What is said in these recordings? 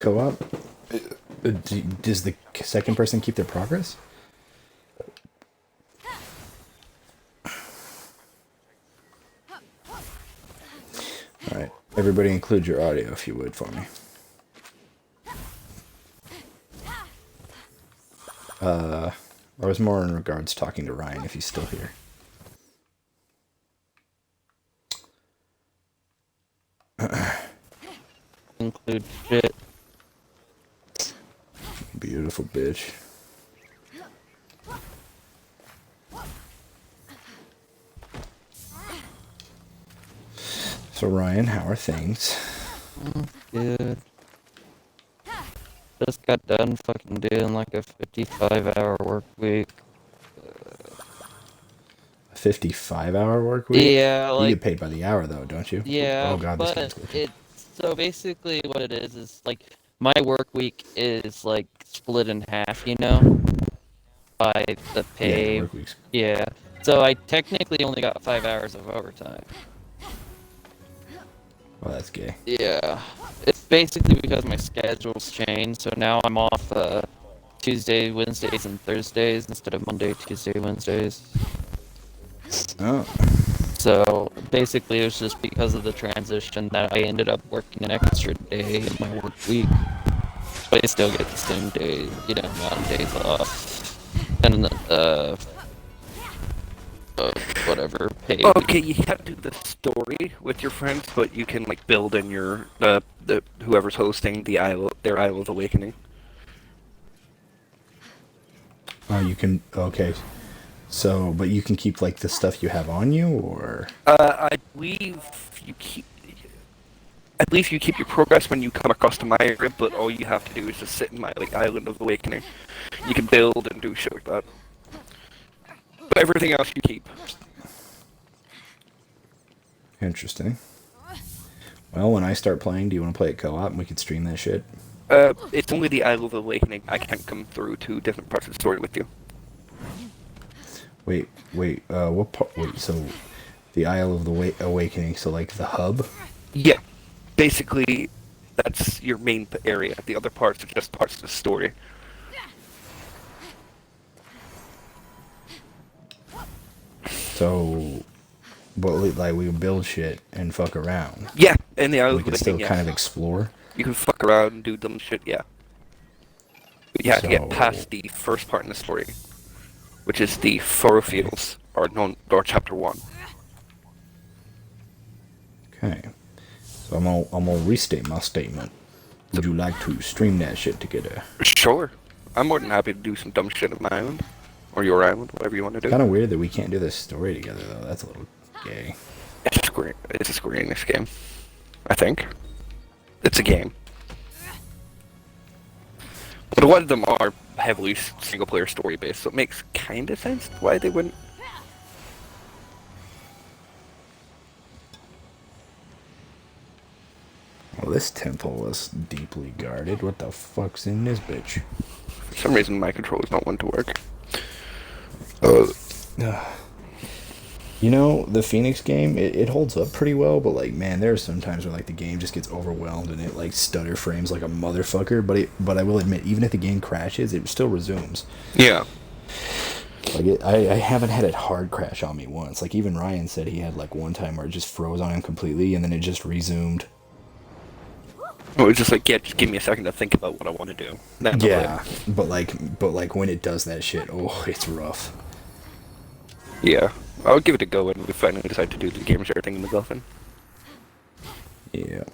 Co-op? Does the second person keep their progress? Alright. Everybody include your audio if you would for me. I was more in regards talking to Ryan if he's still here. Include shit. Beautiful bitch. So Ryan, how are things? Good. Just got done fucking doing like a 55-hour work week. A 55-hour work week? Yeah, You like, get paid by the hour though, don't you? yeah, Oh god, this game's but glitchy. so basically what it is like my work week is like split in half, you know, by the Yeah, your pay. work weeks. Yeah. So I technically only got 5 hours of overtime. Oh, that's gay. Yeah. It's basically because my schedule's changed, so now I'm off Tuesday, Wednesdays, and Thursdays instead of Monday, Tuesday, Wednesdays. Oh. So basically it was just because of the transition that I ended up working an extra day in my work week. But I still get the same day, you know, amount of days off. And whatever, paid. Okay, you can't do the story with your friends, but you can like build in your the whoever's hosting their Isle of Awakening. Oh, you can. Okay. So, but you can keep like the stuff you have on you, or I believe you keep. I believe you keep your progress when you come across to my area, but all you have to do is just sit in my like Island of Awakening. You can build and do shit like that. But everything else you keep. interesting. Well, when I start playing, do you want to play it co-op and we could stream that shit? It's only the Isle of Awakening. I can't come through to different parts of the story with you. Wait. What part? Wait. So, the Isle of the Awakening. So, like the hub. Yeah, basically, that's your main area. The other parts are just parts of the story. So, but like we build shit and fuck around. Yeah, in the Isle We of can still Awakening, kind of yeah. explore. You can fuck around and do dumb shit, yeah. But you have to get So- past the first part in the story, which is the Furrow or Chapter 1. Okay. So I'm gonna restate my statement. Would you like to stream that shit together? Sure. I'm more than happy to do some dumb shit on my island. Or your island, whatever you want to do. Kind of weird that we can't do this story together though. That's a little gay. It's a Square Enix game. I think. It's a game. But a lot of them are heavily single-player story-based, so it makes kind of sense why they wouldn't. Well, this temple was deeply guarded. What the fuck's in this bitch? For some reason, my controllers don't want to work. You know, the Phoenix game, it holds up pretty well, but like, man, there are some times where like the game just gets overwhelmed and it like stutter frames like a motherfucker. But I will admit, even if the game crashes, it still resumes. Yeah. Like I haven't had it hard crash on me once. Like even Ryan said he had like one time where it just froze on him completely and then it just resumed. Oh, it's just like, yeah, just give me a second to think about what I want to do. Then I'll play. Yeah, but like when it does that shit, oh, it's rough. Yeah. I'll give it a go when we finally decide to do the game share thing in the Dolphin. Yeah.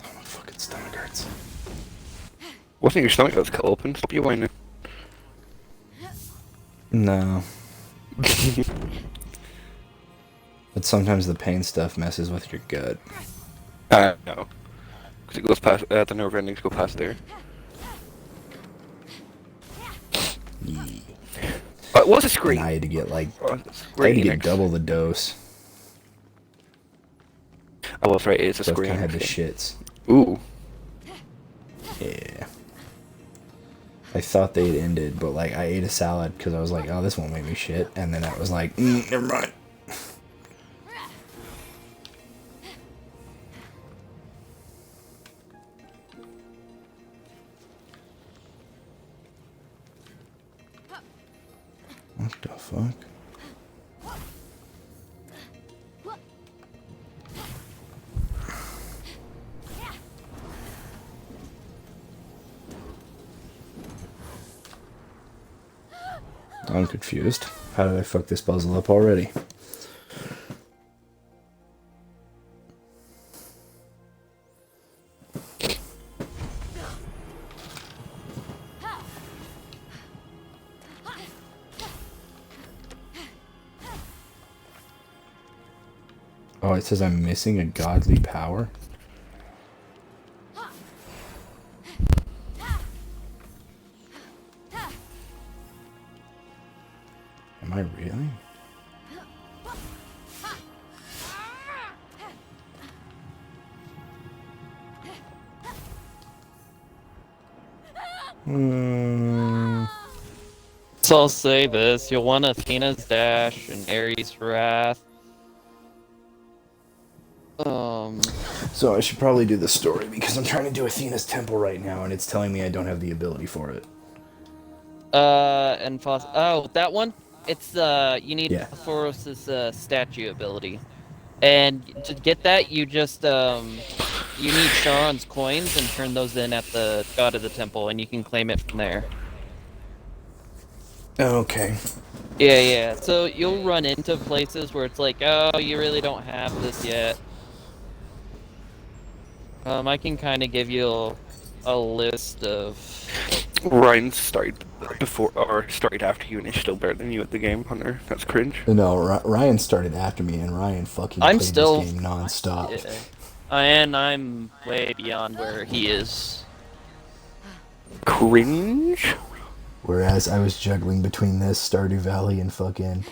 Oh, my fucking stomach hurts. Wasn't your stomach that was cut open? Stop you whining. No. But sometimes the pain stuff messes with your gut. No. Because it goes past, the nerve endings go past there. Yeah. It was a screen. And I had to get like, I Square had to get Enix. double the dose. Oh, that's right, it's a So I Square kind of Enix had the game. shits. Ooh. Yeah. I thought they'd ended, but like I ate a salad because I was like, oh, this won't make me shit. And then I was like, never mind. What the fuck? I'm confused. How did I fuck this puzzle up already? Oh, it says I'm missing a godly power? Am I really? So I'll say this, you'll want Athena's Dash and Ares' Wrath. So I should probably do the story because I'm trying to do Athena's Temple right now and it's telling me I don't have the ability for it. Oh, that one? It's, you need Yeah. Thoros' statue ability. And to get that, you just, you need Charon's coins and turn those in at the God of the Temple, and you can claim it from there. Okay. Yeah. So you'll run into places where it's like, oh, you really don't have this yet. I can kind of give you a list of... Ryan started before or started after you, and is still better than you at the game, Hunter. That's cringe. No, Ryan started after me, and Ryan fucking I'm played still... this game non-stop. Yeah. And I'm way beyond where he is. Cringe? Whereas I was juggling between this, Stardew Valley, and fucking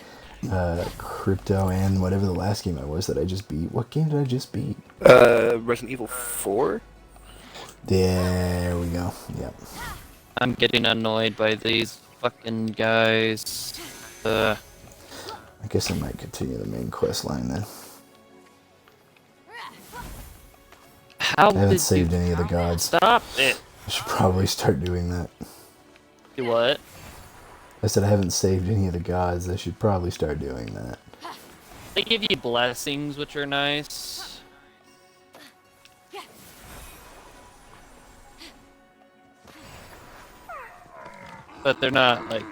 Crypto, and whatever the last game I was that I just beat. What game did I just beat? Resident Evil 4? There we go. Yep. I'm getting annoyed by these fucking guys. I guess I might continue the main quest line then. How I haven't did saved you... any of the gods. Stop it! I should probably start doing that. Do what? I said I haven't saved any of the gods. I should probably start doing that. They give you blessings, which are nice. But they're not, like,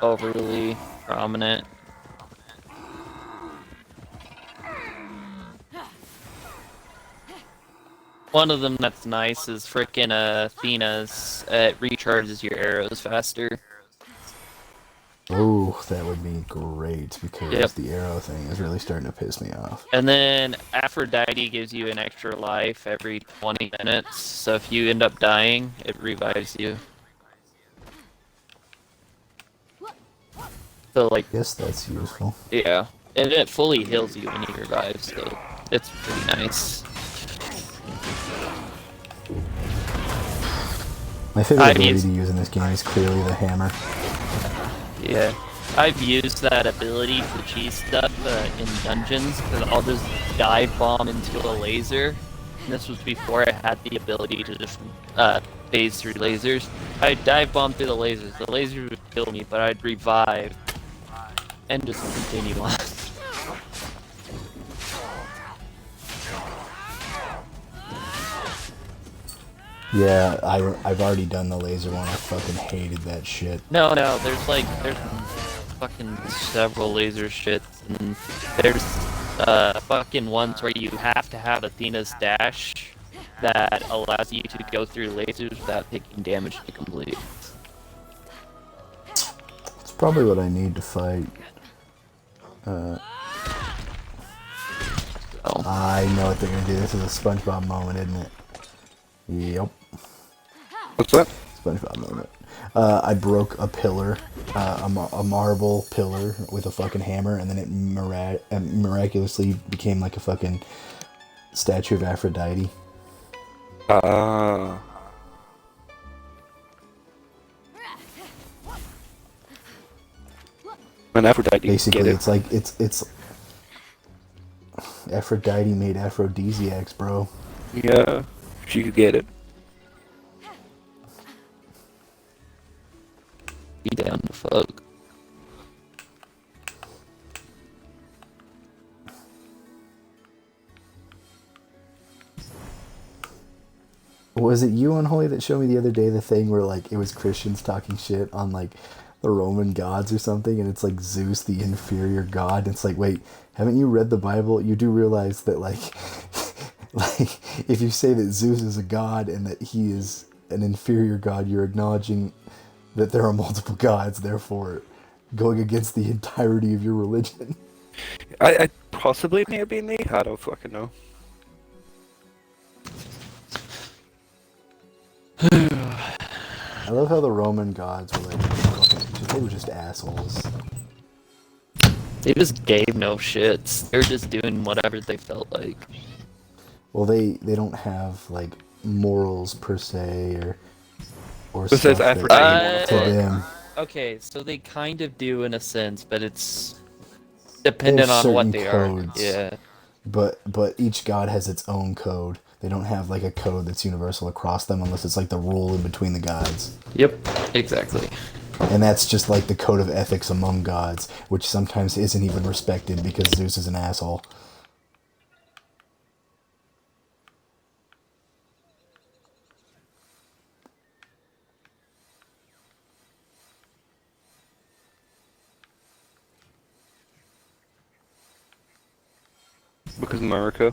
overly prominent. One of them that's nice is frickin' Athena's. It recharges your arrows faster. Oh, that would be great because Yep. the arrow thing is really starting to piss me off. And then Aphrodite gives you an extra life every 20 minutes. So if you end up dying, it revives you. So, like, Yes, that's useful. yeah. And it fully heals you when you revive, so it's pretty nice. My favorite I've ability used- to use in this game is clearly the hammer. Yeah. I've used that ability to cheese stuff in dungeons, because I'll just dive bomb into a laser. And this was before I had the ability to just phase through lasers. I'd dive bomb through the lasers. The lasers would kill me, but I'd revive and just continue on. Yeah, I've already done the laser one. I fucking hated that shit. No, there's fucking several laser shits, and there's fucking ones where you have to have Athena's dash that allows you to go through lasers without taking damage to complete. It's probably what I need to fight. I know what they're gonna do. This is a SpongeBob moment, isn't it? Yep. What's that? SpongeBob moment. I broke a pillar, a marble pillar with a fucking hammer, and then it miraculously became like a fucking statue of Aphrodite. When Aphrodite Basically, get it. it's like it's Aphrodite made aphrodisiacs, bro. Yeah, she could get it. Be down to fuck. Was it you, Unholy, that showed me the other day the thing where like it was Christians talking shit on like the Roman gods or something, and it's like Zeus, the inferior god. And it's like, wait, haven't you read the Bible? You do realize that like, like if you say that Zeus is a god and that he is an inferior god, you're acknowledging that there are multiple gods, therefore going against the entirety of your religion. I possibly maybe me. I don't fucking know. I love how the Roman gods were like, fucking, they were just assholes. They just gave no shits. They're just doing whatever they felt like. Well, they don't have like morals per se or This stuff is that Aphrodite. to them. Okay, so they kind of do in a sense, but it's They dependent have on what certain they codes. are. Yeah. But each god has its own code. They don't have like a code that's universal across them unless it's like the rule in between the gods. Yep. Exactly. And that's just like the code of ethics among gods, which sometimes isn't even respected because Zeus is an asshole. Because America.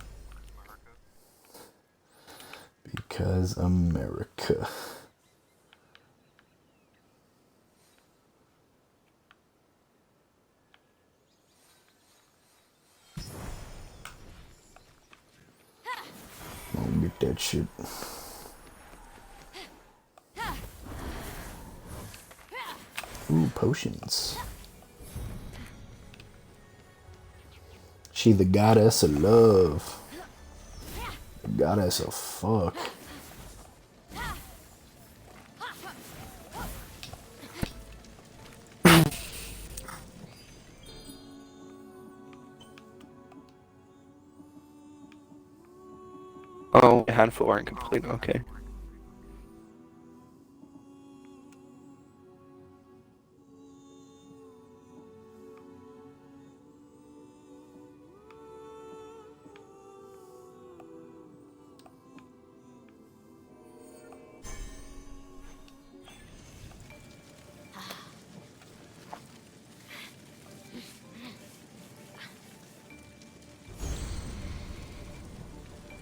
Because America. I'll get that shit. Ooh, potions. She the goddess of love. The goddess of fuck. Oh, a handful aren't complete. Okay.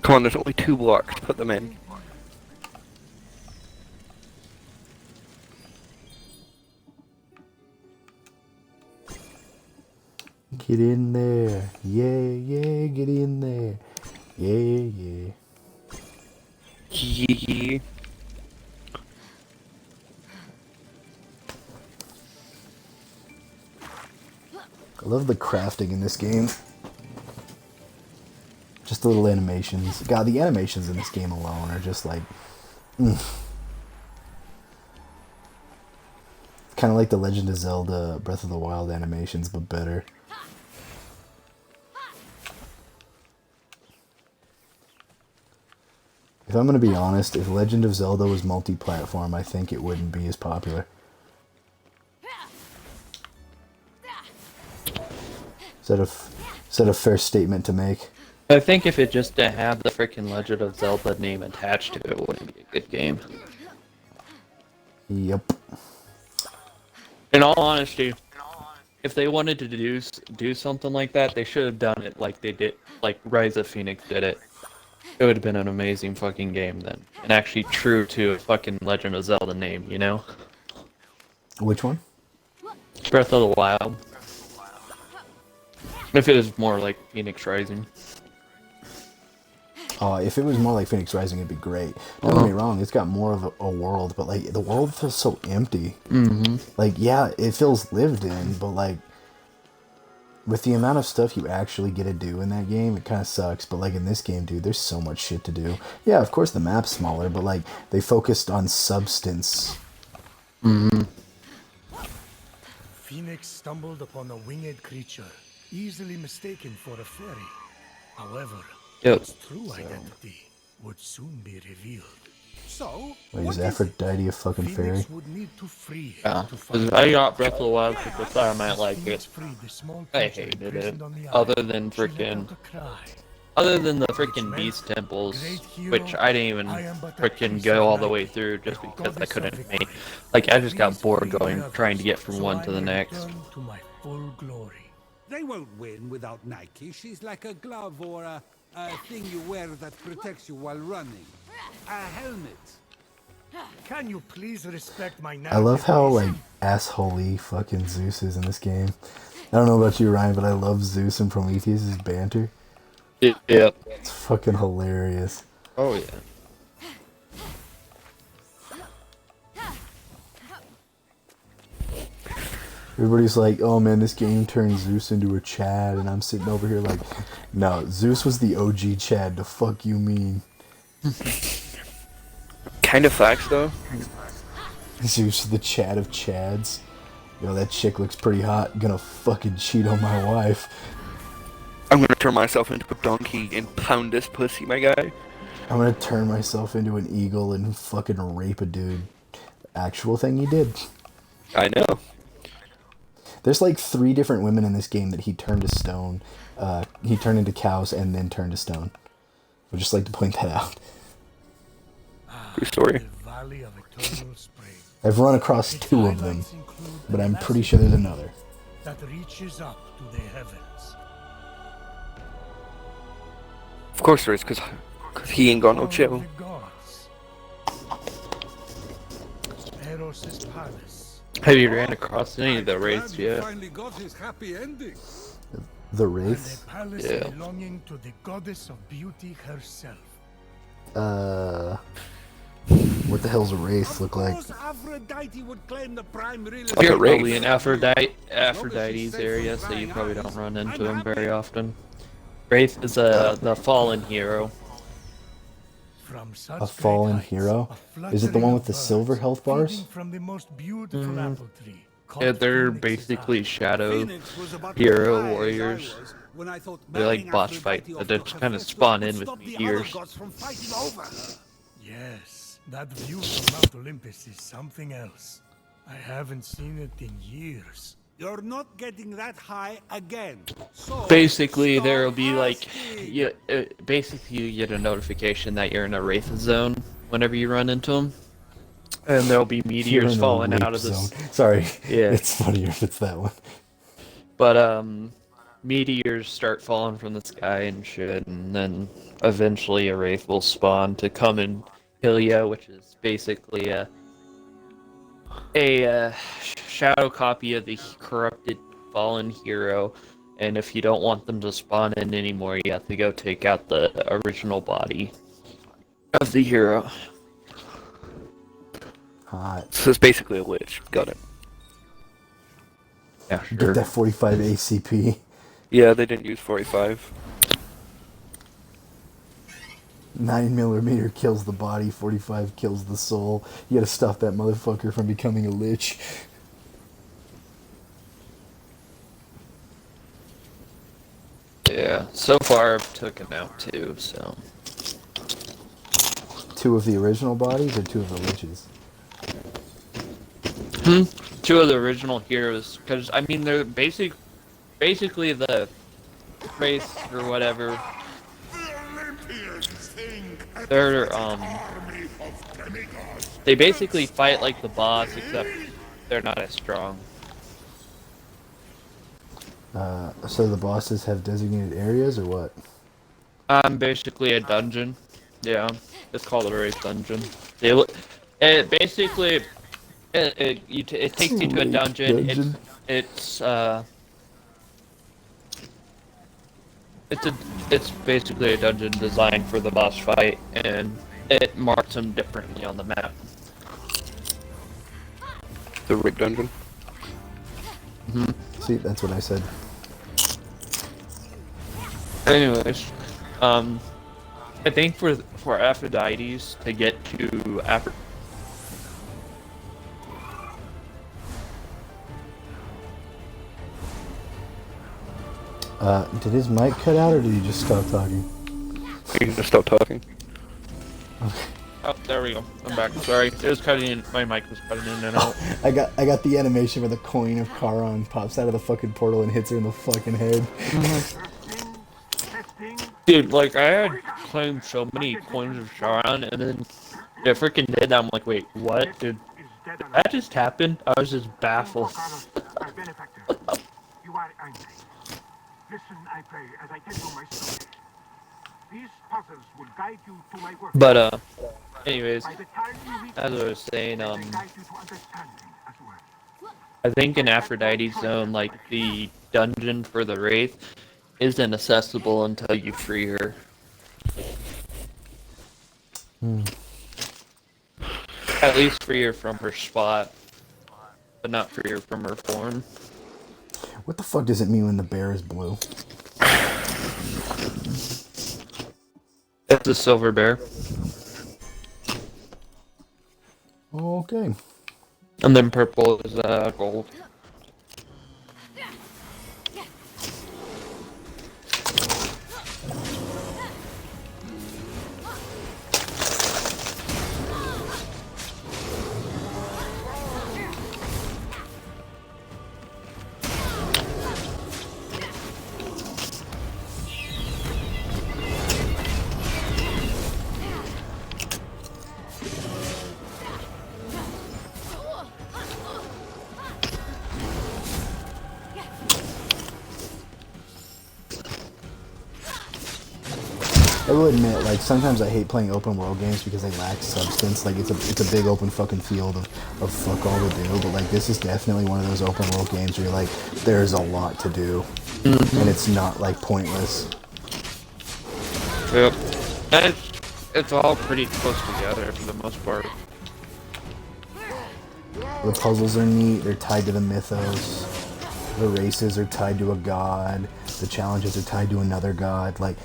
Come on, there's only 2 blocks. Put them in. Get in there. Yeah, yeah, get in there. Yeah, yeah. Yeah. I love the crafting in this game. Just the little animations. God, the animations in this game alone are just like... Kind of like the Legend of Zelda Breath of the Wild animations, but better. If I'm going to be honest, if Legend of Zelda was multi-platform, I think it wouldn't be as popular. Is that a fair statement to make? I think if it just didn't have the freaking Legend of Zelda name attached to it, it wouldn't be a good game. Yep. In all honesty, if they wanted to do something like that, they should have done it like they did, like Rise of Phoenix did it. It would have been an amazing fucking game then, and actually true to a fucking Legend of Zelda name, you know? Which one? Breath of the Wild. If it was more like Phoenix Rising. If it was more like Phoenix Rising, it'd be great. Don't get me wrong, it's got more of a world, but like the world feels so empty. Mm-hmm. Like, yeah, it feels lived in, but like with the amount of stuff you actually get to do in that game, it kind of sucks. But like in this game, dude, there's so much shit to do. Yeah, of course the map's smaller, but like they focused on substance. Mm-hmm. Phoenix stumbled upon a winged creature, easily mistaken for a fairy. However, Yep. its true identity would soon be revealed. So, Wait, what is is Aphrodite a it? fucking fairy? Phoenix would need to free it Yeah, to 'cause find I out. got Breath of the Wild because I thought I might like Phoenix it. freed the small I creature hated it. imprisoned on the Other island. than She let freaking, out a cry. Other than the freaking beast temples, which I didn't even freaking go all the way through just because I couldn't make. Like, I just got bored going, trying to get from one to the next. To my full glory. They won't win without Nike. She's like a glove or a thing you wear that protects you while running. A helmet. Can you please respect my I love how like navigation? assholey fucking Zeus is in this game. I don't know about you, Ryan, but I love Zeus and Prometheus' banter. Yep. It's fucking hilarious. Oh yeah. Everybody's like, oh man, this game turned Zeus into a Chad, and I'm sitting over here like, no, Zeus was the OG Chad, the fuck you mean? Kind of facts, though. Zeus the Chad of Chads. Yo, that chick looks pretty hot, gonna fucking cheat on my wife. I'm gonna turn myself into a donkey and pound this pussy, my guy. I'm gonna turn myself into an eagle and fucking rape a dude. Actual thing he did. I know. There's like 3 different women in this game that he turned to stone. He turned into cows and then turned to stone. I'd just like to point that out. True story. The Valley of Eternal Spring. I've run across 2 of them, but I'm pretty sure there's another. That reaches up to the heavens. Of course there is, cause he ain't got no All chill. of the gods. Eros' palace. Have you ran across any of the I'm wraiths glad he yet? finally got his happy ending. The And Wraiths? a palace Yeah. belonging to the goddess of beauty herself. What the hell's a Wraith look Of like? course, Aphrodite would claim the prime real Like a You're estate. wraith. probably in Aphrodite's area, so you probably don't run into him very often. Wraith is the fallen hero. From such A fallen great heights, hero? a Is it the one fluttering with the of silver birds health bars? feeding From the most beautiful apple tree, Yeah, caught they're Phoenix's basically eye. shadow Phoenix was about to hero die as I warriors. was when I thought They're like marrying boss Aphrodite fights, off but to they just kind of Hephaestus spawn would in with stop the other meteors. gods from fighting over her. Yes, that view from Mount Olympus is something else. I haven't seen it in years. You're not getting that high again. So Basically, stop there'll be like, asking. basically you get a notification that you're in a wraith zone whenever you run into them, and there'll be You're meteors in a falling rape out of this. zone. Sorry. Yeah. It's funnier if it's that one. But meteors start falling from the sky and shit, and then eventually a wraith will spawn to come and kill you, which is basically a shadow copy of the corrupted fallen hero. And if you don't want them to spawn in anymore, you have to go take out the original body of the hero. Hot. So it's basically a witch. Got it. Yeah, Get sure. that 45 ACP. Yeah, they didn't use 45. 9mm kills the body, 45 kills the soul. You gotta stop that motherfucker from becoming a lich. Yeah, so far I've taken out 2, so. 2 of the original bodies or 2 of the liches? 2 of the original heroes, because, I mean, they're basically the race or whatever. They're, they basically fight like the boss, except they're not as strong. So the bosses have designated areas or what? Basically a dungeon. Yeah, it's called a race dungeon. They look, it basically, it takes you to a Rape dungeon. dungeon. It's basically a dungeon designed for the boss fight, and it marks them differently on the map. The rig dungeon. See, that's what I said. Anyways, I think for Aphrodites to get to Did his mic cut out or did he just stop talking? You can just stop talking. Oh, there we go. I'm back. Sorry, it was cutting in. My mic was cutting in and out. I got the animation where the coin of Charon pops out of the fucking portal and hits her in the fucking head. Dude, like, I had claimed so many coins of Charon, and then it freaking did that. I'm like, wait, what? Did that just happen? I was just baffled. My benefactor. You are angry. Listen, I pray, as I tell you my story. These puzzles will guide you to my work. But, anyways, By the time you reach as I was saying, they guide you to understanding as well. I think in Aphrodite's zone, like, the dungeon for the Wraith isn't accessible until you free her. At least free her from her spot, but not free her from her form. What the fuck does it mean when the bear is blue? It's a silver bear. Okay. And then purple is gold. I will admit, like, sometimes I hate playing open world games because they lack substance. Like, it's a big open fucking field of fuck all to do. But, like, this is definitely one of those open world games where you're like, there's a lot to do. And it's not, like, pointless. Yep. And it's all pretty close together for the most part. The puzzles are neat. They're tied to the mythos. The races are tied to a god. The challenges are tied to another god. Like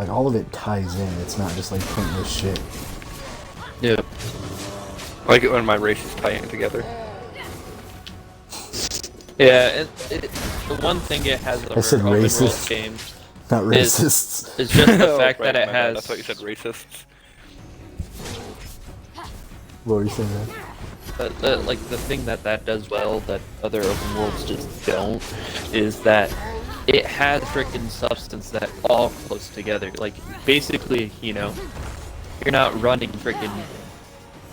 all of it ties in. It's not just like pointless shit. Yep. I like it when my races tie in together. Yeah, the one thing it has over I said open world racist. games Not racists. is just the Oh, fact right, that it my bad. has. I thought you said racists. What were you saying, man? Like the thing that does well that other open worlds just don't is that it has freaking substance that all close together. Like basically, you know, you're not running freaking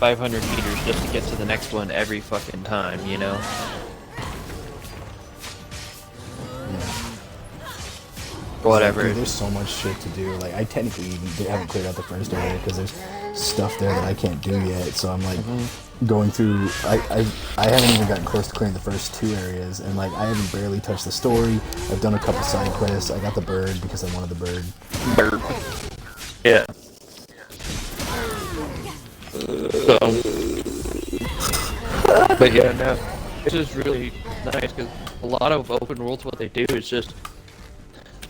500 meters just to get to the next one every fucking time, you know. Whatever. Dude, there's so much shit to do. Like, I technically even haven't cleared out the first area because there's stuff there that I can't do yet. So I'm like going through. I haven't even gotten close to clearing the first 2 areas, and like I haven't barely touched the story. I've done a couple side quests. I got the bird because I wanted the bird. Burp. Yeah. But yeah, no, it's just really nice because a lot of open worlds, what they do is just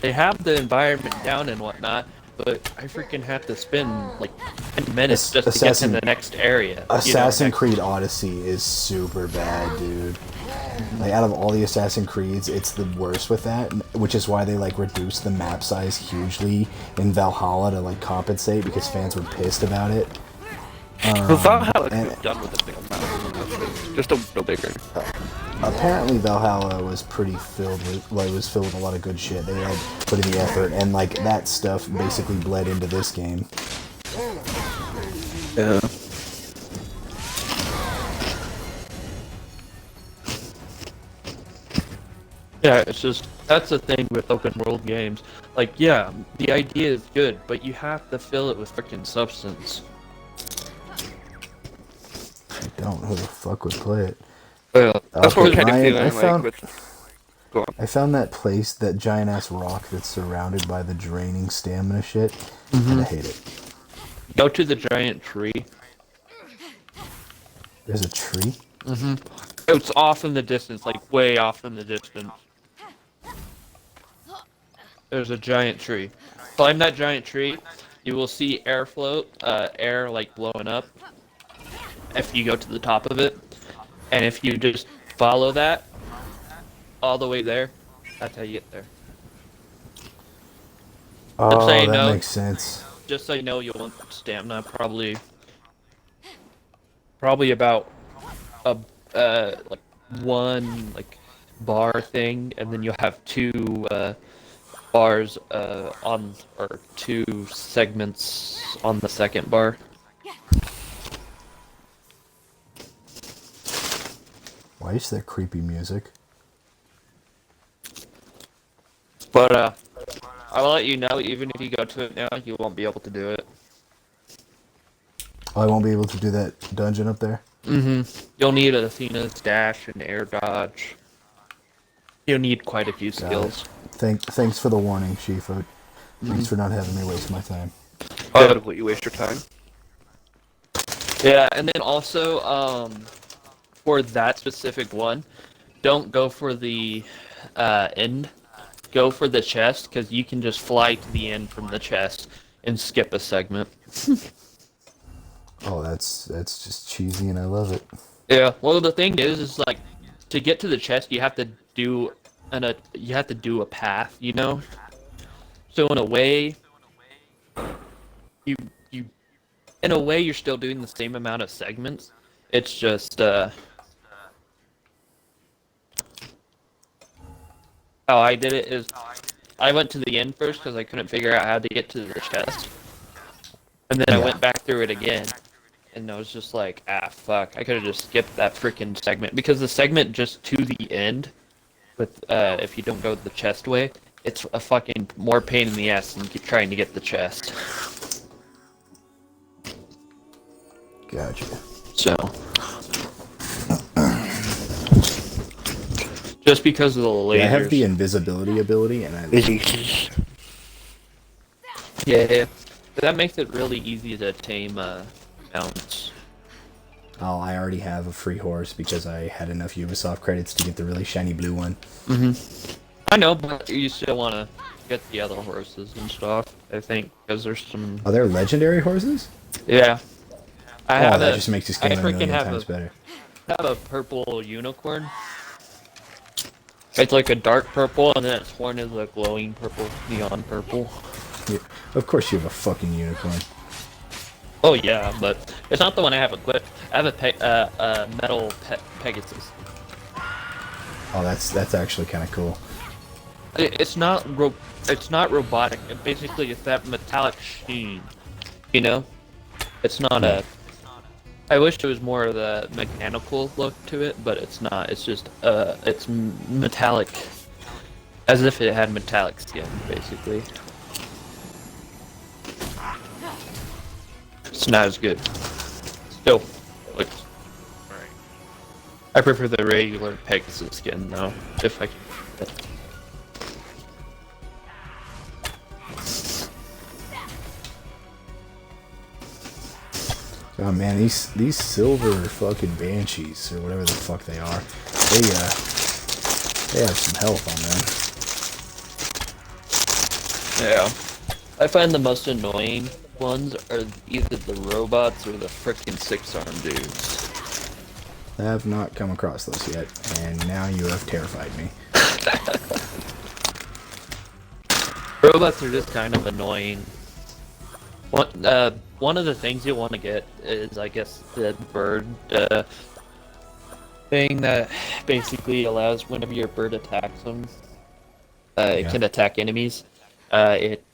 they have the environment down and whatnot, but I freaking have to spend like 10 minutes just to get to the next area. Assassin's Creed Odyssey is super bad, dude. Like, out of all the Assassin's Creeds, it's the worst with that, which is why they like reduced the map size hugely in Valhalla to like compensate because fans were pissed about it. Valhalla and- is done with this big amount. Just a little bigger. Apparently Valhalla was pretty filled with, like, it was filled with a lot of good shit. They had put in the effort, and like that stuff basically bled into this game. Yeah. Yeah, it's just that's the thing with open world games. Like, yeah, the idea is good, but you have to fill it with freaking substance. I don't know who the fuck would play it. Well, That's what Okay, we're kind of Ryan, feeling I like found- with... Go on. I found that place, that giant ass rock that's surrounded by the draining stamina shit, and I hate it. go to the giant tree. There's a tree? It's off in the distance, like way off in the distance. There's a giant tree. Climb that giant tree. You will see air float, air like blowing up. If you go to the top of it, and if you just follow that all the way there, that's how you get there. Oh, so you that know- makes sense. Just so you know, you'll want stamina probably about a like one like bar thing, and then you'll have 2 bars on, or 2 segments on the second bar. Why is there creepy music? But I'll let you know, even if you go to it now, you won't be able to do it. Oh, I won't be able to do that dungeon up there? You'll need Athena's dash and air dodge. You'll need quite a few skills. Thanks for the warning, Chief. Thanks for not having me waste my time. I would let you waste your time. Yeah, and then also, for that specific one, don't go for the end. Go for the chest, because you can just fly to the end from the chest and skip a segment. Oh, that's just cheesy, and I love it. Yeah, well, the thing is like, to get to the chest, you have to do a path, you know? So in a way, you in a way, you're still doing the same amount of segments. It's just, how I did it is, I went to the end first because I couldn't figure out how to get to the chest. And then I went back through it again. And I was just like, fuck, I could have just skipped that freaking segment. Because the segment just to the end, with if you don't go the chest way, it's a fucking more pain in the ass than trying to get the chest. Gotcha. So, just because of the lasers. Yeah, I have the invisibility ability, and Yeah, that makes it really easy to tame mounts. Oh, I already have a free horse because I had enough Ubisoft credits to get the really shiny blue one. I know, but you still want to get the other horses and stuff, I think, because there's some... Are there legendary horses? Yeah. That just makes this game a million times better. I have a purple unicorn. It's like a dark purple, and then its horn is a glowing purple, neon purple. Yeah, of course you have a fucking unicorn. Oh yeah, but it's not the one I have equipped. I have a metal Pegasus. Oh, that's actually kind of cool. It's not robotic. Basically, it's that metallic sheen. You know, it's not a. I wish there was more of the mechanical look to it, but it's not. It's just it's metallic, as if it had metallic skin, basically. It's not as good. Still, looks alright. I prefer the regular Pegasus skin, though, if I can. Oh man, these silver fucking banshees or whatever the fuck they are, they have some health on them. Yeah. I find the most annoying ones are either the robots or the frickin' 6-arm dudes. I have not come across those yet, and now you have terrified me. Robots are just kind of annoying. One of the things you want to get is, I guess, the bird thing that basically allows whenever your bird attacks them, it can attack enemies. It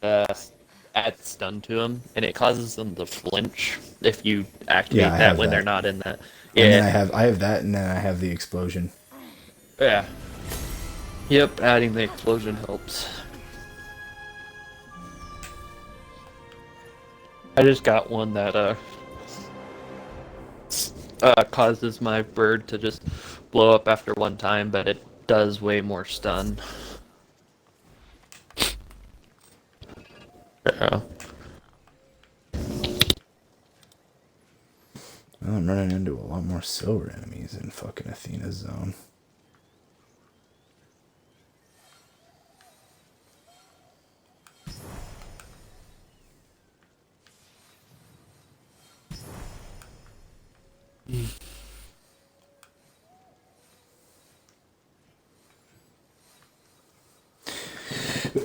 adds stun to them, and it causes them to flinch if you activate that when they're not in that. Yeah. And then I have that, and then I have the explosion. Yeah. Yep, adding the explosion helps. I just got one that causes my bird to just blow up after one time, but it does way more stun. Yeah. Well, I'm running into a lot more silver enemies in fucking Athena's zone.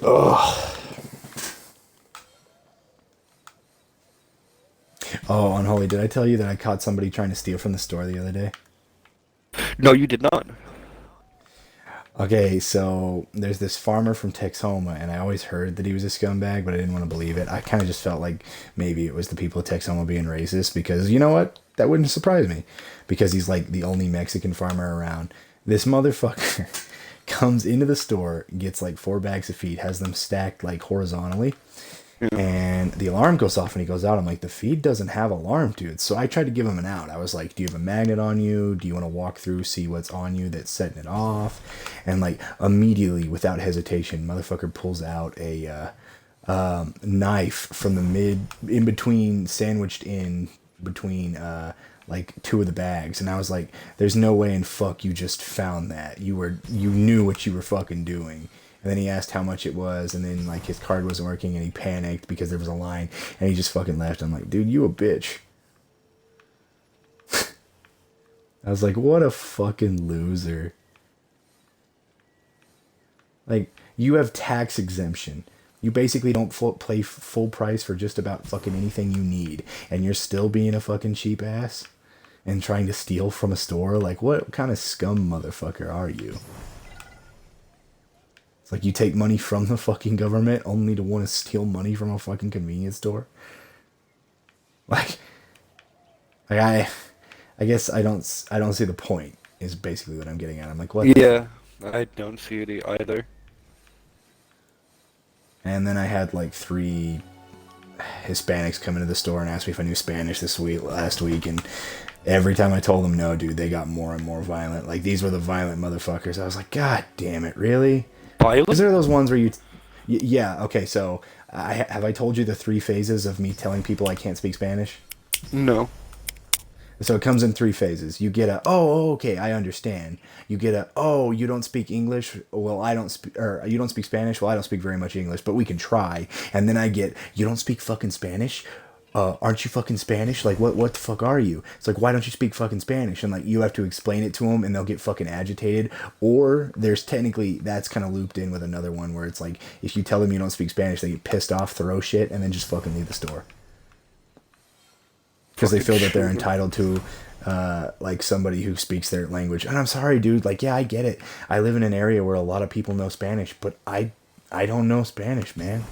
Ugh. Oh, Unholy, did I tell you that I caught somebody trying to steal from the store the other day? No, you did not. Okay, so there's this farmer from Texoma, and I always heard that he was a scumbag, but I didn't want to believe it. I kind of just felt like maybe it was the people of Texoma being racist, because you know what? That wouldn't surprise me, because he's like the only Mexican farmer around. This motherfucker comes into the store, gets like 4 bags of feed, has them stacked like horizontally, and the alarm goes off and he goes out. I'm like, the feed doesn't have alarm, dude. So I tried to give him an out. I was like, do you have a magnet on you? Do you want to walk through, see what's on you that's setting it off? And like immediately, without hesitation, motherfucker pulls out a knife from the in between, sandwiched in between like 2 of the bags. And I was like, there's no way in fuck you just found that. You knew what you were fucking doing. And then he asked how much it was, and then like his card wasn't working, and he panicked because there was a line, and he just fucking left. I'm like, dude, you a bitch. I was like, what a fucking loser. Like, you have tax exemption. You basically don't pay full price for just about fucking anything you need, and you're still being a fucking cheap ass and trying to steal from a store. Like, what kind of scum motherfucker are you? It's like you take money from the fucking government only to want to steal money from a fucking convenience store. Like I guess I don't see the point. Is basically what I'm getting at. I'm like, what? Yeah, I don't see it either. And then I had like 3 Hispanics come into the store and ask me if I knew Spanish last week, and every time I told them no, dude, they got more and more violent. Like, these were the violent motherfuckers. I was like, God damn it, really? Violent? Is there those ones where yeah, okay, so have I told you the 3 phases of me telling people I can't speak Spanish? No. So it comes in 3 phases. You get a, oh, okay, I understand. You get a, oh, you don't speak English? Well, I don't speak, or you don't speak Spanish? Well, I don't speak very much English, but we can try. And then I get, you don't speak fucking Spanish? Aren't you fucking Spanish? Like, what the fuck are you? It's like, why don't you speak fucking Spanish? And like, you have to explain it to them, and they'll get fucking agitated. Or there's technically, that's kind of looped in with another one where it's like, if you tell them you don't speak Spanish, they get pissed off, throw shit, and then just fucking leave the store. Because they feel that they're entitled to like somebody who speaks their language. And I'm sorry, dude, like, yeah, I get it. I live in an area where a lot of people know Spanish, but I don't know Spanish, man.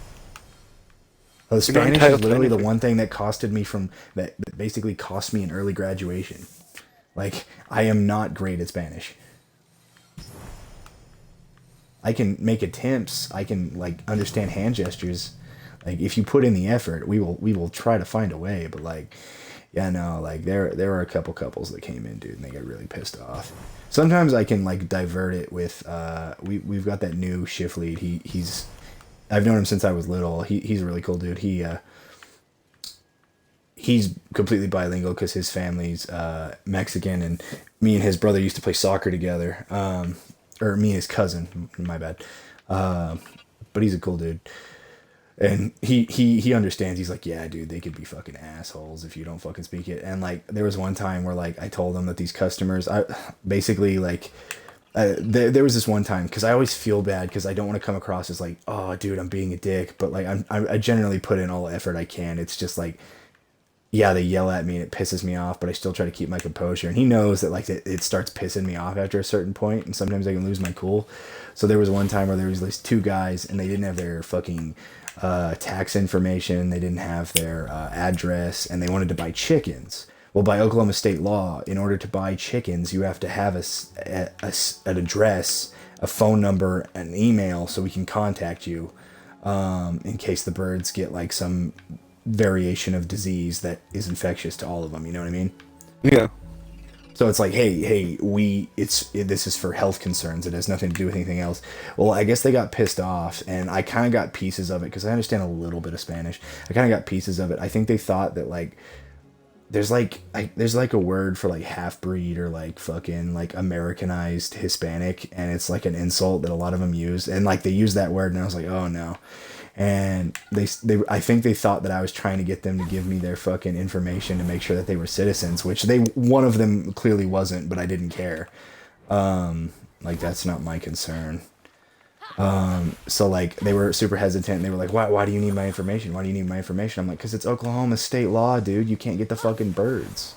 Spanish is literally the one thing that that basically cost me an early graduation. Like, I am not great at Spanish. I can make attempts. I can like understand hand gestures. Like, if you put in the effort, we will try to find a way. But like, yeah, no, like there were a couple couples that came in, dude, and they got really pissed off. Sometimes I can like divert it with we've got that new shift lead. He's I've known him since I was little. He's a really cool dude. He's completely bilingual because his family's Mexican, and me and his brother used to play soccer together. Or me and his cousin, my bad. But he's a cool dude. And he understands. He's like, yeah, dude, they could be fucking assholes if you don't fucking speak it. And like, there was one time where like I told them that these customers, I basically like, there was this one time, because I always feel bad because I don't want to come across as like, oh, dude, I'm being a dick. But like, I generally put in all the effort I can. It's just like, yeah, they yell at me and it pisses me off, but I still try to keep my composure. And he knows that like it starts pissing me off after a certain point, and sometimes I can lose my cool. So there was one time where there was these 2 guys, and they didn't have their fucking tax information, they didn't have their address, and they wanted to buy chickens. Well, by Oklahoma state law, in order to buy chickens, you have to have an address, a phone number, an email, so we can contact you in case the birds get like some variation of disease that is infectious to all of them. You know what I mean? Yeah. So it's like, hey, this is for health concerns. It has nothing to do with anything else. Well, I guess they got pissed off, and I kind of got pieces of it because I understand a little bit of Spanish. I kind of got pieces of it. I think they thought that like there's like a word for like half breed or like fucking like Americanized Hispanic, and it's like an insult that a lot of them use, and like they use that word, and I was like, oh no. And I think they thought that I was trying to get them to give me their fucking information to make sure that they were citizens, which one of them clearly wasn't, but I didn't care. Like, that's not my concern. So like they were super hesitant, and they were like, why do you need my information? Why do you need my information? I'm like, because it's Oklahoma state law, dude. You can't get the fucking birds.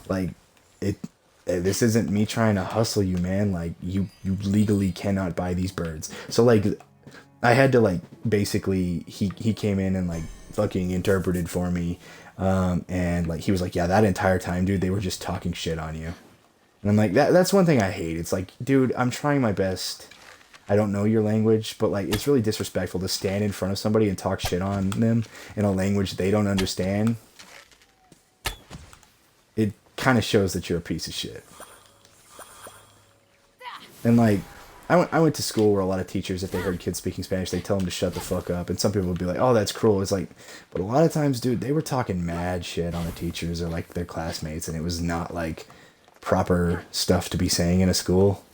Like, this isn't me trying to hustle you, man. Like, you legally cannot buy these birds. So, like, I had to, like, basically, he came in and, like, fucking interpreted for me. And, like, he was like, yeah, that entire time, dude, they were just talking shit on you. And I'm like, that's one thing I hate. It's like, dude, I'm trying my best. I don't know your language, but, like, it's really disrespectful to stand in front of somebody and talk shit on them in a language they don't understand. It kind of shows that you're a piece of shit. And, like, I went to school where a lot of teachers, if they heard kids speaking Spanish, they tell them to shut the fuck up. And some people would be like, oh, that's cruel. It's like, but a lot of times, dude, they were talking mad shit on the teachers or, like, their classmates, and it was not, like, proper stuff to be saying in a school.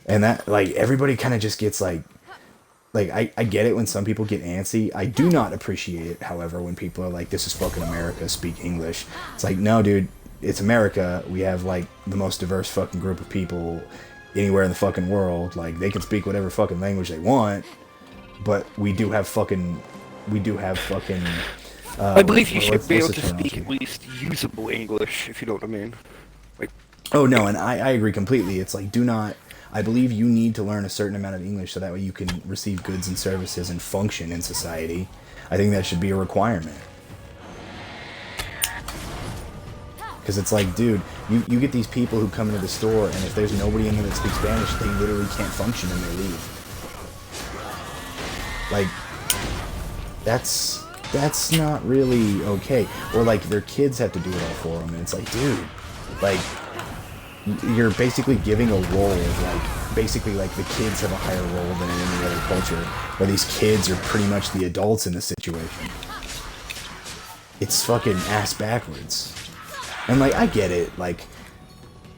And that, like, everybody kind of just gets, like, I get it when some people get antsy. I do not appreciate it, however, when people are like, this is fucking America, speak English. It's like, no, dude, it's America. We have, like, the most diverse fucking group of people anywhere in the fucking world. Like, they can speak whatever fucking language they want, but we do have fucking I believe you should be able to speak at least usable English, if you know what I mean. Like, oh, no, and I agree completely. It's like, I believe you need to learn a certain amount of English so that way you can receive goods and services and function in society. I think that should be a requirement. Because it's like, dude, you get these people who come into the store, and if there's nobody in there that speaks Spanish, they literally can't function and they leave. Like, that's not really okay. Or, like, their kids have to do it all for them, and it's like, dude, like, you're basically giving a role of, like, basically, like, the kids have a higher role than in any other culture, where these kids are pretty much the adults in the situation. It's fucking ass backwards. And, like, I get it, like,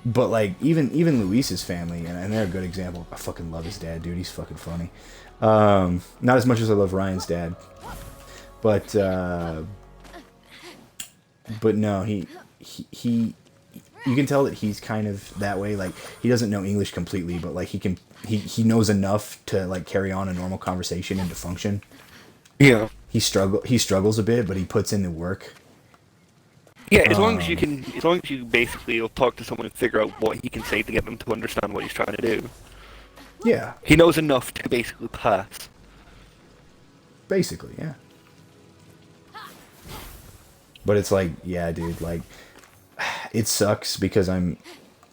but, like, even Luis's family, and they're a good example. I fucking love his dad, dude. He's fucking funny. Not as much as I love Ryan's dad. But no, he you can tell that he's kind of that way. Like, he doesn't know English completely, but, like, he knows enough to, like, carry on a normal conversation and to function. yeah. He struggles a bit, but he puts in the work. Yeah, as long as you basically will talk to someone and figure out what he can say to get them to understand what he's trying to do. Yeah. He knows enough to basically pass. Basically, yeah. But it's like, yeah, dude, like, it sucks because I'm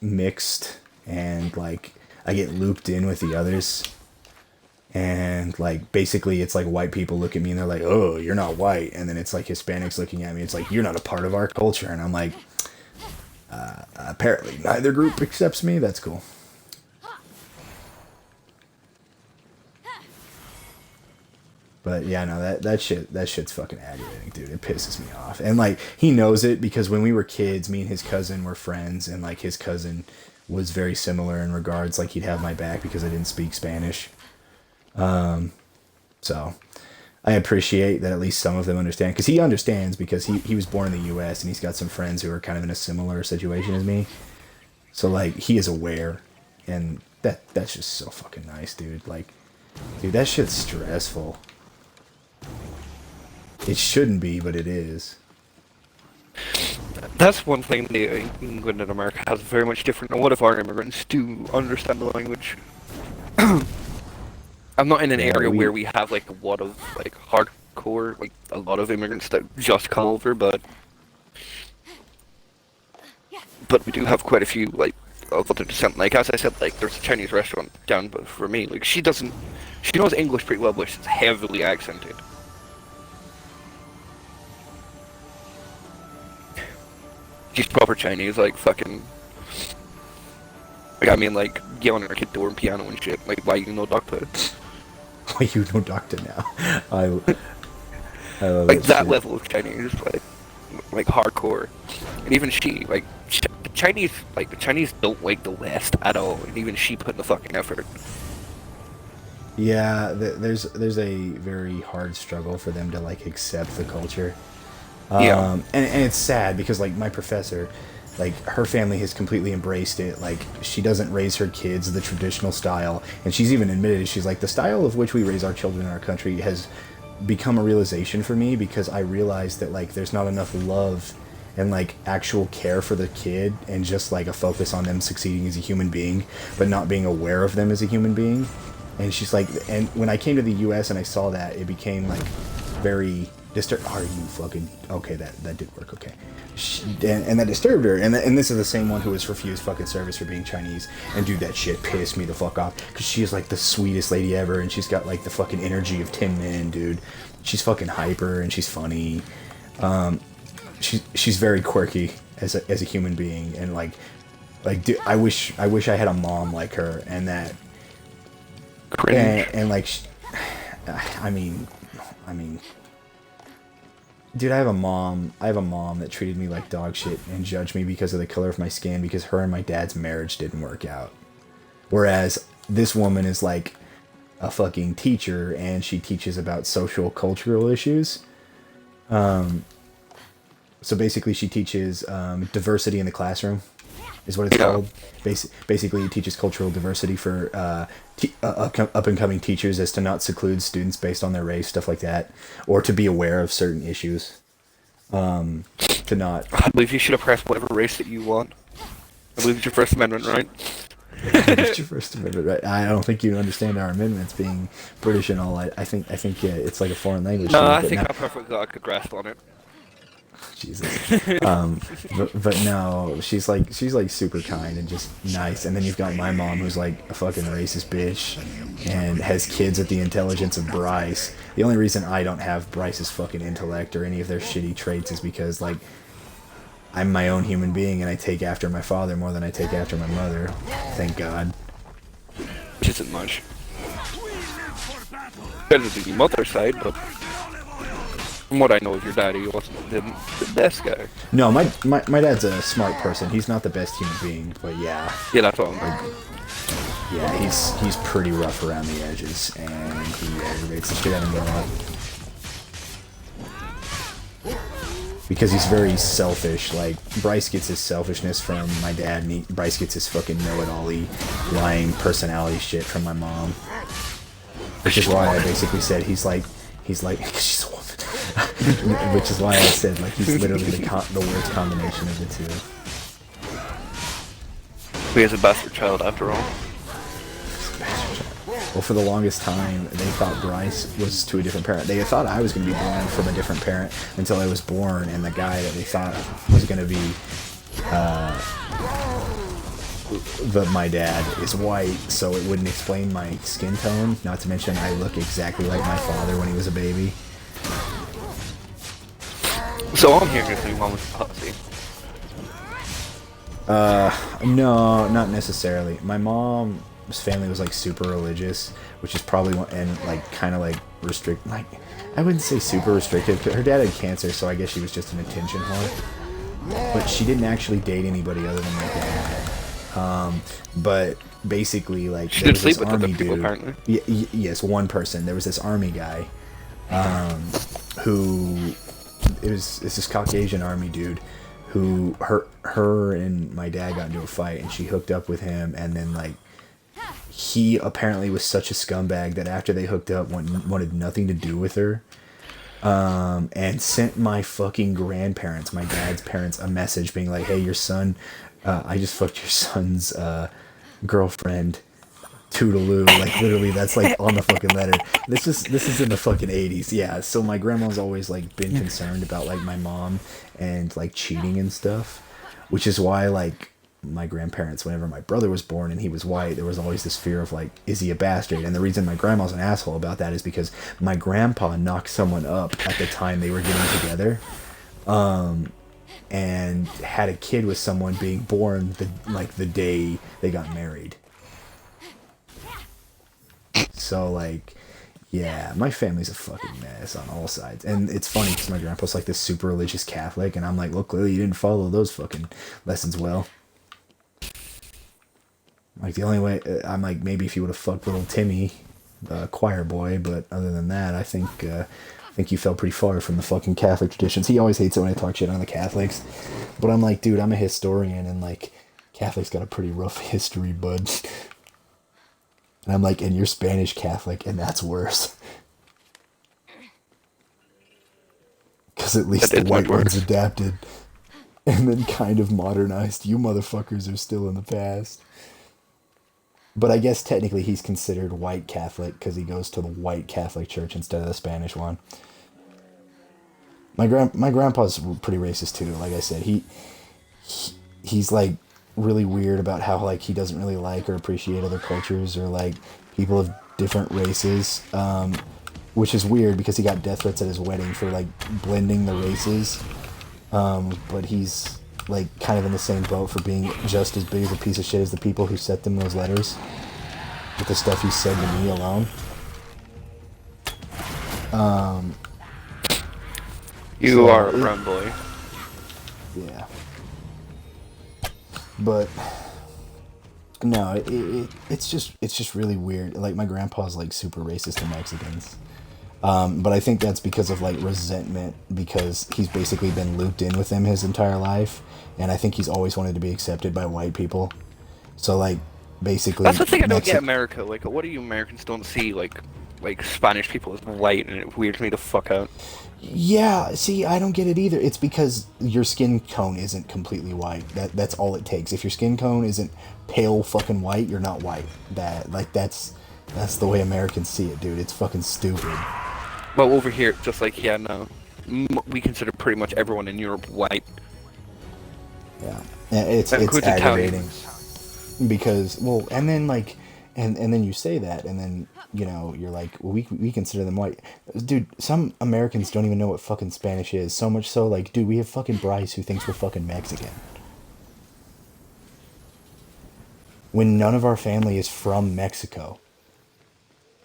mixed and, like, I get looped in with the others. And, like, basically it's like white people look at me and they're like, oh, you're not white. And then it's like Hispanics looking at me. It's like, you're not a part of our culture. And I'm like, apparently neither group accepts me. That's cool. But yeah, no, that shit's fucking aggravating, dude. It pisses me off. And, like, he knows it because when we were kids, me and his cousin were friends, and, like, his cousin was very similar in regards, like, he'd have my back because I didn't speak Spanish. So I appreciate that at least some of them understand, because he understands, because he was born in the US and he's got some friends who are kind of in a similar situation as me. So, like, he is aware, and that's just so fucking nice, dude. Like, dude, that shit's stressful. It shouldn't be, but it is. That's one thing that England and America has very much different. A lot of our immigrants do understand the language. I'm not in an area where we have, like, a lot of, like, hardcore, like, a lot of immigrants that just come over, but we do have quite a few, like, of other descent. Like, as I said, like, there's a Chinese restaurant down for me. Like, she knows English pretty well, but she's heavily accented. She's proper Chinese, like, fucking... Like, I mean, like, yelling at her kid door and piano and shit. Like, why you know doctor? Why you know doctor now? I love like, that shit. level of Chinese, like, hardcore. And even she, like, the Chinese don't like the West at all. And even she put in the fucking effort. Yeah, there's a very hard struggle for them to, like, accept the culture. Yeah. And it's sad because, like, my professor, like, her family has completely embraced it. Like, she doesn't raise her kids the traditional style, and she's even admitted, she's like, the style of which we raise our children in our country has become a realization for me, because I realized that, like, there's not enough love and like actual care for the kid and just like a focus on them succeeding as a human being, but not being aware of them as a human being. And she's like, and when I came to the U.S. and I saw that, it became like very disturbed. Are you fucking okay? That did work. Okay, and that disturbed her. And this is the same one who was refused fucking service for being Chinese. And dude, that shit pissed me the fuck off because she is like the sweetest lady ever, and she's got like the fucking energy of Tin Man, dude. She's fucking hyper and she's funny. She's very quirky as a human being, and like dude, I wish I had a mom like her, and that. And like, I mean, dude, I have a mom that treated me like dog shit and judged me because of the color of my skin because her and my dad's marriage didn't work out. Whereas this woman is like a fucking teacher and she teaches about social cultural issues. So basically she teaches diversity in the classroom is what it's called. Basically it teaches cultural diversity for up and coming teachers as to not seclude students based on their race, stuff like that, or to be aware of certain issues. To not. I believe you should have pressed whatever race that you want. I believe it's your First Amendment, right? It's your First Amendment, right? I don't think you understand our amendments being British and all. I think it's like a foreign language. No, I think I perfectly got a good grasp on it. Jesus. But no, she's like super kind and just nice. And then you've got my mom who's like a fucking racist bitch and has kids at the intelligence of Bryce. The only reason I don't have Bryce's fucking intellect or any of their shitty traits is because like I'm my own human being and I take after my father more than I take after my mother. Thank God. Which isn't much. Better than your mother's side, but from what I know of your daddy, he wasn't the best guy. No, my dad's a smart person. He's not the best human being, but yeah. Yeah, that's all. Yeah, he's pretty rough around the edges, and he aggravates the shit out of me a lot. Because he's very selfish. Like, Bryce gets his selfishness from my dad, and Bryce gets his fucking know-it-all-y, lying personality shit from my mom. Which is why I basically said he's like, she's a woman. Which is why I said, like, he's literally the worst combination of the two. He is a bastard child, after all. Well, for the longest time, they thought Bryce was to a different parent. They thought I was going to be born from a different parent until I was born, and the guy that they thought was going to be my dad is white, so it wouldn't explain my skin tone. Not to mention, I look exactly like my father when he was a baby. So I'm hearing your mom was a pussy. No, not necessarily. My mom's family was like super religious, which is probably one, and like kind of like like I wouldn't say super restrictive. Her dad had cancer, so I guess she was just an attention whore. But she didn't actually date anybody other than my dad. But basically, like, she there did was sleep this with army other people, dude. apparently. Yes, one person. There was this army guy, who it was this Caucasian army dude who her and my dad got into a fight, and she hooked up with him, and then like he apparently was such a scumbag that after they hooked up, wanted nothing to do with her. And sent my fucking grandparents, my dad's parents, a message being like, "Hey, your son, I just fucked your son's girlfriend, toodaloo." Like, literally, that's like on the fucking letter. This is in the fucking 80s, yeah. So my grandma's always like been concerned about like my mom and like cheating and stuff, which is why like my grandparents, whenever my brother was born and he was white, there was always this fear of like, is he a bastard? And the reason my grandma's an asshole about that is because my grandpa knocked someone up at the time they were getting together, and had a kid with someone being born the day they got married. So like, yeah, my family's a fucking mess on all sides. And it's funny because my grandpa's like this super religious Catholic, and I'm like, look, clearly you didn't follow those fucking lessons well. Like, the only way, I'm like, maybe if you would have fucked little Timmy, the choir boy, but other than that, I think you fell pretty far from the fucking Catholic traditions. He always hates it when I talk shit on the Catholics, but I'm like, dude, I'm a historian, and like, Catholics got a pretty rough history, bud. And I'm like, and you're Spanish Catholic, and that's worse. Because at least the white ones adapted. and then kind of modernized. You motherfuckers are still in the past. But I guess technically he's considered white Catholic because he goes to the white Catholic church instead of the Spanish one. My grandpa's pretty racist too. Like I said, he's like really weird about how like he doesn't really like or appreciate other cultures or like people of different races, which is weird because he got death threats at his wedding for like blending the races. But he's like kind of in the same boat for being just as big as a piece of shit as the people who sent them those letters with the stuff he said to me alone. You So, are a brown boy. Yeah. But no, it's just really weird. Like my grandpa's like super racist to Mexicans. But I think that's because of like resentment because he's basically been looped in with them his entire life, and I think he's always wanted to be accepted by white people. So like basically That's the thing I don't get America. Like, what do you Americans don't see like Spanish people as white, and it weirds me the fuck out. Yeah, see, I don't get it either. It's because your skin tone isn't completely white. That's all it takes. If your skin tone isn't pale fucking white, you're not white. That's the way Americans see it, dude. It's fucking stupid. Well, over here, just like, yeah, no. We consider pretty much everyone in Europe white. Yeah. It's includes aggravating. Italians. Because, well, and then like and then you say that and then, you know, you're like, well, we consider them white. Dude, some Americans don't even know what fucking Spanish is. So much so, like, dude, we have fucking Bryce who thinks we're fucking Mexican. When none of our family is from Mexico.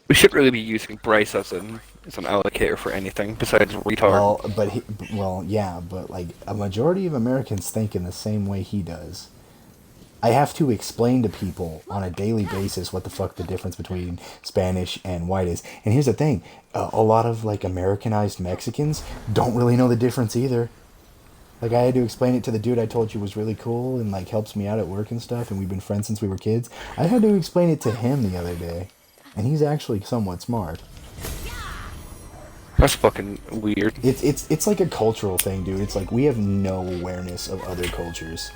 We should really be using Bryce as an allocator for anything besides retard. Well, yeah, but like a majority of Americans think in the same way he does. I have to explain to people on a daily basis what the fuck the difference between Spanish and white is. And here's the thing, a lot of like Americanized Mexicans don't really know the difference either. Like I had to explain it to the dude I told you was really cool and like helps me out at work and stuff, and we've been friends since we were kids. I had to explain it to him the other day, and he's actually somewhat smart. That's fucking weird. It's like a cultural thing, dude. It's like we have no awareness of other cultures.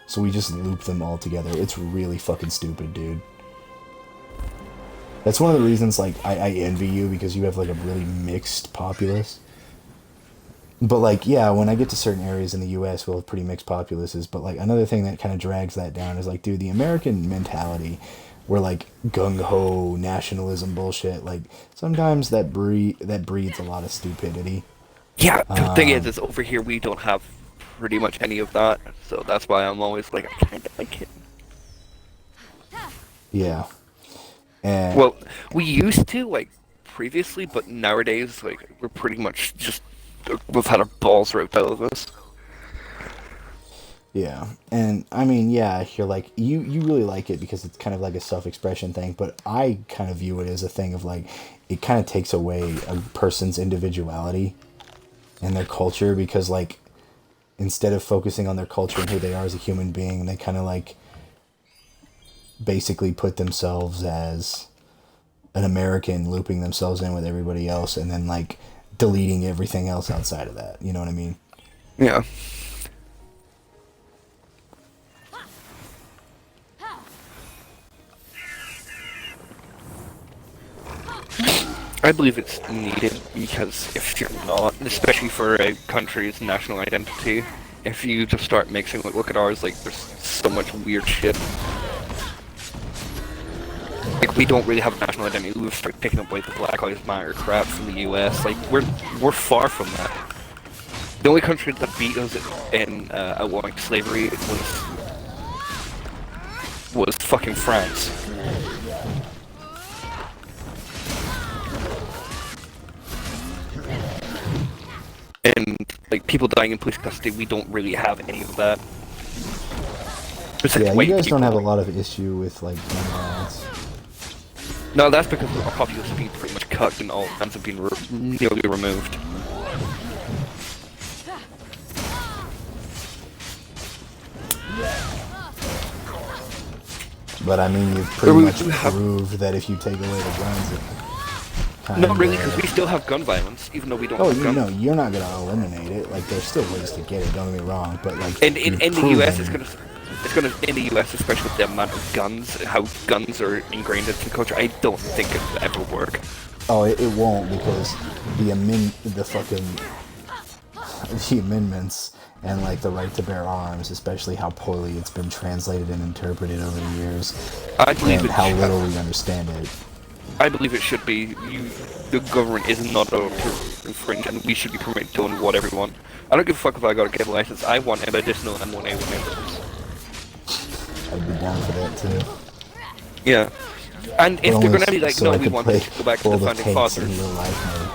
So we just loop them all together. It's really fucking stupid, dude. That's one of the reasons, like, I envy you, because you have, like, a really mixed populace. But, like, yeah, when I get to certain areas in the U.S., we'll have pretty mixed populaces. But, like, another thing that kind of drags that down is, like, dude, the American mentality, where, like, gung-ho nationalism bullshit, like, sometimes that breeds a lot of stupidity. Yeah, the thing is over here we don't have pretty much any of that, so that's why I'm always like, I kind of like it. Yeah. And well, we used to, like, previously, but nowadays, like, we're pretty much just, we've had our balls ripped out of us. Yeah, and I mean, yeah, you're like, you really like it because it's kind of like a self-expression thing, but I kind of view it as a thing of like, it kind of takes away a person's individuality and their culture, because like, instead of focusing on their culture and who they are as a human being, they kind of like basically put themselves as an American, looping themselves in with everybody else, and then like deleting everything else outside of that. You know what I mean? Yeah. I believe it's needed, because if you're not, especially for a country's national identity, if you just start mixing, like, look at ours, like, there's so much weird shit. Like, we don't really have a national identity. We've started picking up, like, the Black Lives Matter crap from the US. Like, we're far from that. The only country that beat us in outlawing slavery was fucking France. And, like, people dying in police custody, we don't really have any of that. Besides Yeah, you white guys people. don't have a lot of issue with like gun violence. No, that's because our populace has been pretty much cut and all guns have been nearly removed. But I mean, you've pretty much proved that if you take away the guns, time. Not really, where- because we still have gun violence, even though we don't Oh, have you guns. know, you're not gonna eliminate it. Like, there's still ways to get it. Don't get me wrong, but like, And in you've the US, proven- it's gonna in the US, especially with the amount of guns, how guns are ingrained into the culture. I don't think it will ever work. Oh, it won't, because the fucking the amendments and like the right to bear arms, especially how poorly it's been translated and interpreted over the years, I believe and it. how little we understand it. I believe it should be. The government is not allowed to infringe, and we should be permitted doing whatever we want. I don't give a fuck if I gotta get a license. I want a medicinal M1A1. I'd be down for that too. Yeah. And if But they're only gonna be like, so no, I we could want play to go back to all the the founding tanks in fathers. real life mode.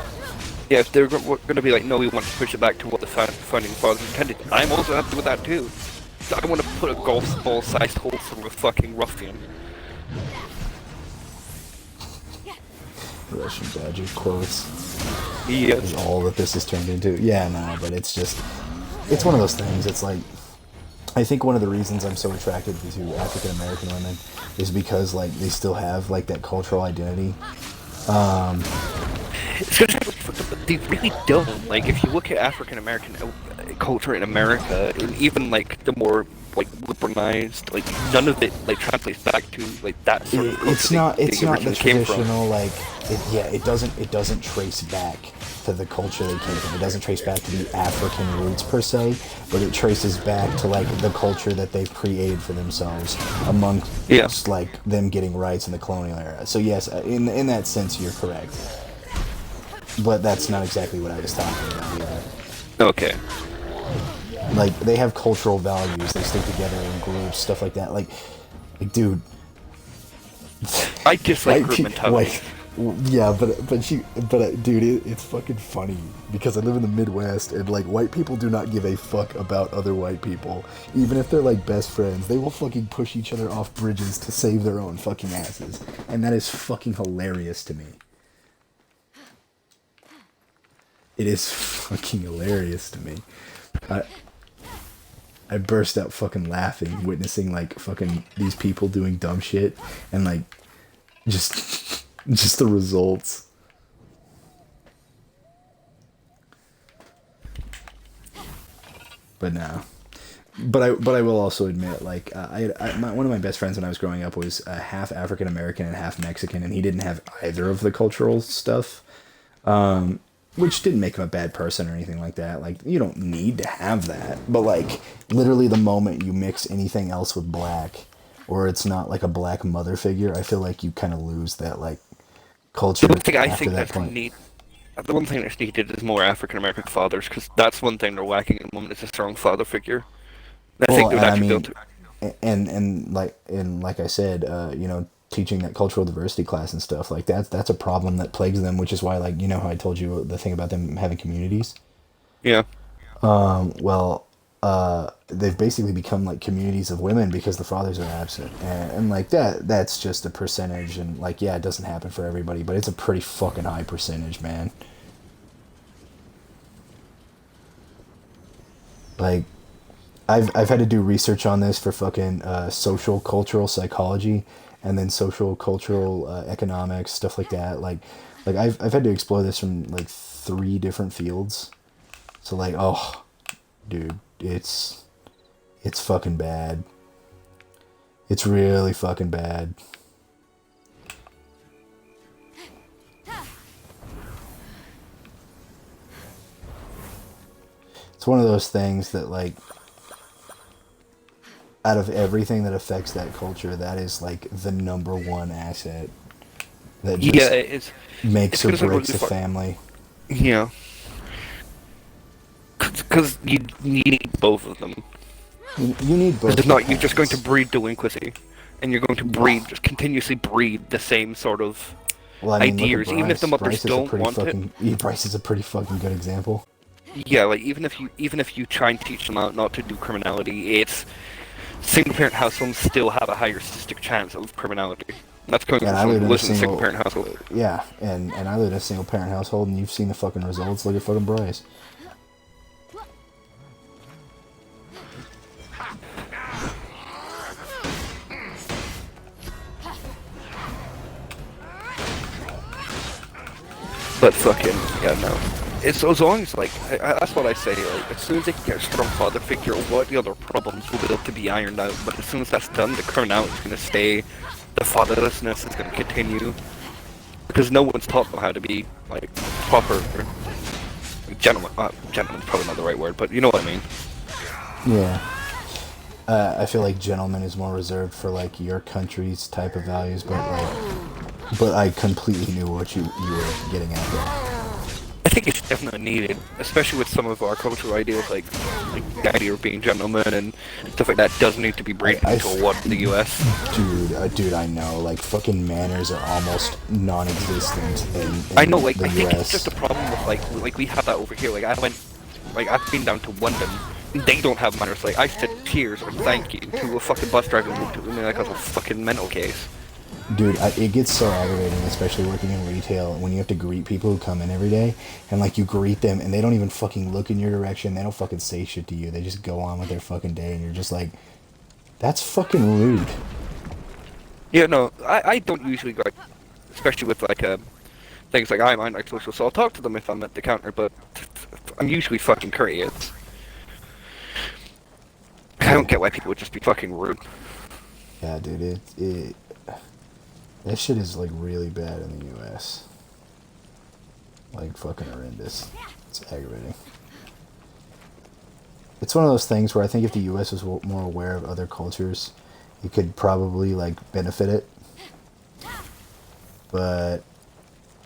Yeah, if they're gonna be like, no, we want to push it back to what the founding fathers intended, I'm also happy with that too. So I don't want to put a golf ball-sized hole through a fucking ruffian. Russian Badger quotes Yes. is all that this has turned into. Yeah, no, but it's just, it's one of those things. It's like, I think one of the reasons I'm so attracted to African American women is because like they still have like that cultural identity. It's gonna sound fucked up, but they really don't. Like, if you look at African American culture in America, and even like the more like liberalized, like none of it like translates back to like that sort of culture. It's not the originally came from. traditional like it doesn't trace back to the culture they came from. It doesn't trace back to the African roots per se, but it traces back to like the culture that they've created for themselves amongst like them getting rights in the colonial era. So yes, in that sense you're correct. But that's not exactly what I was talking about either. Okay. Like, they have cultural values, they stick together in groups, stuff like that. Like dude. I dislike group mentality. Yeah, but dude, it's fucking funny because I live in the Midwest and like white people do not give a fuck about other white people. Even if they're like best friends, they will fucking push each other off bridges to save their own fucking asses. And that is fucking hilarious to me. It is fucking hilarious to me. I burst out fucking laughing, witnessing like fucking these people doing dumb shit and like just the results. But no. But I will also admit, like, one of my best friends when I was growing up was half African American and half Mexican, and he didn't have either of the cultural stuff. Which didn't make him a bad person or anything like that. Like, you don't need to have that. But, like, literally the moment you mix anything else with black, or it's not, like, a black mother figure, I feel like you kind of lose that, like, culture. The one thing I after think that that's point. the one thing that's needed is more African American fathers, because that's one thing they're lacking at the moment, is a strong father figure. And I think they would actually build to. And like I said, you know, teaching that cultural diversity class and stuff like that's a problem that plagues them, which is why, like, you know how I told you the thing about them having communities. Yeah. Well, they've basically become like communities of women because the fathers are absent, and like that's just a percentage, and like, yeah, it doesn't happen for everybody, but it's a pretty fucking high percentage, man. Like, I've had to do research on this for fucking social cultural psychology, and then social cultural economics, stuff like that. Like I've had to explore this from like 3 different fields. So like, oh, dude, it's fucking bad. It's really fucking bad. It's one of those things that, like, out of everything that affects that culture, that is like the number one asset that just makes or breaks a family. Yeah. Because you need both of them. You need both. If not, you're just going to breed delinquency, and you're going to just continuously breed the same sort of ideas, even if the mothers don't want it. Bryce is a pretty fucking good example. Yeah, like even if you try and teach them out not to do criminality, it's single-parent households still have a higher statistic chance of criminality. That's coming from someone who lives in a single-parent household. Yeah, and I live in a single-parent household, and you've seen the fucking results. Look at fucking Bryce. But fucking, yeah, no. It's as long as, like, that's what I say, like, as soon as they can get a strong father figure, what the other problems will be able to be ironed out, but as soon as that's done, the current out is gonna stay, the fatherlessness is gonna continue, because no one's taught them how to be, like, proper, gentleman, gentleman's probably not the right word, but you know what I mean. Yeah. I feel like gentleman is more reserved for like your country's type of values, but I completely knew what you were getting at there. I think it's definitely needed, especially with some of our cultural ideals, like the idea of being gentlemen and stuff like that does need to be breathing into a lot in the U.S. Dude, I know. Like fucking manners are almost non-existent in I know, like the I think it's U.S. just a problem with like we have that over here. Like I've been down to London. They don't have manners. Like I said cheers or thank you to a fucking bus driver who looked at me like I was a fucking mental case. Dude, it gets so aggravating, especially working in retail, when you have to greet people who come in every day, and like you greet them, and they don't even fucking look in your direction. They don't fucking say shit to you. They just go on with their fucking day, and you're just like, that's fucking rude. Yeah, no, I don't usually like, especially with like things like I'm like social, so I'll talk to them if I'm at the counter, but I'm usually fucking courteous. I don't get why people would just be fucking rude. Yeah, dude, that shit is like really bad in the U.S. Like fucking horrendous. It's aggravating. It's one of those things where I think if the U.S. was more aware of other cultures, it could probably like benefit it. But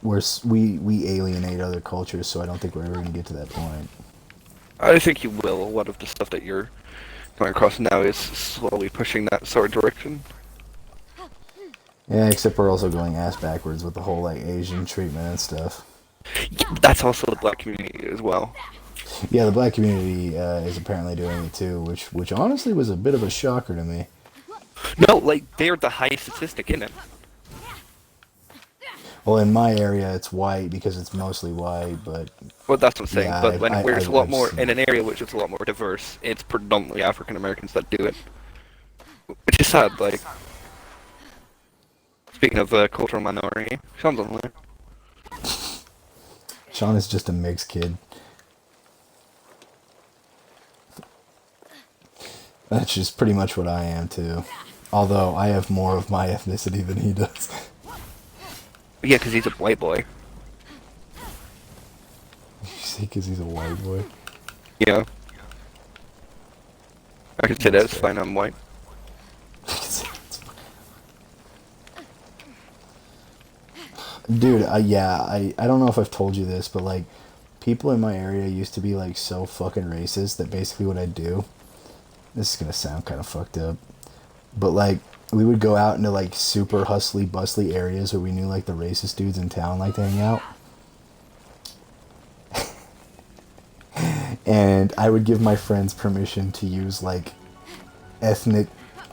we alienate other cultures, so I don't think we're ever gonna get to that point. I think you will. A lot of the stuff that you're going across now is slowly pushing that sort of direction. Yeah, except we're also going ass backwards with the whole like Asian treatment and stuff. Yeah, that's also the black community as well. Yeah, the black community is apparently doing it too, which honestly was a bit of a shocker to me. No, like they're the highest statistic in it. Well, in my area, it's white because it's mostly white, but Well, that's what I'm saying. yeah, But where it's a lot I've more seen in it. an area which is a lot more diverse, it's predominantly African Americans that do it, which is sad. Like speaking of cultural minority, Sean's on there. Sean is just a mixed kid. That's just pretty much what I am too. Although I have more of my ethnicity than he does. Yeah, because he's a white boy. You see, because he's a white boy. Yeah, I can say that That's it's fair. fine. I'm white. Dude, yeah, I don't know if I've told you this, but like, people in my area used to be like so fucking racist that basically what I'd do, this is gonna sound kind of fucked up, but like, we would go out into like super hustly, bustly areas where we knew like the racist dudes in town like to hang out. And I would give my friends permission to use like ethnic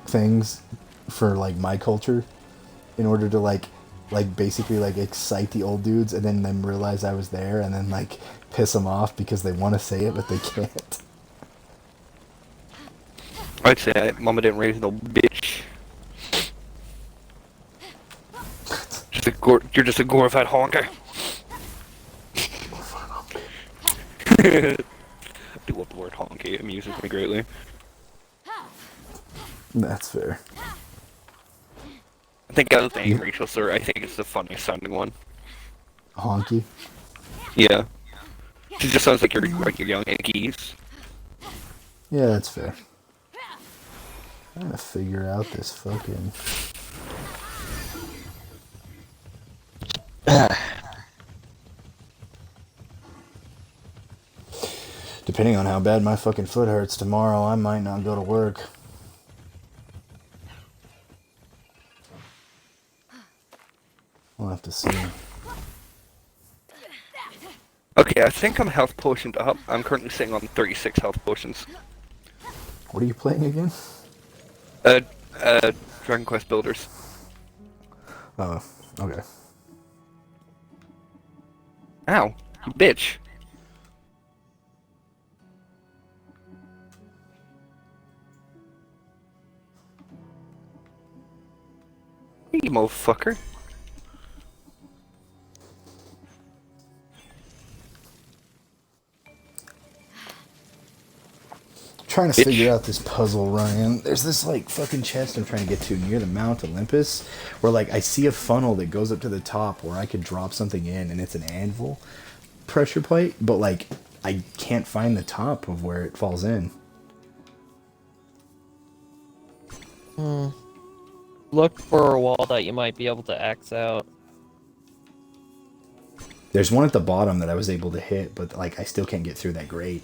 things for like my culture in order to like basically like excite the old dudes and then them realize I was there and then like piss them off because they want to say it but they can't. I'd say Mama didn't raise no bitch. You're just a glorified honker. I do love the word honky. It amuses me greatly. That's fair. I think out of the name Rachel, sir, I think it's the funniest sounding one. Honky. Yeah. She just sounds like you're young and geese. Yeah, that's fair. I'm trying to figure out this fucking... Depending on how bad my fucking foot hurts tomorrow, I might not go to work. We'll have to see. Okay, I think I'm health potioned up. I'm currently sitting on 36 health potions. What are you playing again? Uh, Dragon Quest Builders. Oh, okay. Ow, you bitch. You motherfucker. trying to figure out this puzzle, Ryan. There's this like fucking chest I'm trying to get to near the Mount Olympus, where like I see a funnel that goes up to the top where I could drop something in, and it's an anvil pressure plate, but like I can't find the top of where it falls in. Look for a wall that you might be able to axe out. There's one at the bottom that I was able to hit, but like I still can't get through that grate.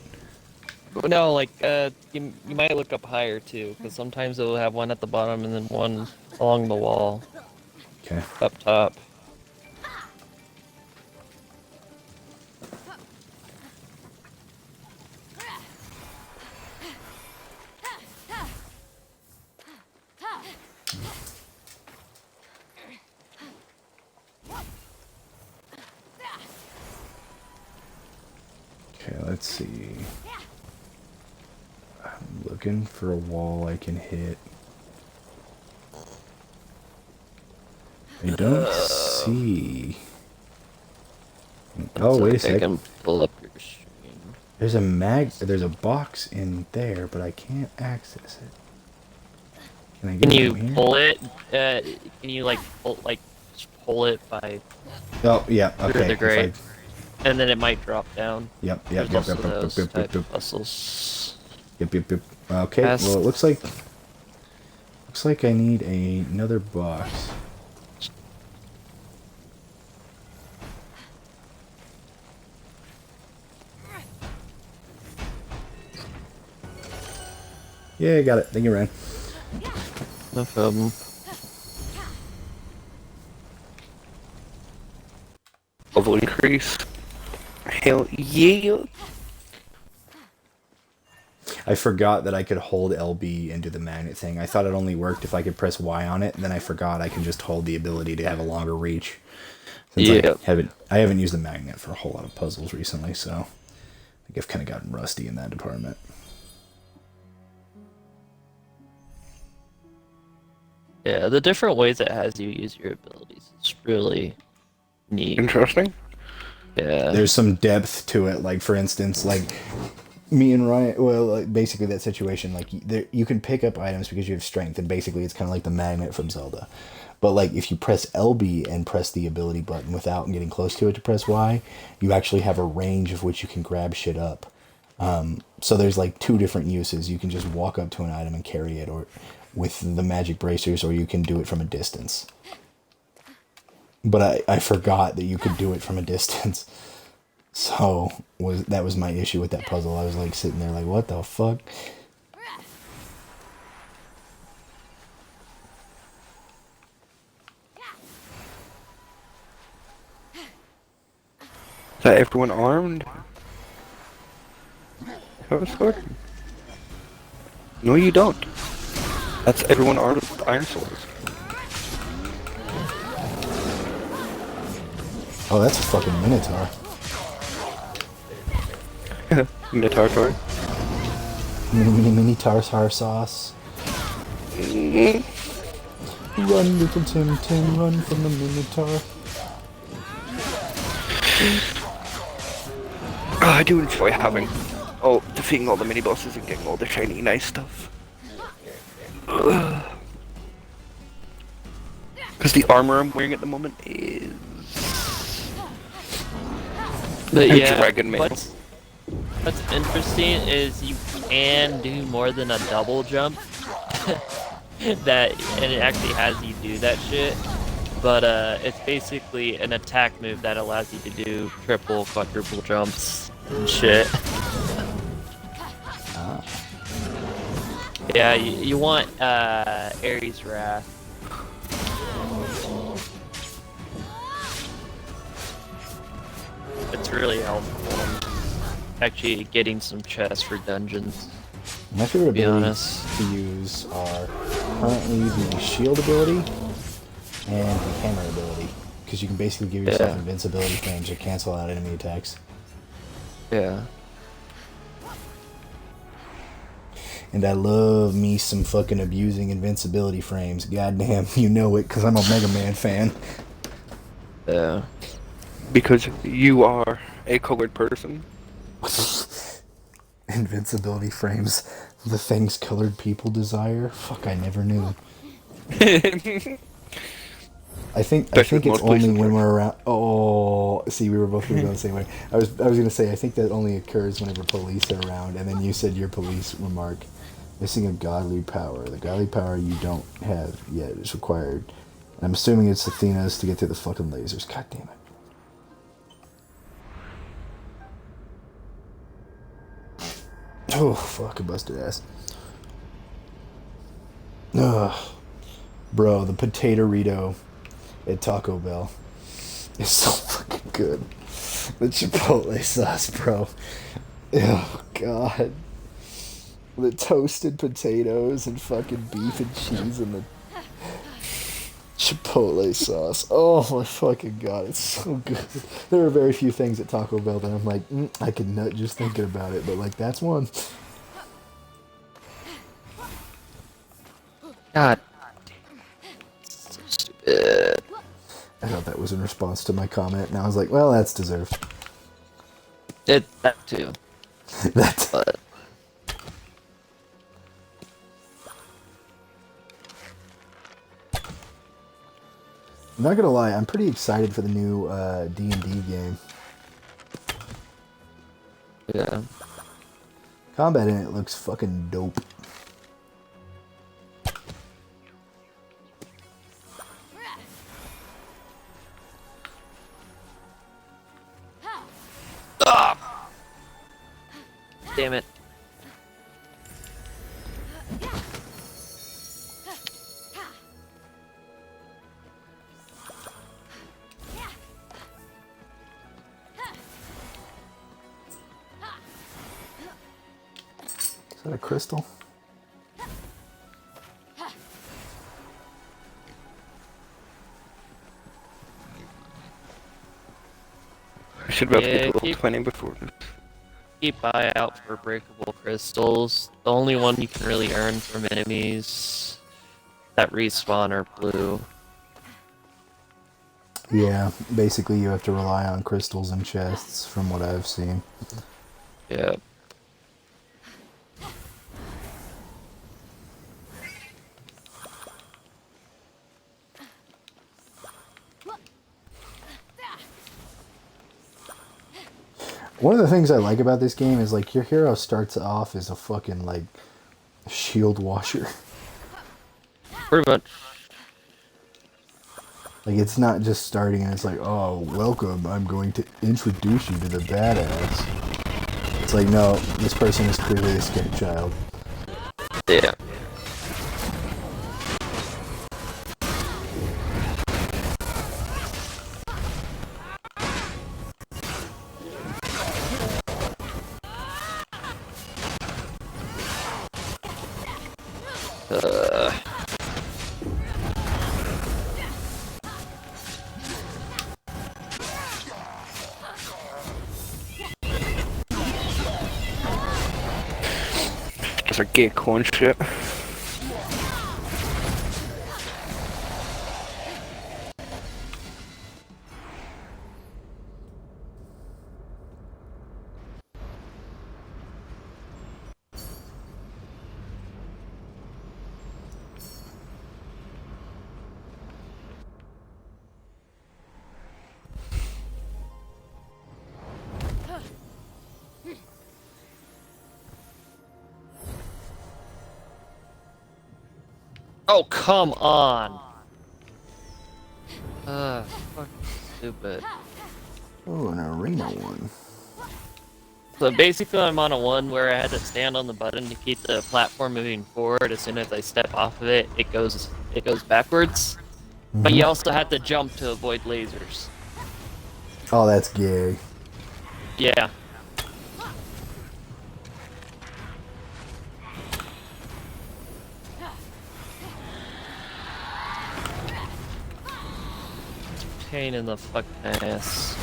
No, like, you might look up higher, too, because sometimes it'll have one at the bottom and then one along the wall. Okay. Up top. Okay, let's see. I'm looking for a wall I can hit. I don't see. Oh, wait a I second. can pull up your stream. There's a box in there, but I can't access it. Can I get Can it you from here? pull it? Can you, like, just pull it by Oh, yeah, through okay. the if grate? And then it might drop down. Yep. There's also those type of puzzles. Yep. Okay, Yes. well, it looks like I need another box. Yeah, I got it. Thank you, Ryan. No problem. Level increase. Hell yeah. I forgot that I could hold LB and do the magnet thing. I thought it only worked if I could press Y on it, and then I forgot I can just hold the ability to have a longer reach. Since Yeah. I haven't used the magnet for a whole lot of puzzles recently, so I think I've kind of gotten rusty in that department. Yeah, the different ways it has you use your abilities is really neat. Interesting. Yeah. There's some depth to it, like for instance, like me and Ryan, well, like basically that situation, like you can pick up items because you have strength, and basically it's kind of like the magnet from Zelda. But like if you press LB and press the ability button without getting close to it to press Y, you actually have a range of which you can grab shit up. So there's like two different uses. You can just walk up to an item and carry it, or with the magic bracers, or you can do it from a distance. But I forgot that you could do it from a distance. So that was my issue with that puzzle. I was like sitting there like, what the fuck? Is that everyone armed? How is it? No, you don't. That's everyone armed with iron swords. Oh, that's a fucking Minotaur. Minotaur sword. Minotaur sauce. Run, little Tim, run from the Minotaur. Oh, I do enjoy defeating all the mini bosses and getting all the shiny nice stuff. Because the armor I'm wearing at the moment is But a yeah, dragon mail. what's interesting is you can do more than a double jump. And it actually has you do that shit. But it's basically an attack move that allows you to do triple, quadruple jumps and shit. Yeah, you want Ares Wrath. It's really helpful. Actually, getting some chests for dungeons. My favorite Be abilities honest. to use are currently the shield ability and the hammer ability, because you can basically give yourself Yeah. invincibility frames or cancel out enemy attacks. Yeah. And I love me some fucking abusing invincibility frames. Goddamn, you know it, because I'm a Mega Man fan. Yeah. Because you are a colored person. Invincibility frames The things colored people desire? Fuck, I never knew. I think Especially with it's most police only in when church. we're around. Oh, see, we were both going to go the same way. I was gonna say I think that only occurs whenever police are around, and then you said your police remark, missing a godly power. The godly power you don't have yet is required. And I'm assuming it's Athena's to get through the fucking lasers. God damn it. Oh fuck, I busted ass. Ugh, bro, the potato Rito at Taco Bell is so fucking good. The chipotle sauce, bro. Oh god. The toasted potatoes and fucking beef and cheese and the chipotle sauce. Oh my fucking god, it's so good. There are very few things at Taco Bell that I'm like, I could nut just thinking about it, but like that's one. God. So stupid. I thought that was in response to my comment, and I was like, well, that's deserved. That too. That's But I'm not gonna lie, I'm pretty excited for the new D&D game. yeah. Combat in it looks fucking dope. Damn it. Is that a crystal? I should have Yeah, people keep- planning before. Keep eye out for breakable crystals. The only one you can really earn from enemies that respawn are blue. Yeah, basically you have to rely on crystals and chests from what I've seen. Yeah. One of the things I like about this game is like your hero starts off as a fucking like shield washer. Pretty much. Like it's not just starting and it's like, oh, welcome, I'm going to introduce you to the badass. It's like, no, this person is clearly a scared child. Yeah. Just a gay corn shit. Oh, come on! Fucking stupid. Oh, an arena one. So basically I'm on a one where I had to stand on the button to keep the platform moving forward. As soon as I step off of it, it goes backwards. But you also have to jump to avoid lasers. Oh, that's gay. Yeah. Pain in the fucking ass.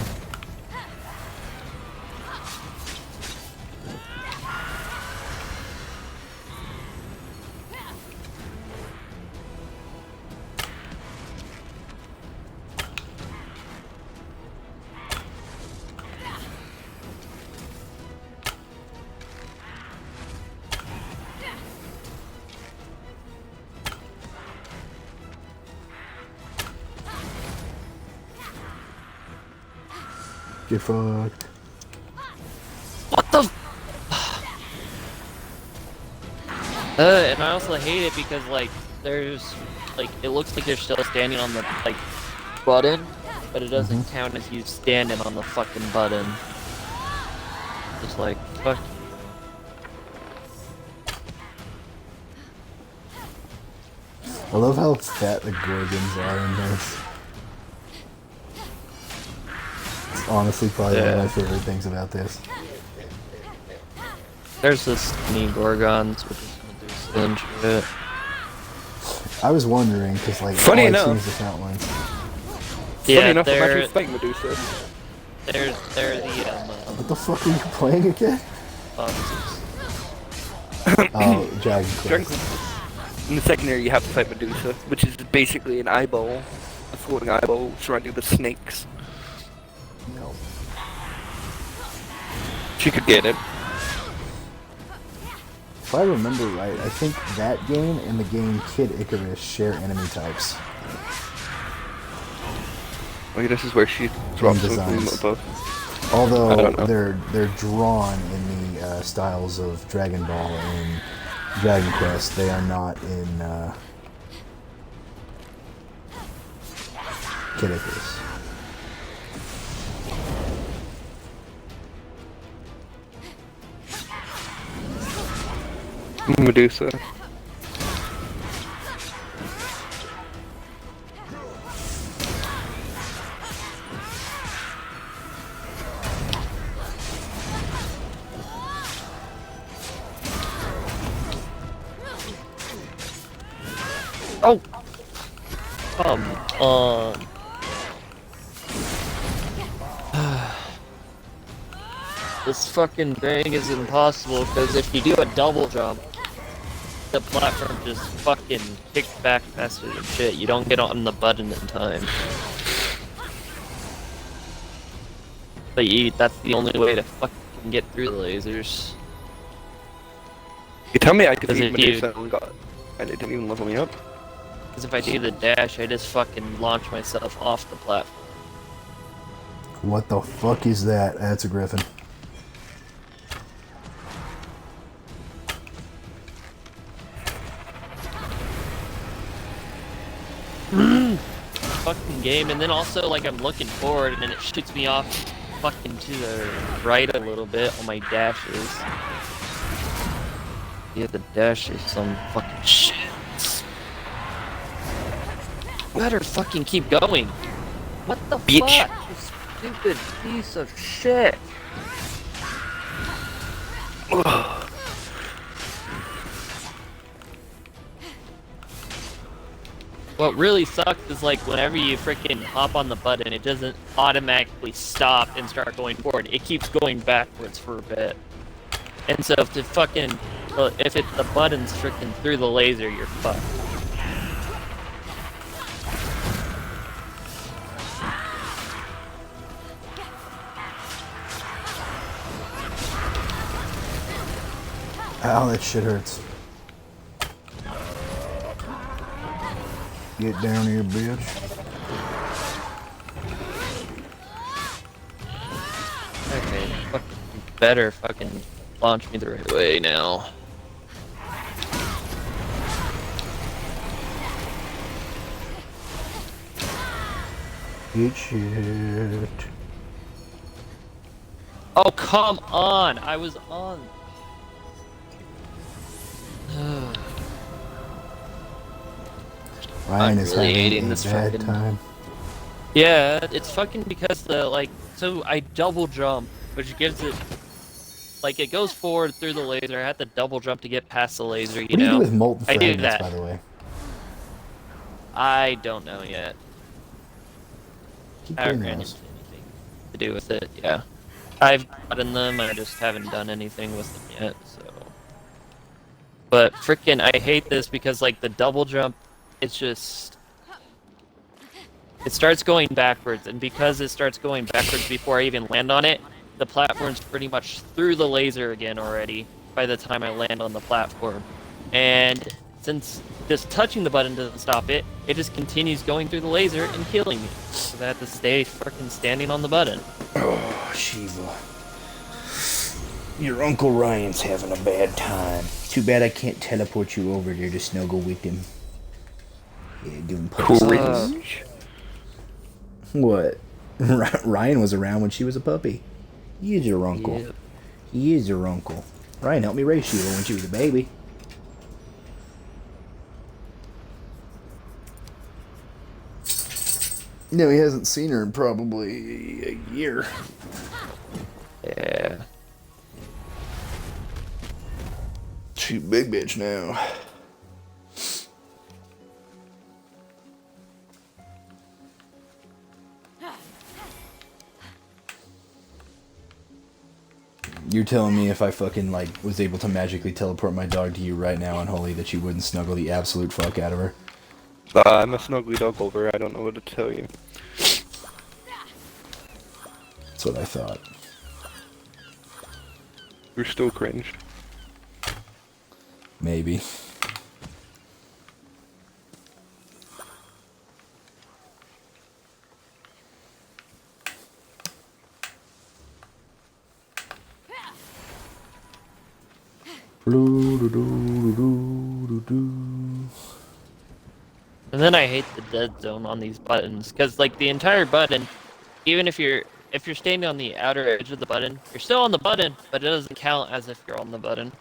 Get fucked. What the? And I also hate it because like there's like it looks like you're still standing on the like button, but it doesn't count as you standing on the fucking button. Just like fuck. I love how fat the Gorgons are in this. It's honestly probably one of my favorite things about this. There's this skinny Gorgons, which is gonna do skin shit. I was wondering, because like, Funny all enough. I've seen is the fat ones. Funny Yeah, enough, I'm they're actually fighting Medusa. they're the What the fuck are you playing again? boxes. Oh, Dragon Dragon Quest. In the second area, you have to fight Medusa, which is basically an eyeball, a floating eyeball surrounded with snakes. No. She could get it. If I remember right, I think that game and the game Kid Icarus share enemy types. Okay, this is where she drops them from designs. above. I Although don't know. they're drawn in the styles of Dragon Ball and Dragon Quest, they are not in Kid Icarus. Medusa. Oh, come on. This fucking thing is impossible because if you do a double jump, the platform just fucking kicks back faster than shit. You don't get on the button in time. But that's the only way to fucking get through the lasers. You tell me I could Does beat it Medusa and it didn't even level me up. Because if I do the dash, I just fucking launch myself off the platform. What the fuck is that? That's a griffin. Fucking game, and then also like I'm looking forward and then it shoots me off fucking to the right a little bit on my dashes. Yeah, the dash is some fucking shit. Better fucking keep going. What the Bitch. fuck? You stupid piece of shit. What really sucks is like whenever you freaking hop on the button, it doesn't automatically stop and start going forward. It keeps going backwards for a bit. And so if the the button's freaking through the laser, you're fucked. Ow, that shit hurts. Get down here, bitch. Okay, fucking better fucking launch me the right way now. Get shit. Oh, come on! I was on. Ryan I'm is really having hating a this bad fucking- time. Yeah, it's fucking because so I double jump, which gives it, like, it goes forward through the laser. I have to double jump to get past the laser, you What do you know? do with molten I do fragments, that. by the way? I don't know yet. Keep I doing haven't those. anything to do with it, yeah. I've gotten them, I just haven't done anything with them yet, so. But frickin' I hate this because, like, the double jump, it's just... It starts going backwards, and because it starts going backwards before I even land on it, the platform's pretty much through the laser again already by the time I land on the platform. And since just touching the button doesn't stop it, it just continues going through the laser and killing me. So I have to stay freaking standing on the button. Shiva. Your Uncle Ryan's having a bad time. Too bad I can't teleport you over there to snuggle with him. Yeah, doing pussies. Cringe. What? Ryan was around when she was a puppy. He is your uncle. Yep. He is your uncle. Ryan helped me raise Shiva when she was a baby. No, he hasn't seen her in probably a year. Yeah. She's a big bitch now. You're telling me if I fucking, like, was able to magically teleport my dog to you right now, Unholy, that you wouldn't snuggle the absolute fuck out of her? I'm a snuggly dog over. I don't know what to tell you. That's what I thought. You're still cringe. Maybe. And then I hate the dead zone on these buttons, because like the entire button, even if you're standing on the outer edge of the button, you're still on the button, but it doesn't count as if you're on the button.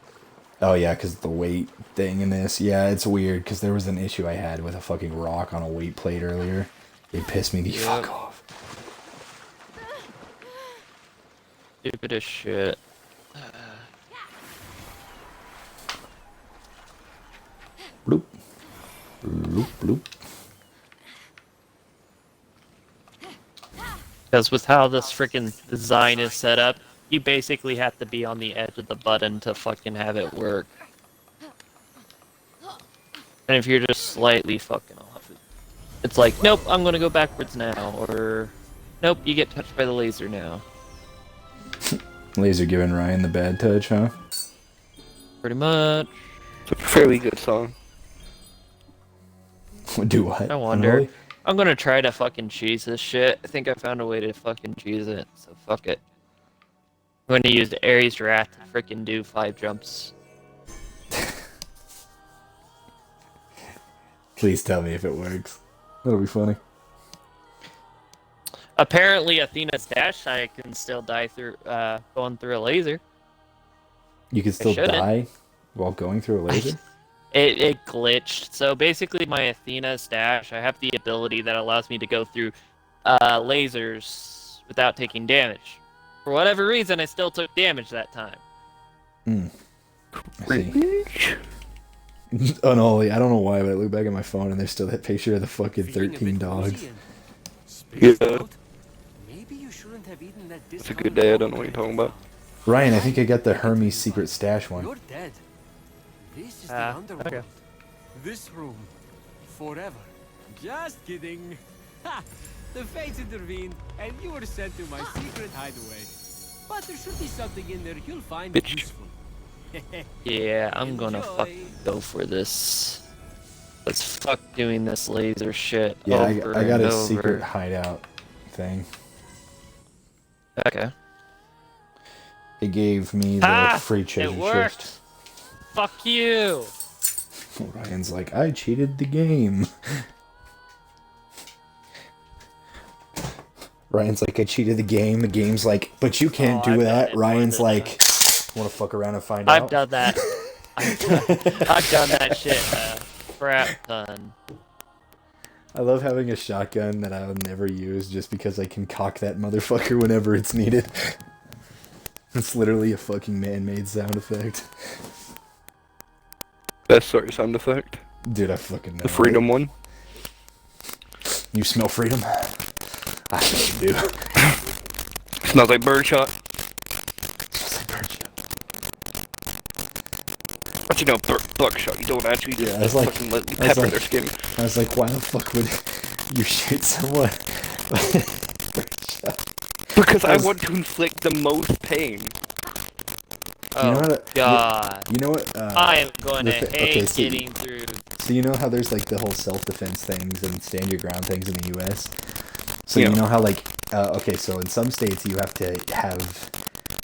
Oh yeah, because the weight thing in this. Yeah, it's weird, because there was an issue I had with a fucking rock on a weight plate earlier. It pissed me the fuck off. Stupid as shit. Bloop. Bloop, bloop. Because with how this freaking design is set up, you basically have to be on the edge of the button to fucking have it work. And if you're just slightly fucking off, it's like, nope, I'm gonna go backwards now, or nope, you get touched by the laser now. Laser giving Ryan the bad touch, huh? Pretty much. It's a fairly good song. Do what? I wonder. Unholy? I'm gonna try to fucking cheese this shit. I think I found a way to fucking cheese it, so fuck it. I'm gonna use the Ares Wrath to freaking do 5 jumps. Please tell me if it works. That'll be funny. Apparently, Athena's dash, I can still die through, going through a laser. You can still shouldn't. die while going through a laser? It glitched. So basically, my Athena stash, I have the ability that allows me to go through lasers without taking damage. For whatever reason, I still took damage that time. I see. Unholy. I don't know why, but I look back at my phone and there's still that picture of the fucking 13 dogs. Yeah. Maybe you shouldn't have eaten that It's a good day. I don't know what you're talking about. Ryan, I think I got the Hermes secret stash one. You're dead. This is the Ah, underworld. okay. This room. Forever. Just kidding. Ha! The fates intervened, and you were sent to my secret hideaway. But there should be something in there you'll find Bitch. useful. Yeah, I'm gonna Enjoy. fucking go for this. Let's fuck doing this laser shit. Yeah, over I got and a over. secret hideout thing. Okay. It gave me the Ah! free It treasure worked! chest. Fuck you! Ryan's like, I cheated the game. Ryan's like, I cheated the game. The game's like, but you can't Oh, do I've that. done it more Ryan's than like, want to fuck around and find I've out? done that. I've done that shit a crap ton. I love having a shotgun that I'll never use just because I can cock that motherfucker whenever it's needed. It's literally a fucking man-made sound effect. Best sort of sound effect. Dude, I fucking know. The freedom one. You smell freedom? I think you do. Smells like birdshot. Smells like birdshot. But you know, buckshot. You don't actually just Yeah, I was like- fucking let I was pepper like- their skin. I was like, why the fuck would you shoot someone? Birdshot. Because I was- want to inflict the most pain. Oh, know how to- God. You know what? I am going to the thi- hate okay, so- getting through. So you know how there's like the whole self-defense things and stand your ground things in the U.S. So Yeah. you know how like Okay, so in some states you have to have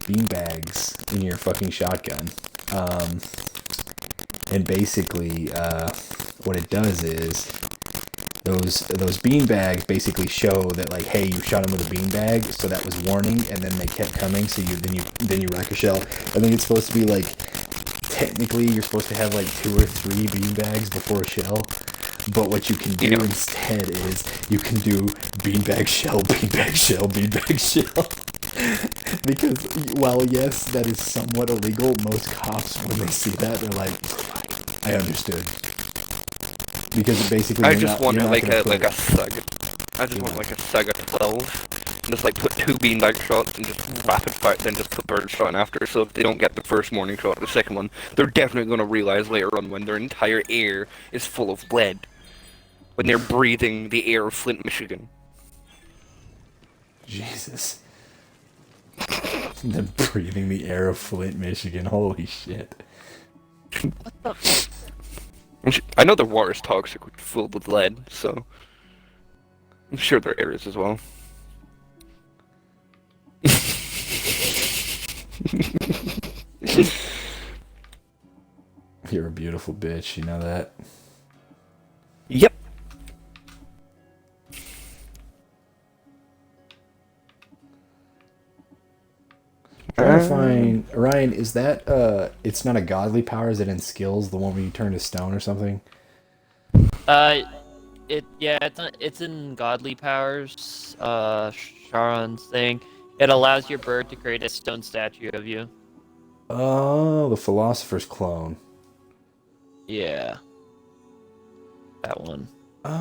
beanbags in your fucking shotgun. And basically, what it does is those beanbags basically show that like, hey, you shot him with a beanbag, so that was warning, and then they kept coming, so then you rack a shell. I think it's supposed to be like, technically you're supposed to have like 2 or 3 beanbags before a shell. But what you can do instead is you can do beanbag shell, beanbag shell, beanbag shell. Because while yes, that is somewhat illegal, most cops when they see that they're like, I understood. Because basically, I just want like a Sega. I just want like a Sega 12. And just like put 2 beanbag shots and just rapid fire, then just put bird shot in after. So if they don't get the first morning shot, the second one, they're definitely going to realize later on when their entire air is full of lead. When they're breathing the air of Flint, Michigan. Jesus. They're breathing the air of Flint, Michigan. Holy shit. What the fuck? I know their water is toxic, filled with lead, so I'm sure their air is as well. You're a beautiful bitch, you know that? Yep. Trying to find Ryan, is that it's not a godly power, is it in skills, the one where you turn to stone or something? It's in godly powers. Sharon's thing. It allows your bird to create a stone statue of you. Oh, the philosopher's clone. Yeah. That one. Oh,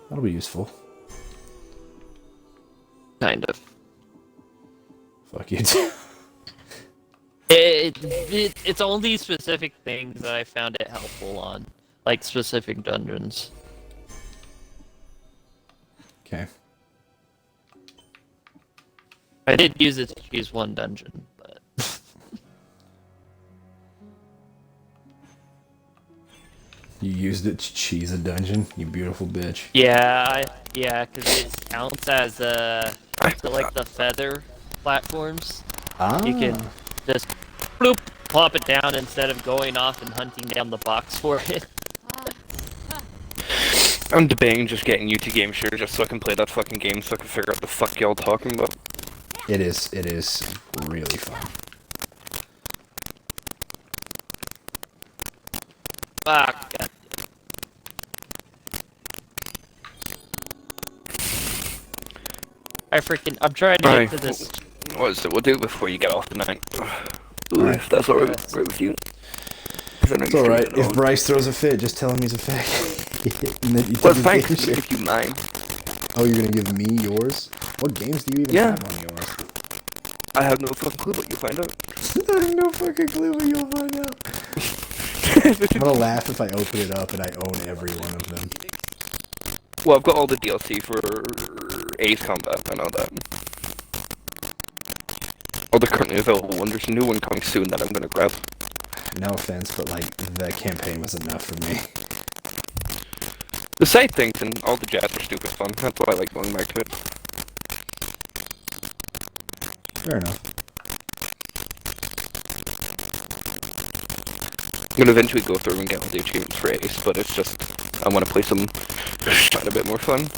that'll be useful. Kind of. Fuck you too. It's only specific things that I found it helpful on. Like specific dungeons. Okay. I did use it to choose one dungeon, but... You used it to cheese a dungeon, you beautiful bitch. Yeah, because it counts as like the feather platforms. Ah. You can just bloop, plop it down instead of going off and hunting down the box for it. I'm debating just getting you to game share just so I can play that fucking game so I can figure out the fuck y'all talking about. It is really fun. Fuck. God. I'm trying to get to this. What is it? We'll do it before you get off tonight. If that's alright with you. It's alright. If Bryce throws a fit, just tell him he's a fag. And then you Well, take thanks. his game If you mind. Oh, you're gonna give me yours? What games do you even have on yours? I have no fucking clue, but you'll find out. I have no fucking clue, but you'll find out. I'm gonna laugh if I open it up and I own every one of them. Well, I've got all the DLC for Ace Combat, I know that. All the currently available one, there's a new one coming soon that I'm gonna grab. No offense, but like, the campaign was enough for me. The side things and all the jets are stupid fun, that's why I like going back to it. Fair enough. I'm gonna eventually go through and get all the achievements for Ace, but it's just, I wanna play some a bit more fun.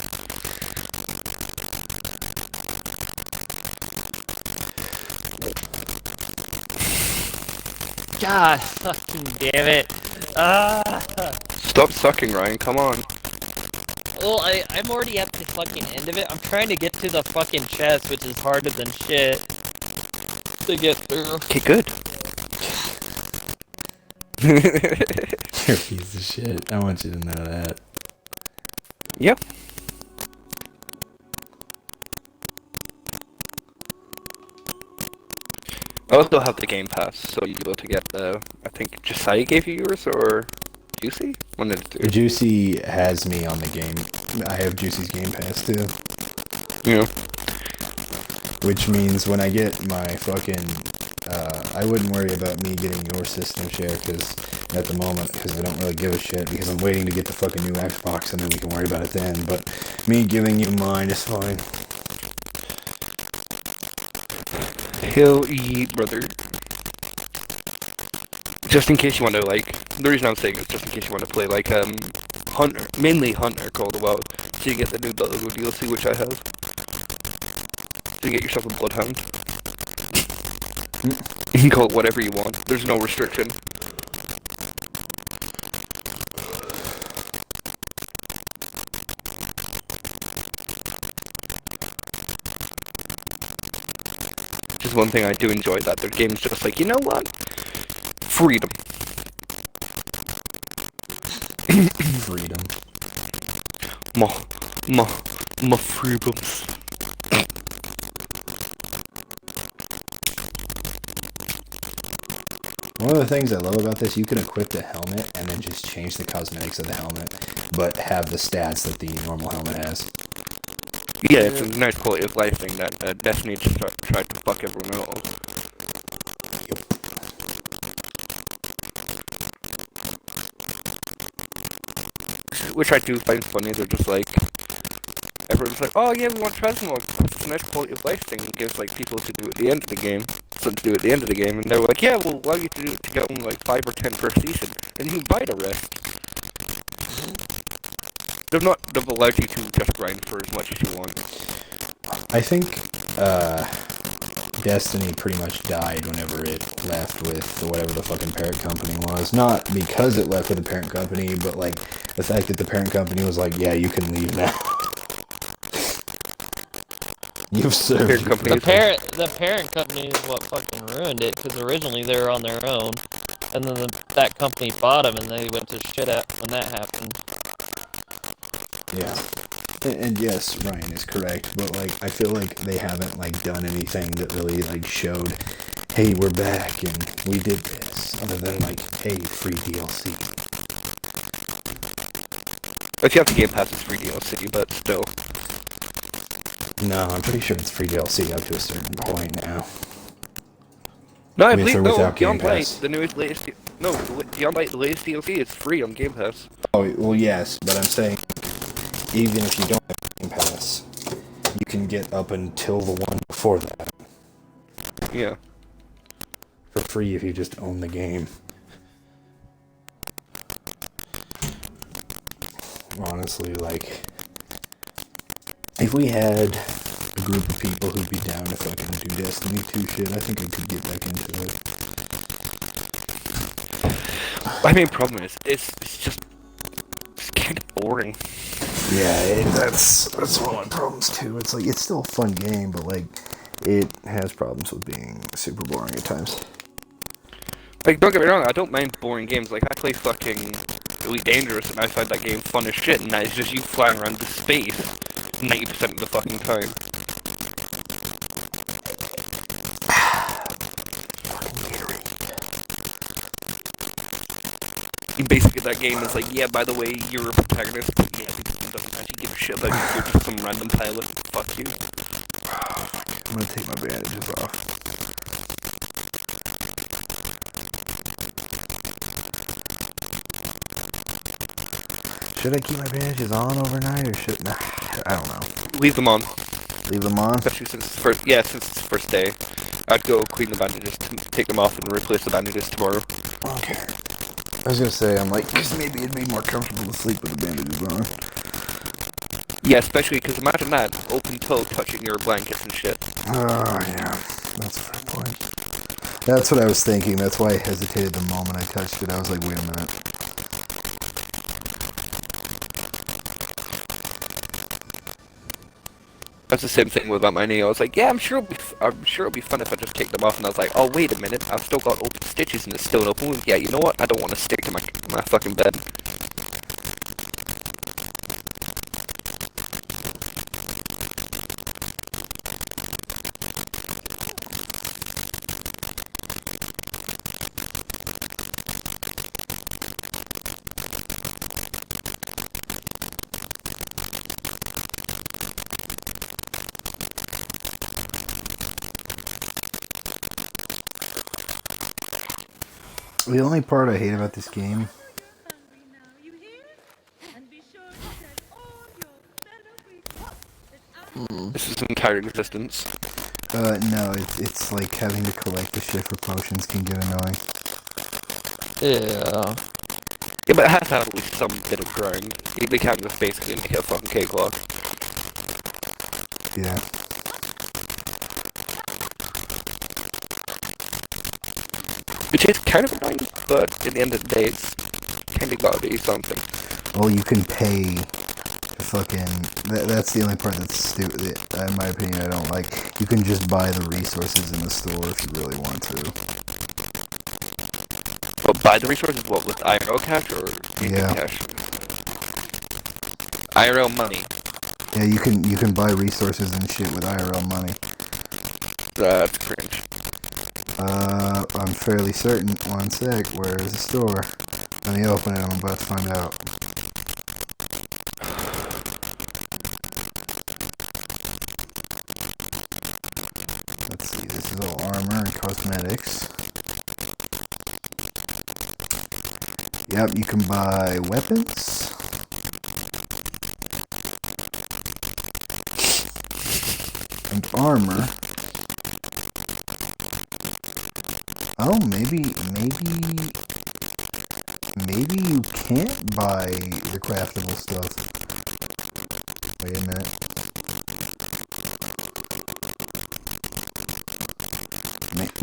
God fucking damn it. Stop sucking, Ryan, come on. Well, I'm already at the fucking end of it. I'm trying to get to the fucking chest, which is harder than shit to get through. Okay, good. You're a piece of shit. I want you to know that. Yep. I also have the Game Pass, so you'll be able to get the... I think Josiah gave you yours, or Juicy? One of the two. Juicy has me on the game. I have Juicy's Game Pass too. Yeah. Which means when I get my fucking... I wouldn't worry about me getting your system share, because at the moment because I don't really give a shit because I'm waiting to get the fucking new Xbox and then we can worry about it then. But me giving you mine is fine. Hell yeah, brother. Just in case you want to, like, the reason I'm saying is just in case you want to play, like, Hunter, mainly Hunter Call of the Wild, so you get the new Bloodhound DLC, which I have. So you get yourself a Bloodhound. You can call it whatever you want, there's no restriction. Which is one thing I do enjoy, that their game's just like, you know what? Freedom. Freedom. My freedoms. One of the things I love about this, you can equip the helmet and then just change the cosmetics of the helmet, but have the stats that the normal helmet has. Yeah, it's a nice quality of life thing that Destiny just tried to fuck everyone out of. Yep. Which I do find funny, they're just like, everyone's like, oh yeah, we want transmog. It's a nice quality of life thing. It gives like people to do at the end of the game, something to do at the end of the game, and they're like, yeah, we'll allow you to do it to get only like 5 or 10 per season, and you can buy the rest. They've allowed you to just grind for as much as you want. I think Destiny pretty much died whenever it left with whatever the fucking parent company was. Not because it left with the parent company, but like the fact that the parent company was like, yeah, you can leave now. You've served. The parent company is what fucking ruined it, because originally they were on their own, and then that company bought them, and they went to shit at when that happened. Yeah. And yes, Ryan is correct, but like I feel like they haven't like done anything that really like showed, hey, we're back and we did this, other than like, hey, free DLC. If you have the Game Pass, it's free DLC, but still. No, I'm pretty sure it's free DLC up to a certain point now. No, I With believe or no. without Game Beyond Light, Pass. the newest latest. No, Beyond Light, the latest DLC is free on Game Pass. Oh, well, yes, but I'm saying, even if you don't have Game Pass, you can get up until the one before that Yeah. for free if you just own the game. Honestly, like, if we had a group of people who'd be down to fucking do Destiny 2 shit, I think I could get back into it. My main problem is, it's just kind of boring. Yeah, that's one of my problems too. It's like, it's still a fun game, but like, it has problems with being super boring at times. Like, don't get me wrong, I don't mind boring games. Like, I play fucking Elite Dangerous, and I find that game fun as shit, and that is just you flying around the space 90% of the fucking time. And basically, that game is like, yeah, by the way, you're a protagonist, but yeah, it doesn't actually give a shit about you. You're just some random pilot. Fuck you. I'm gonna take my bandages off. Should I keep my bandages on overnight or should nah? I don't know. Leave them on. Leave them on? Especially since it's since it's the first day. I'd go clean the bandages, take them off, and replace the bandages tomorrow. Okay. I was gonna say, I'm like, cause maybe it'd be more comfortable to sleep with the bandages on. Yeah, especially because imagine that, open toe touching your blankets and shit. Oh, yeah. That's a fair point. That's what I was thinking. That's why I hesitated the moment I touched it. I was like, wait a minute. That's the same thing about my knee. I was like, yeah, I'm sure it'll be fun if I just take them off. And I was like, oh, wait a minute, I've still got open stitches and it's still an open wound. Yeah, you know what? I don't want to stick to my fucking bed. The only part I hate about this game, This is entire existence. no, it's like having to collect the shit for potions can get annoying. Yeah. Yeah, but it has to have at least some bit of grind. They can't just basically make it a fucking cakewalk. Yeah. Which is kind of annoying, but at the end of the day, it's kind of gotta be something. Well, you can pay to fucking... That's the only part that's stupid, in my opinion, I don't like. You can just buy the resources in the store if you really want to. But buy the resources, what, with IRL cash or Yeah. cash? IRL money. Yeah, you can buy resources and shit with IRL money. That's cringe. I'm fairly certain. One sec, where is the store? Let me open it, I'm about to find out. Let's see, this is all armor and cosmetics. Yep, you can buy weapons. And armor. Oh, maybe you can't buy the craftable stuff. Wait a minute.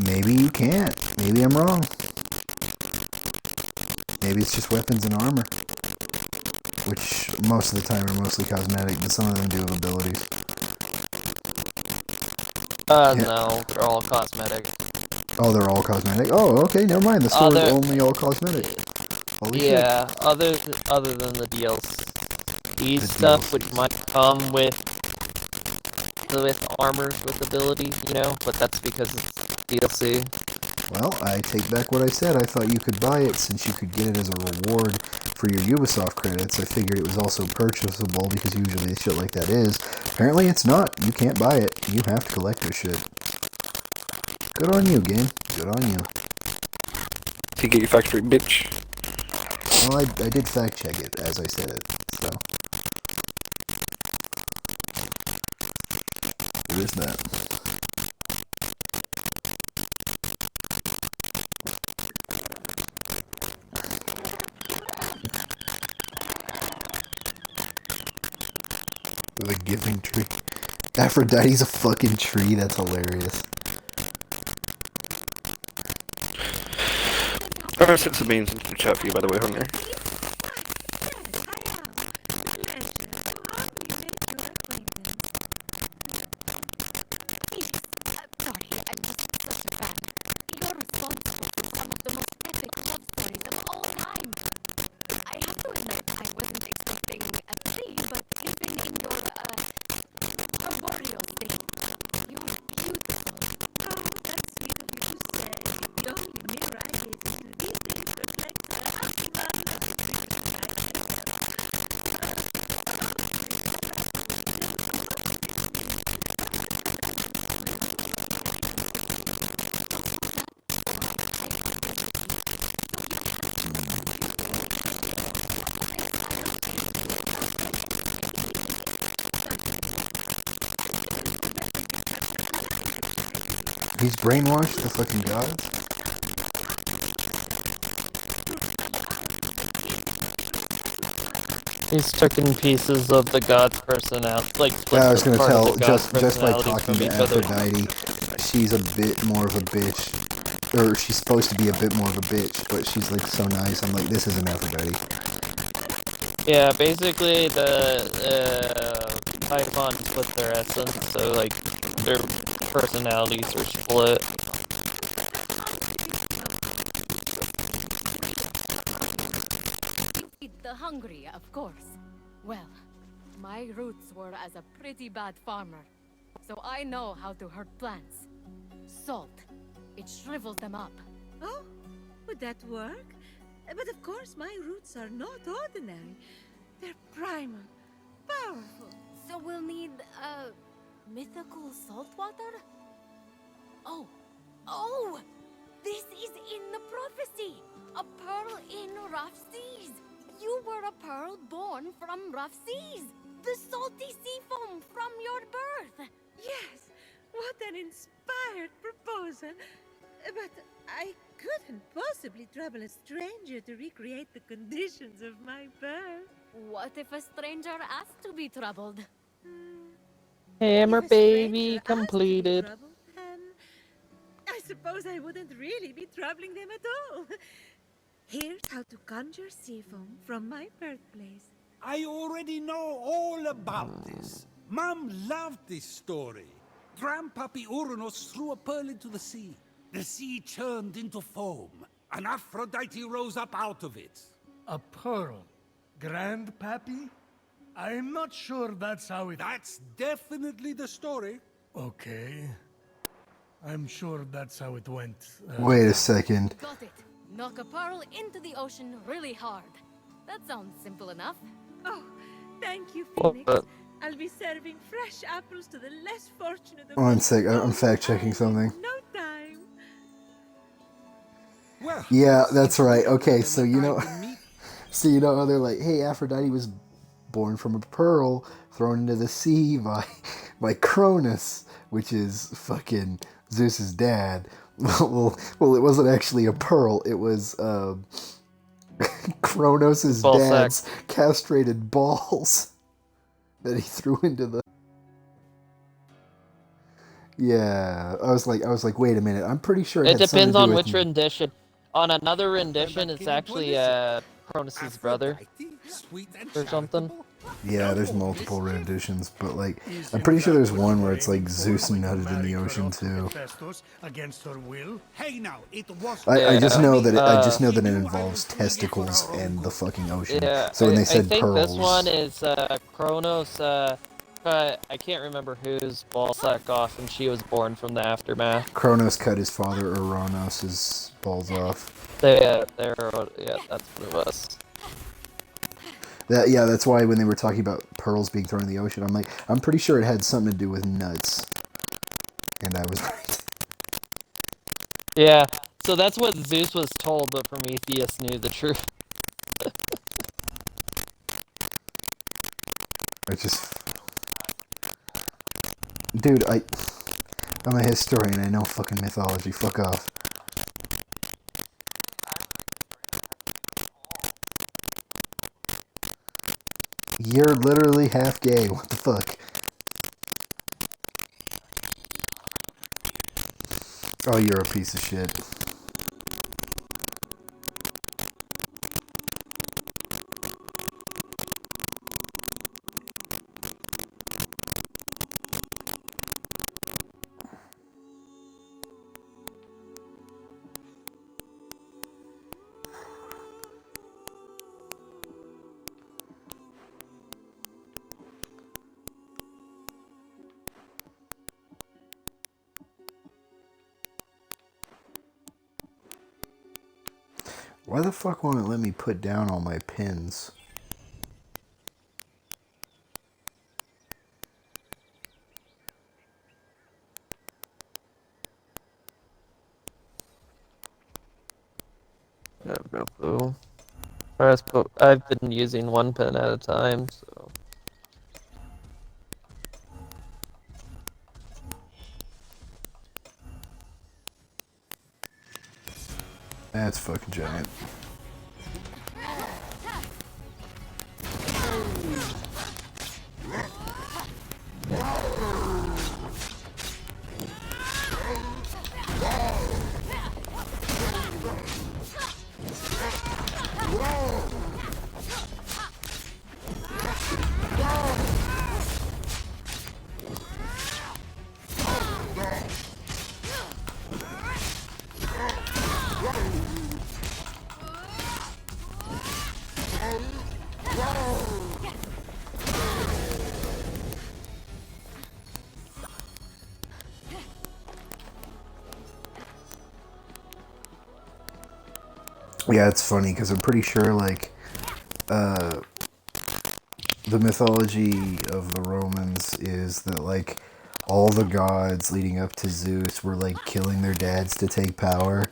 Maybe you can't. Maybe I'm wrong. Maybe it's just weapons and armor. Which most of the time are mostly cosmetic, but some of them do have abilities. Yeah. No, they're all cosmetic. Oh, they're all cosmetic? Oh, okay, never mind. The store's only all cosmetic. Holy shit. Yeah, other than the DLC stuff, which might come with armor with ability, you know, but that's because it's DLC. Well, I take back what I said. I thought you could buy it since you could get it as a reward for your Ubisoft credits. I figured it was also purchasable because usually shit like that is. Apparently it's not. You can't buy it. You have to collect this shit. Good on you, game. Good on you. To get your factory, bitch. Well, I did fact check it as I said it, so. There is that. The giving tree. Aphrodite's a fucking tree, that's hilarious. I sent some beans into the chat for you, by the way, Hunger. He's brainwashed the fucking god? He's taking pieces of the god's personality, Yeah, I was gonna tell, just by personalities talking from to each other. Aphrodite, she's a bit more of a bitch. Or she's supposed to be a bit more of a bitch, but she's like so nice. I'm like, this isn't Aphrodite. Yeah, basically the Python split their essence, so like their personalities are split. The hungry, of course. Well, my roots were as a pretty bad farmer, so I know how to hurt plants. Salt. It shrivels them up. Oh, would that work? But of course, my roots are not ordinary. They're primal, powerful. So we'll need, mythical salt water? Oh! This is in the prophecy. A pearl in rough seas. You were a pearl born from rough seas. The salty sea foam from your birth. Yes, what an inspired proposal. But I couldn't possibly trouble a stranger to recreate the conditions of my birth. What if a stranger asked to be troubled? Hammer If a stranger baby asked to be completed. troubled, then I suppose I wouldn't really be troubling them at all. Here's how to conjure sea foam from my birthplace. I already know all about this. Mom loved this story. Grandpappy Uranus threw a pearl into the sea. The sea churned into foam, and Aphrodite rose up out of it. A pearl. Grandpappy? I'm not sure that's how it... That's definitely the story. Okay. I'm sure that's how it went. Wait a second. Got it. Knock a pearl into the ocean really hard. That sounds simple enough. Oh, thank you, Well, Phoenix. I'll be serving fresh apples to the less fortunate of One us sec, I'm all fact-checking in something. No time. Well, Yeah, that's right. Okay, then so we you know, find the meat. so you know how they're like, hey, Aphrodite was born from a pearl thrown into the sea by Cronus, which is fucking Zeus's dad. Well, it wasn't actually a pearl. It was Kronos' Ball dad's castrated balls that he threw into the. Yeah, I was like, wait a minute. I'm pretty sure it, It had something depends to do on with which rendition. On another rendition, it's actually Cronus' brother Aphrodite, sweet and or something. charitable. Yeah, there's multiple renditions, but like, I'm pretty sure there's one where it's like Zeus nutted in the ocean too. Against her will. Hey now, it was. I just know that I just know that it You knew I involves was doing it for testicles our own and the good. fucking ocean. Yeah, So when they I said think pearls, this one is Kronos. I can't remember whose ball sack off, and she was born from the aftermath. Kronos cut his father Uranus' balls off. Yeah, that's what it was. That's why when they were talking about pearls being thrown in the ocean, I'm like, I'm pretty sure it had something to do with nuts. And I was right. Yeah, so that's what Zeus was told, but Prometheus knew the truth. I just, dude, I'm a historian. I know fucking mythology. Fuck off. You're literally half gay. What the fuck? Oh, you're a piece of shit. Why the fuck won't it let me put down all my pins? I have no clue. I've been using one pen at a time, so. That's fucking giant. Yeah, it's funny because I'm pretty sure, like, the mythology of the Romans is that, like, all the gods leading up to Zeus were, like, killing their dads to take power.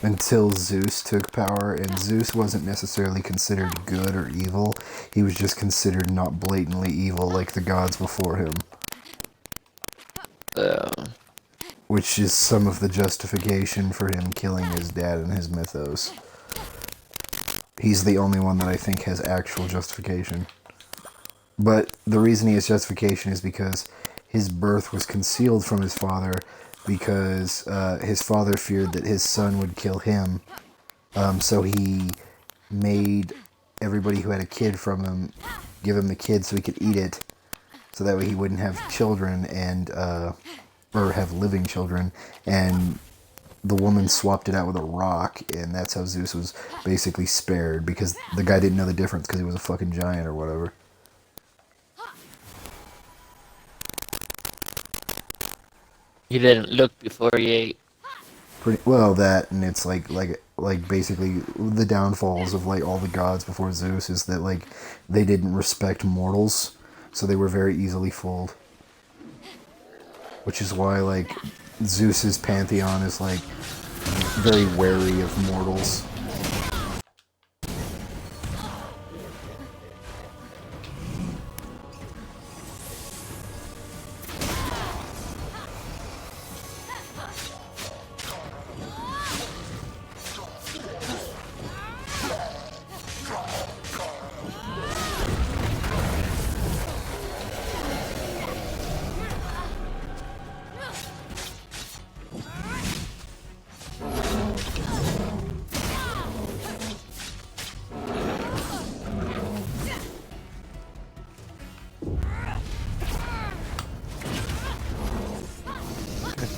until Zeus took power, and Zeus wasn't necessarily considered good or evil. He was just considered not blatantly evil like the gods before him. Which is some of the justification for him killing his dad in his mythos. He's the only one that I think has actual justification. But the reason he has justification is because his birth was concealed from his father because his father feared that his son would kill him. So he made everybody who had a kid from him give him the kid so he could eat it. So that way he wouldn't have children and or have living children. And the woman swapped it out with a rock, and that's how Zeus was basically spared, because the guy didn't know the difference because he was a fucking giant or whatever. You didn't look before you ate. Pretty well, that, and it's like basically the downfalls of like all the gods before Zeus is that like they didn't respect mortals, so they were very easily fooled. Which is why like Zeus's pantheon is like very wary of mortals.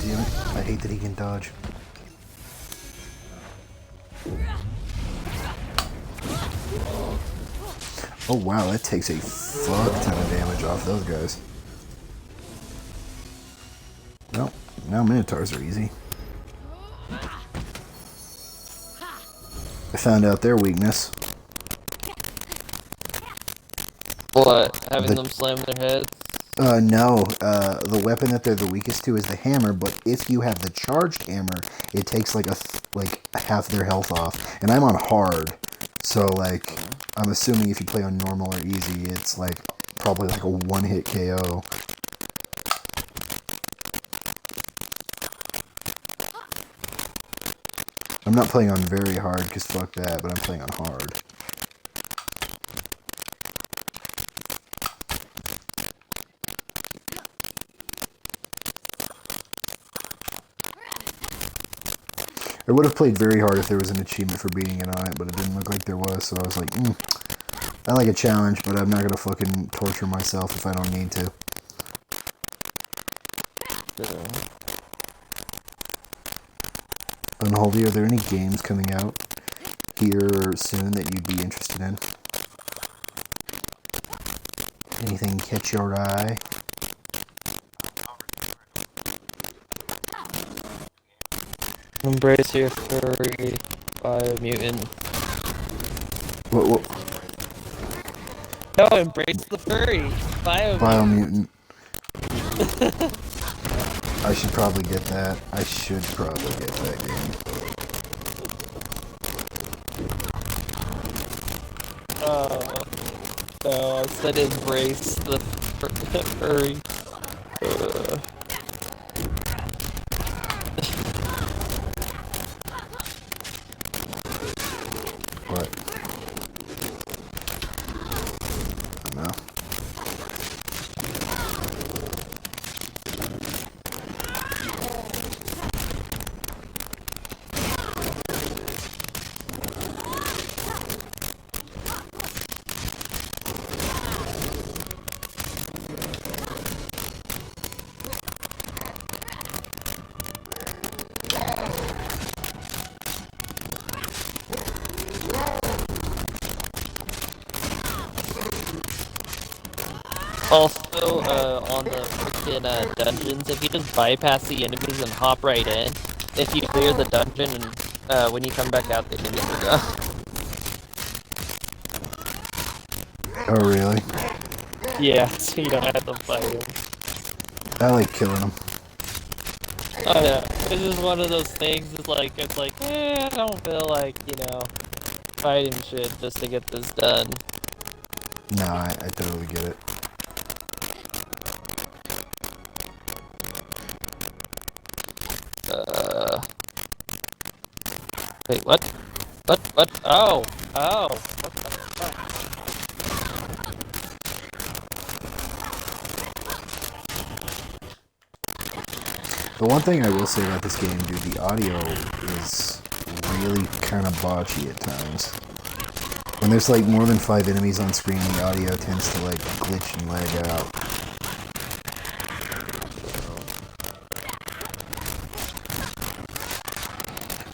Damn it. I hate that he can dodge. Oh wow, that takes a fuck ton of damage off those guys. Well, now Minotaurs are easy. I found out their weakness. What? Having them slam their heads? No. The weapon that they're the weakest to is the hammer, but if you have the charged hammer, it takes like half their health off. And I'm on hard, so like, I'm assuming if you play on normal or easy, it's like, probably like a one-hit KO. I'm not playing on very hard, because fuck that, but I'm playing on hard. I would have played very hard if there was an achievement for beating it on it, but it didn't look like there was, so I was like, I like a challenge, but I'm not gonna fucking torture myself if I don't need to. Unholy, are there any games coming out here soon that you'd be interested in? Anything catch your eye? Embrace your furry biomutant. What? No, embrace the furry biomutant. I should probably get that. I should probably get that game. No, I said embrace the furry. What? No. Also, on the freaking dungeons, if you just bypass the enemies and hop right in, if you clear the dungeon and when you come back out, the enemies are gone. Oh, really? Yeah, so you don't have to fight them. I like killing them. I know. It's just one of those things. It's like, I don't feel like, fighting shit just to get this done. No, I totally get it. Wait, what? What? Oh! Oh! What the fuck? The one thing I will say about this game, dude, the audio is really kind of botchy at times. When there's like more than 5 enemies on screen, the audio tends to like glitch and lag out.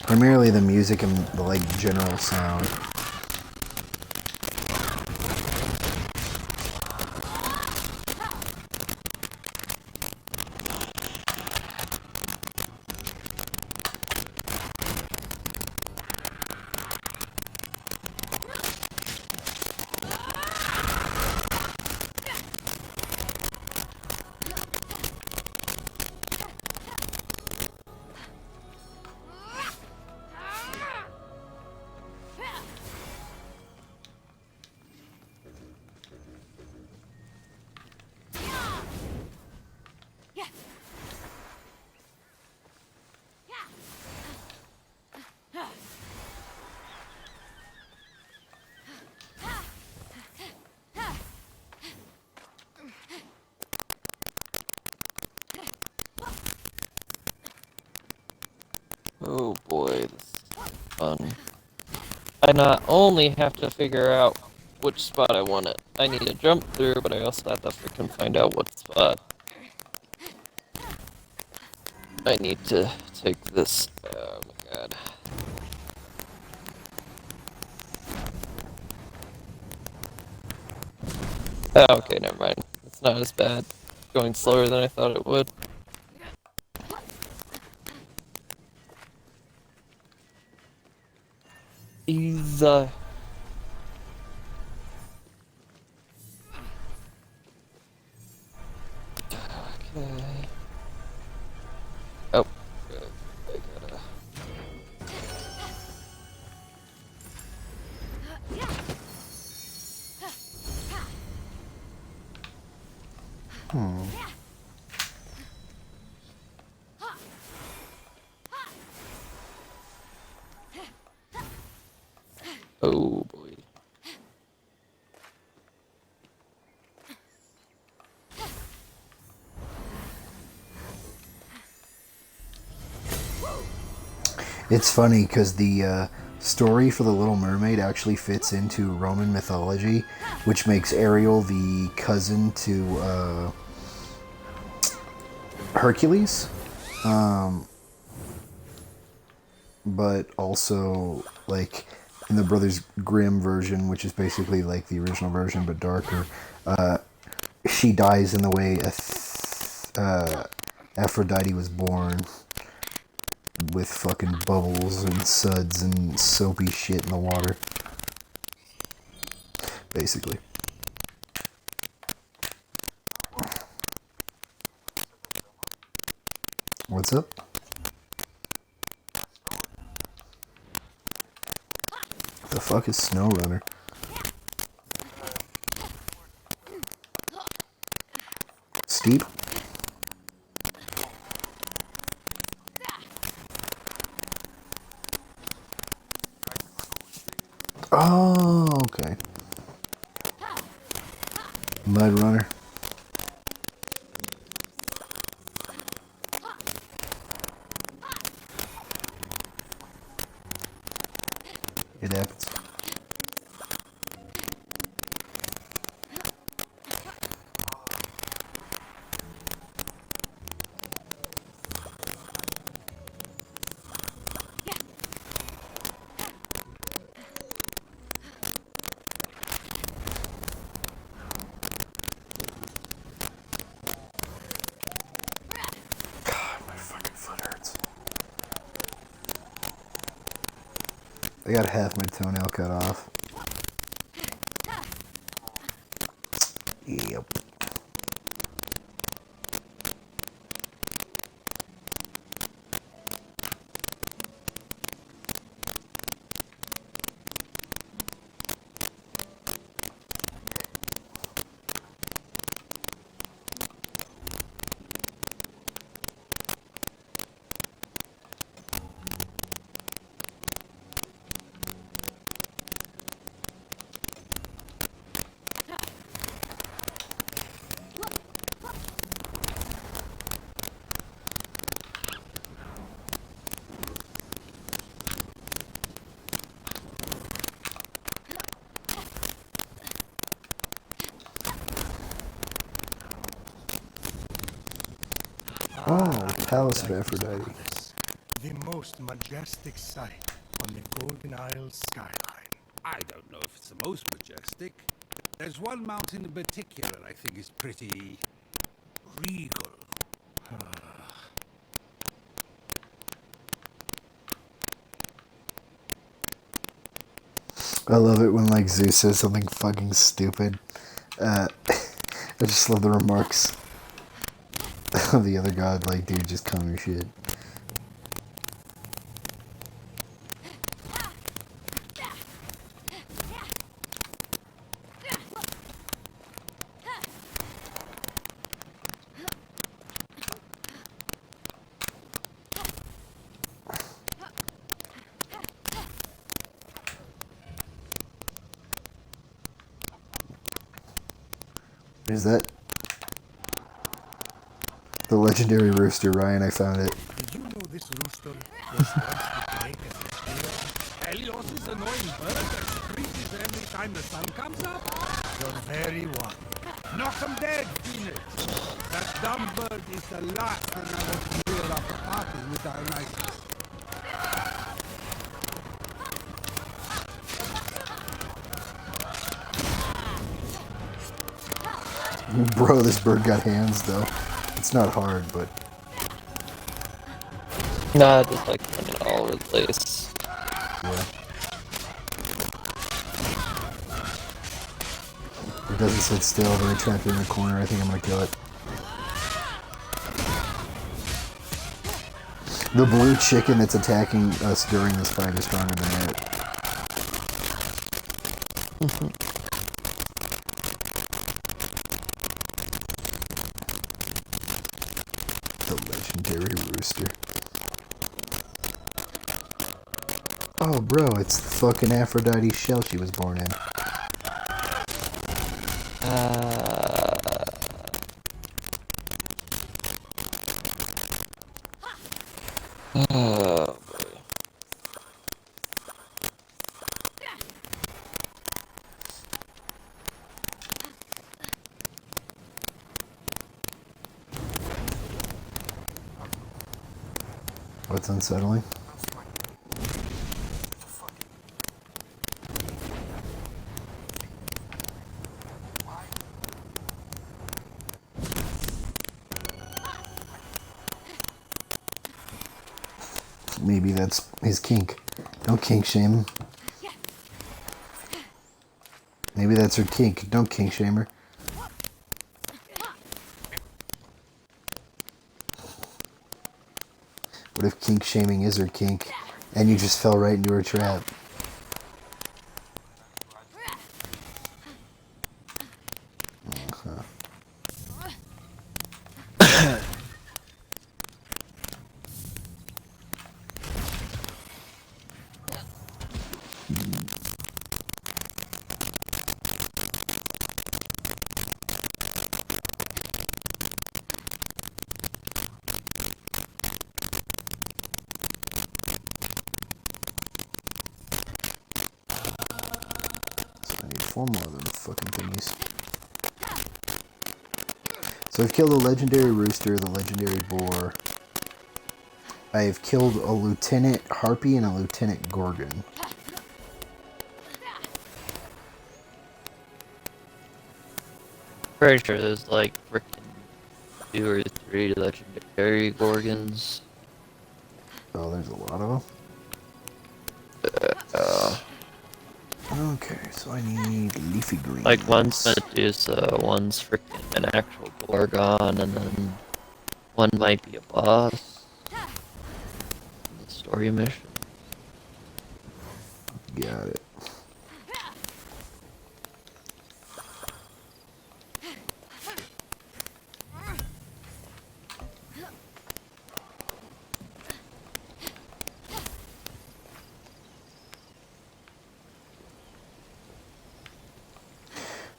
Primarily the music and the like general sound. Oh boy, this is fun. I not only have to figure out which spot I want it. I need to jump through, but I also have to freaking find out what spot. I need to take this. Oh my god. Oh, okay, never mind. It's not as bad. Going slower than I thought it would. He's, Okay. Oh. I gotta... Oh boy. It's funny because the story for The Little Mermaid actually fits into Roman mythology, which makes Ariel the cousin to Hercules. But also, like, in the Brothers Grimm version, which is basically like the original version but darker, she dies in the way Aphrodite was born, with fucking bubbles and suds and soapy shit in the water. Basically. What's up? The fuck is SnowRunner? Steep? Oh, okay. Mud Runner. It happens. I got half my toenail cut off. Yep. Oh, Palace of Aphrodite. The most majestic sight on the Golden Isle skyline. I don't know if it's the most majestic. There's one mountain in particular I think is pretty regal. I love it when like Zeus says something fucking stupid. I just love the remarks of the other god, like, dude, just calm your shit. Is that the legendary rooster, Ryan? I found it. Did you know this rooster was once the greatest hero? Helios is an annoying bird that screeches every time the sun comes up. The very one. Knock 'em dead, Phoenix! That dumb bird is the last thing I want to hear after partying with Dionysus. Bro, this bird got hands, though. It's not hard, but... Nah, just like running all over the place. yeah. It doesn't sit still, but I trapped it in a corner. I think I'm gonna kill it. The blue chicken that's attacking us during this fight is stronger than it. The legendary rooster. Oh, bro, it's the fucking Aphrodite shell she was born in. Oh, boy. What's unsettling? Maybe that's his kink. Don't kink shame him. Maybe that's her kink. Don't kink shame her. What if kink shaming is her kink, and you just fell right into her trap? I need 4 more of them fucking thingies. So I've killed a legendary rooster, the legendary boar. I have killed a lieutenant harpy and a lieutenant gorgon. Pretty sure there's like freaking 2 or 3 legendary gorgons. Oh, there's a lot of them. Okay, so I need leafy greens. Like one's Medusa, one's freaking an actual gorgon, and then one might be a boss. The story mission. Got it.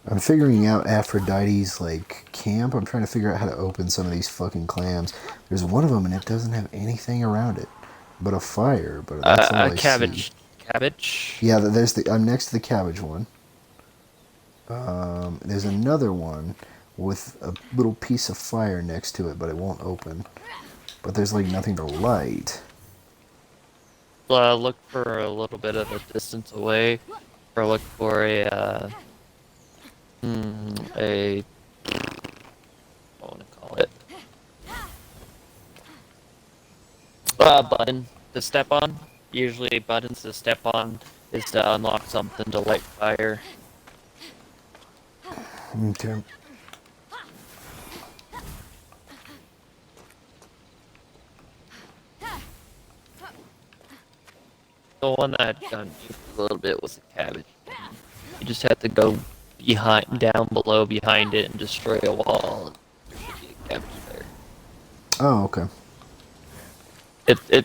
I'm figuring out Aphrodite's, like, camp. I'm trying to figure out how to open some of these fucking clams. There's one of them and it doesn't have anything around it but a fire, but that's all I cabbage. see. Cabbage? Yeah, there's the. I'm next to the cabbage one. There's another one with a little piece of fire next to it, but it won't open. But there's like nothing to light. Look for a little bit of a distance away, or look for a what want to call it? Button to step on. Usually buttons to step on is to unlock something to light fire. Okay. The one that had done a little bit was the cabbage. You just have to go down below behind it and destroy a wall. There should be a cabbage there. Oh, okay.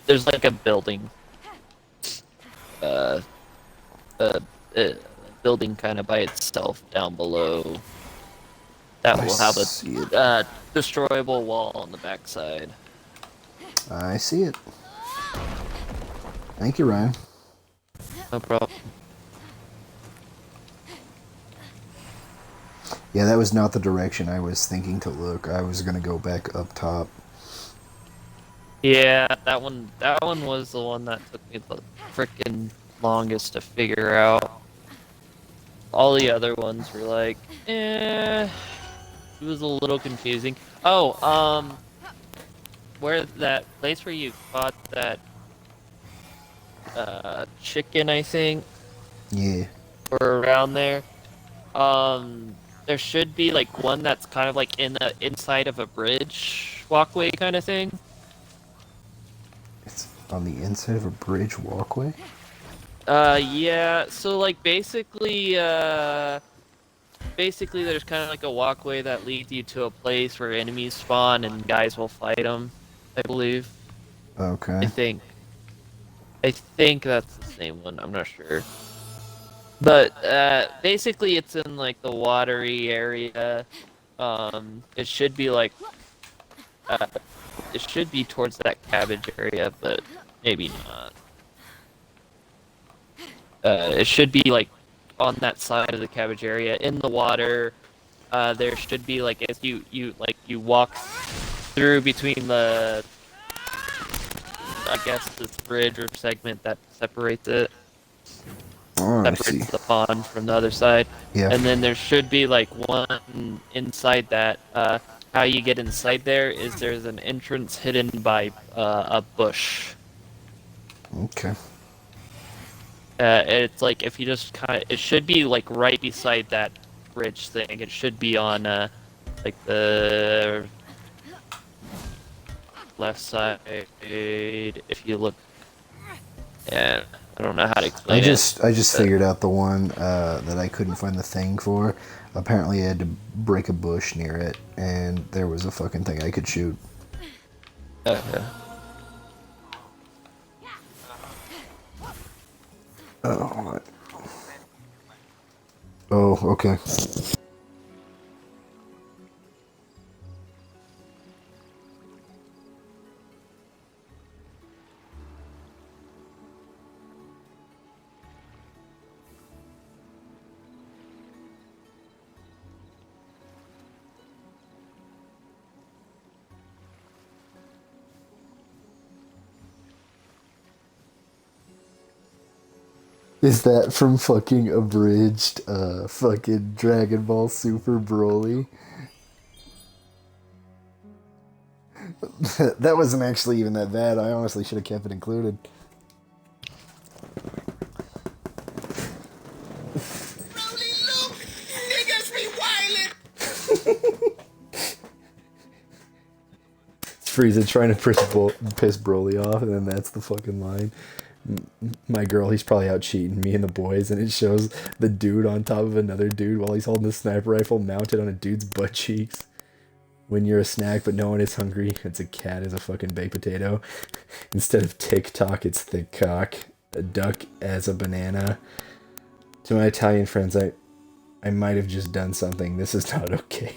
There's like a building. A building kind of by itself down below. That will have a destroyable wall on the backside. I see it. Thank you, Ryan. No problem. Yeah, that was not the direction I was thinking to look. I was gonna go back up top. Yeah, that one was the one that took me the frickin' longest to figure out. All the other ones were like, it was a little confusing. Oh, where that place where you fought that chicken, I think. Yeah. Or around there. There should be like one that's kind of like in the inside of a bridge walkway kind of thing. It's on the inside of a bridge walkway? Yeah, so like basically there's kind of like a walkway that leads you to a place where enemies spawn and guys will fight them, I believe. Okay. I think that's the same one, I'm not sure. But, basically it's in like the watery area. It should be like, it should be towards that cabbage area, but maybe not. It should be like on that side of the cabbage area in the water. There should be like if you walk through between the this bridge or segment that separates it. Oh, I see. Separates the pond from the other side. Yeah. And then there should be like one inside that. How you get inside there is there's an entrance hidden by a bush. Okay. It's like if you just it should be like right beside that bridge thing. It should be on like the left side if you look. Yeah, I don't know how to explain I just figured out the one that I couldn't find the thing for. Apparently I had to break a bush near it, and there was a fucking thing I could shoot. Okay. Oh, what? Oh, okay. Is that from fucking abridged, fucking Dragon Ball Super Broly? That wasn't actually even that bad. I honestly should have kept it included. Broly, look! Niggas be wildin'! Frieza trying to piss Broly off, and then that's the fucking line. My girl, he's probably out cheating me and the boys, and it shows the dude on top of another dude while he's holding the sniper rifle mounted on a dude's butt cheeks. When you're a snack but no one is hungry, it's a cat as a fucking baked potato. Instead of TikTok, it's thick cock. A duck as a banana. To my Italian friends, I might have just done something. This is not okay.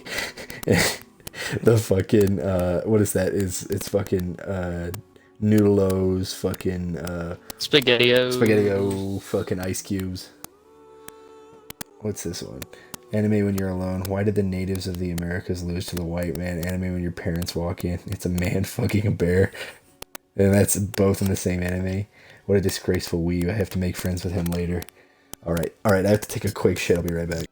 The fucking, what is that? It's fucking, Noodleos, fucking, Spaghetti-O, fucking ice cubes. What's this one? Anime when you're alone. Why did the natives of the Americas lose to the white man? Anime when your parents walk in. It's a man fucking a bear. And that's both in the same anime. What a disgraceful weeb. I have to make friends with him later. Alright, I have to take a quick shit. I'll be right back.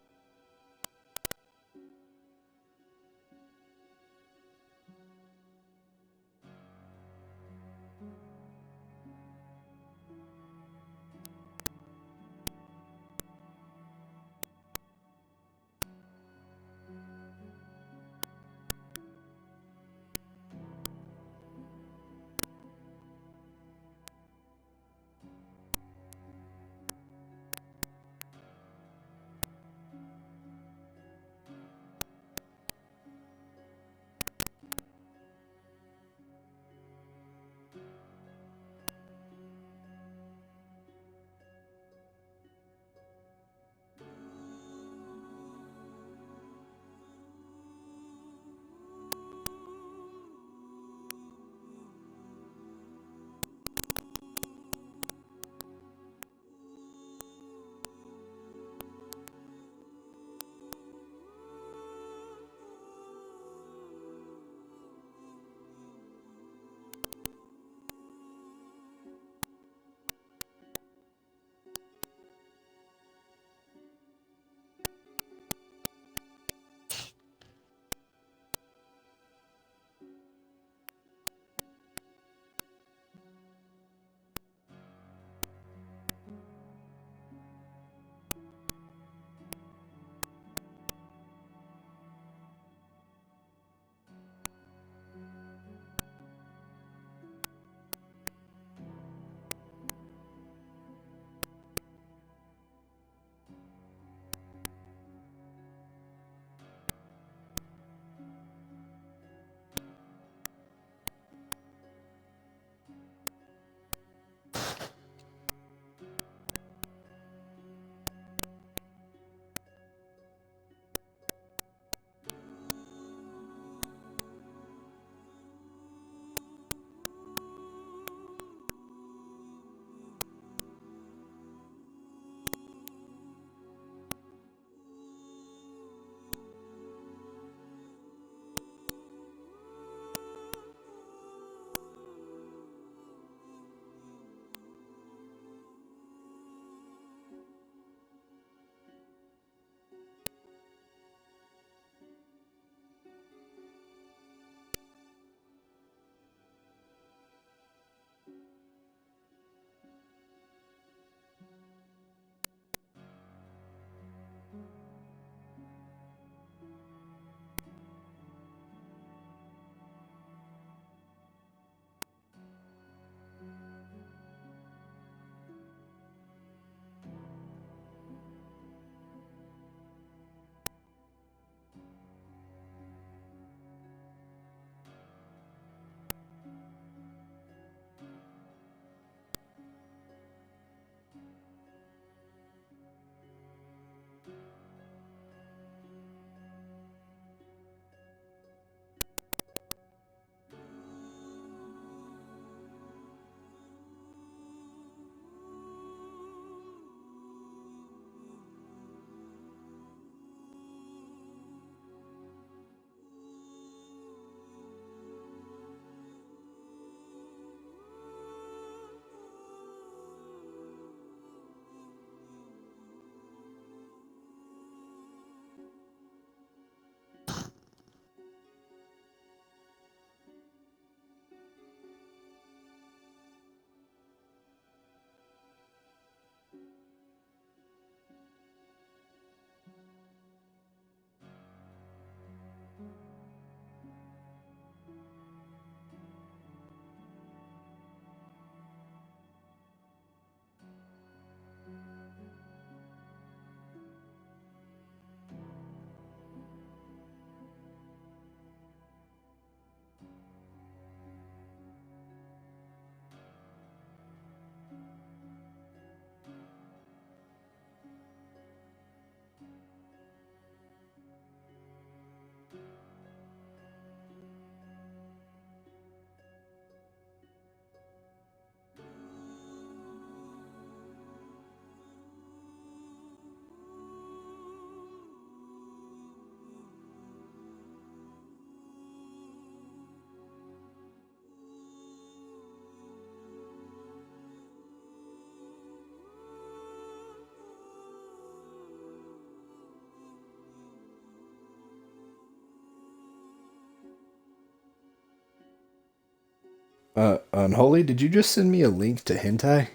Unholy, did you just send me a link to hentai?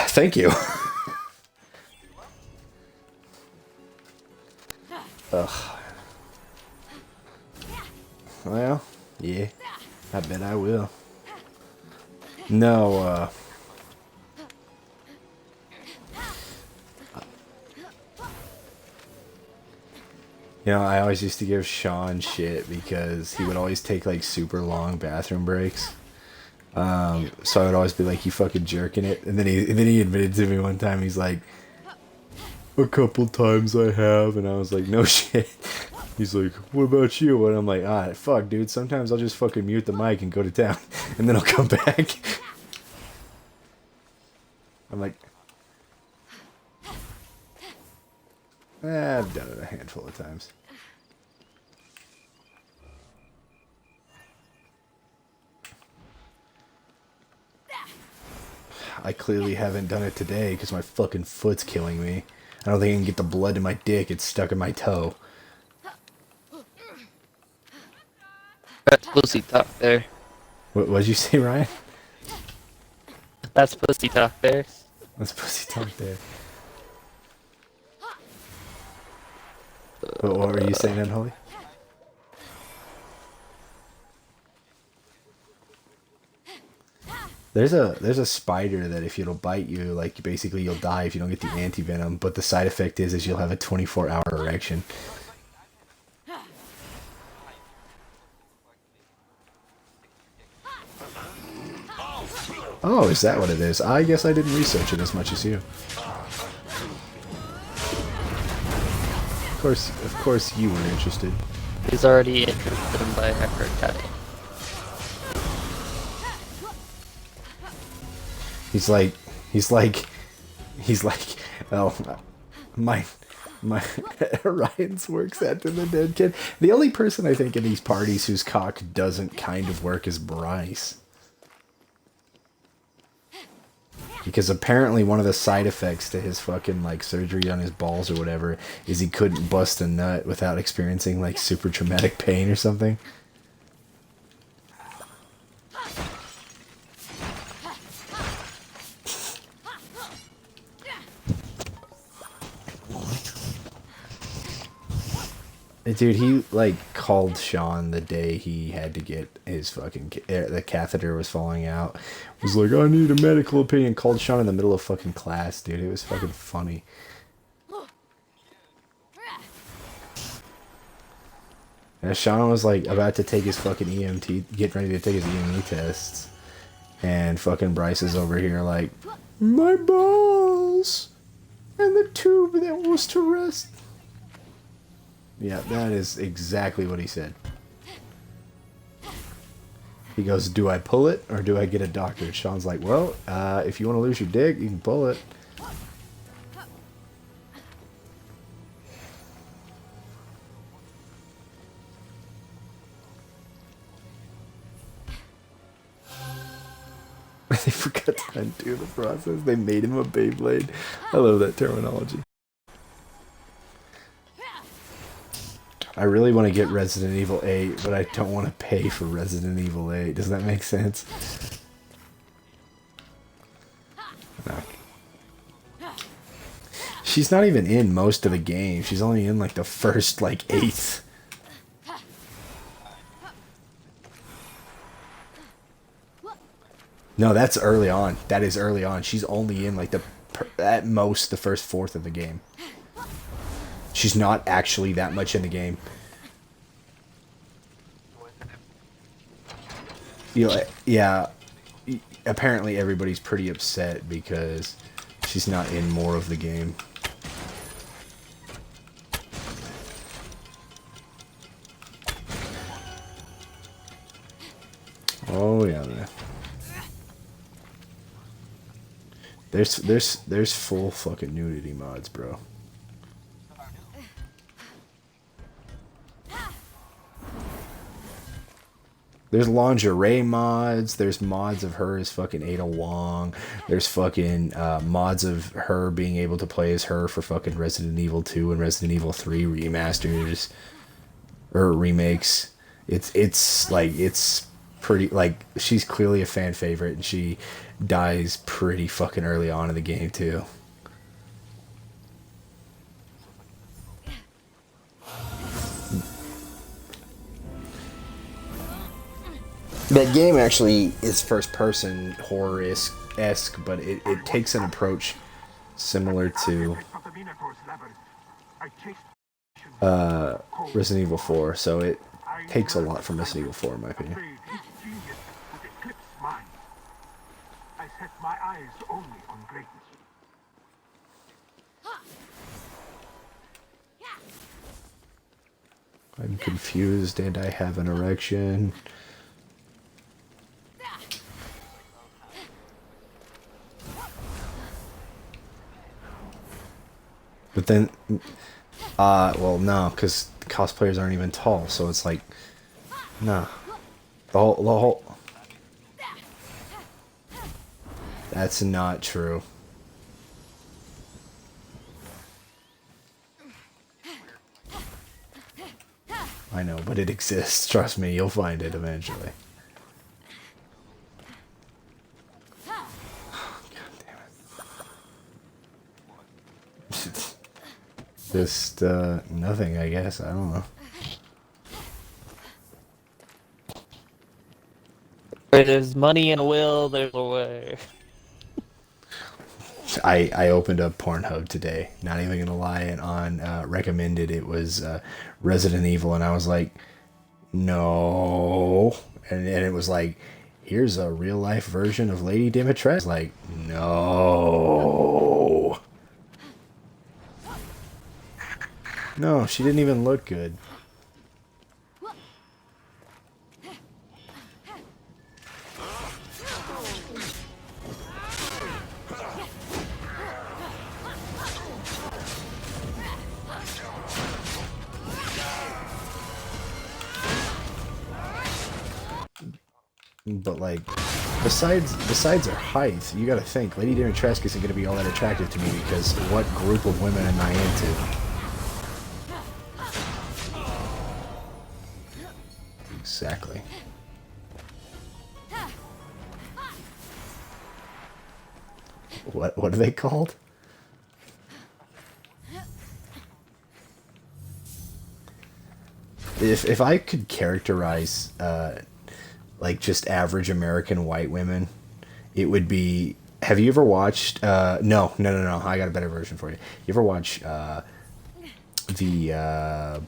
Thank you. Ugh. Well, yeah, I bet I will. No, you know, I always used to give Sean shit because he would always take like super long bathroom breaks. So I would always be like, "You fucking jerking it," and then he admitted to me one time, he's like, "A couple times I have," and I was like, "No shit." He's like, "What about you?" And I'm like, "Ah, fuck, dude. Sometimes I'll just fucking mute the mic and go to town, and then I'll come back." I'm like, I've done it a handful of times. I clearly haven't done it today because my fucking foot's killing me. I don't think I can get the blood to my dick. It's stuck in my toe. That's pussy talk there. What'd you say, Ryan? That's pussy talk there. That's pussy talk there. What were you saying, Unholy? There's a spider that if it'll bite you, like basically you'll die if you don't get the anti-venom, but the side effect is you'll have a 24-hour erection. Oh, is that what it is? I guess I didn't research it as much as you. Of course you were interested. He's already interested by Aphrodite. He's like, oh, my Ryan's works after the dead kid. The only person I think in these parties whose cock doesn't kind of work is Bryce. Because apparently one of the side effects to his fucking, like, surgery on his balls or whatever is he couldn't bust a nut without experiencing, like, super traumatic pain or something. Dude, he, like, called Sean the day he had to get his fucking... the catheter was falling out. Was like, I need a medical opinion. Called Sean in the middle of fucking class, dude. It was fucking funny. And Sean was, like, about to take his fucking EMT... Getting ready to take his EME tests. And fucking Bryce is over here like, my balls! And the tube that was to rest... Yeah, that is exactly what he said. He goes, do I pull it or do I get a doctor? Sean's like, well, if you want to lose your dick, you can pull it. They forgot to undo the process. They made him a Beyblade. I love that terminology. I really want to get Resident Evil 8, but I don't want to pay for Resident Evil 8. Does that make sense? No. She's not even in most of the game. She's only in like the first like 8th. No, that's early on. That is early on. She's only in like at most the first 4th of the game. She's not actually that much in the game. You know, yeah, apparently everybody's pretty upset because she's not in more of the game. Oh yeah, man. There's full fucking nudity mods, bro. There's lingerie mods. There's mods of her as fucking Ada Wong. There's fucking mods of her being able to play as her for fucking Resident Evil 2 and Resident Evil 3 remasters or remakes. It's like it's pretty like she's clearly a fan favorite, and she dies pretty fucking early on in the game too. That game actually is first person horror esque, but it takes an approach similar to Resident Evil 4, so it takes a lot from Resident Evil 4 in my opinion. I set my eyes only on greatness. I'm confused and I have an erection. But then, well, no, because cosplayers aren't even tall, so it's like, nah. The whole... That's not true. I know, but it exists. Trust me, you'll find it eventually. God damn it. Just, nothing, I guess. I don't know. Where there's money and a will, there's a way. I opened up Pornhub today, not even gonna lie, and on recommended it was Resident Evil, and I was like, no, and it was like, here's a real life version of Lady Dimitrescu. Like, no, no, she didn't even look good. But like, besides her height, you gotta think Lady Dimitrescu isn't gonna be all that attractive to me because what group of women am I into? Exactly. What are they called? If I could characterize like just average American white women, it would be. Have you ever watched? No. I got a better version for you. You ever watch the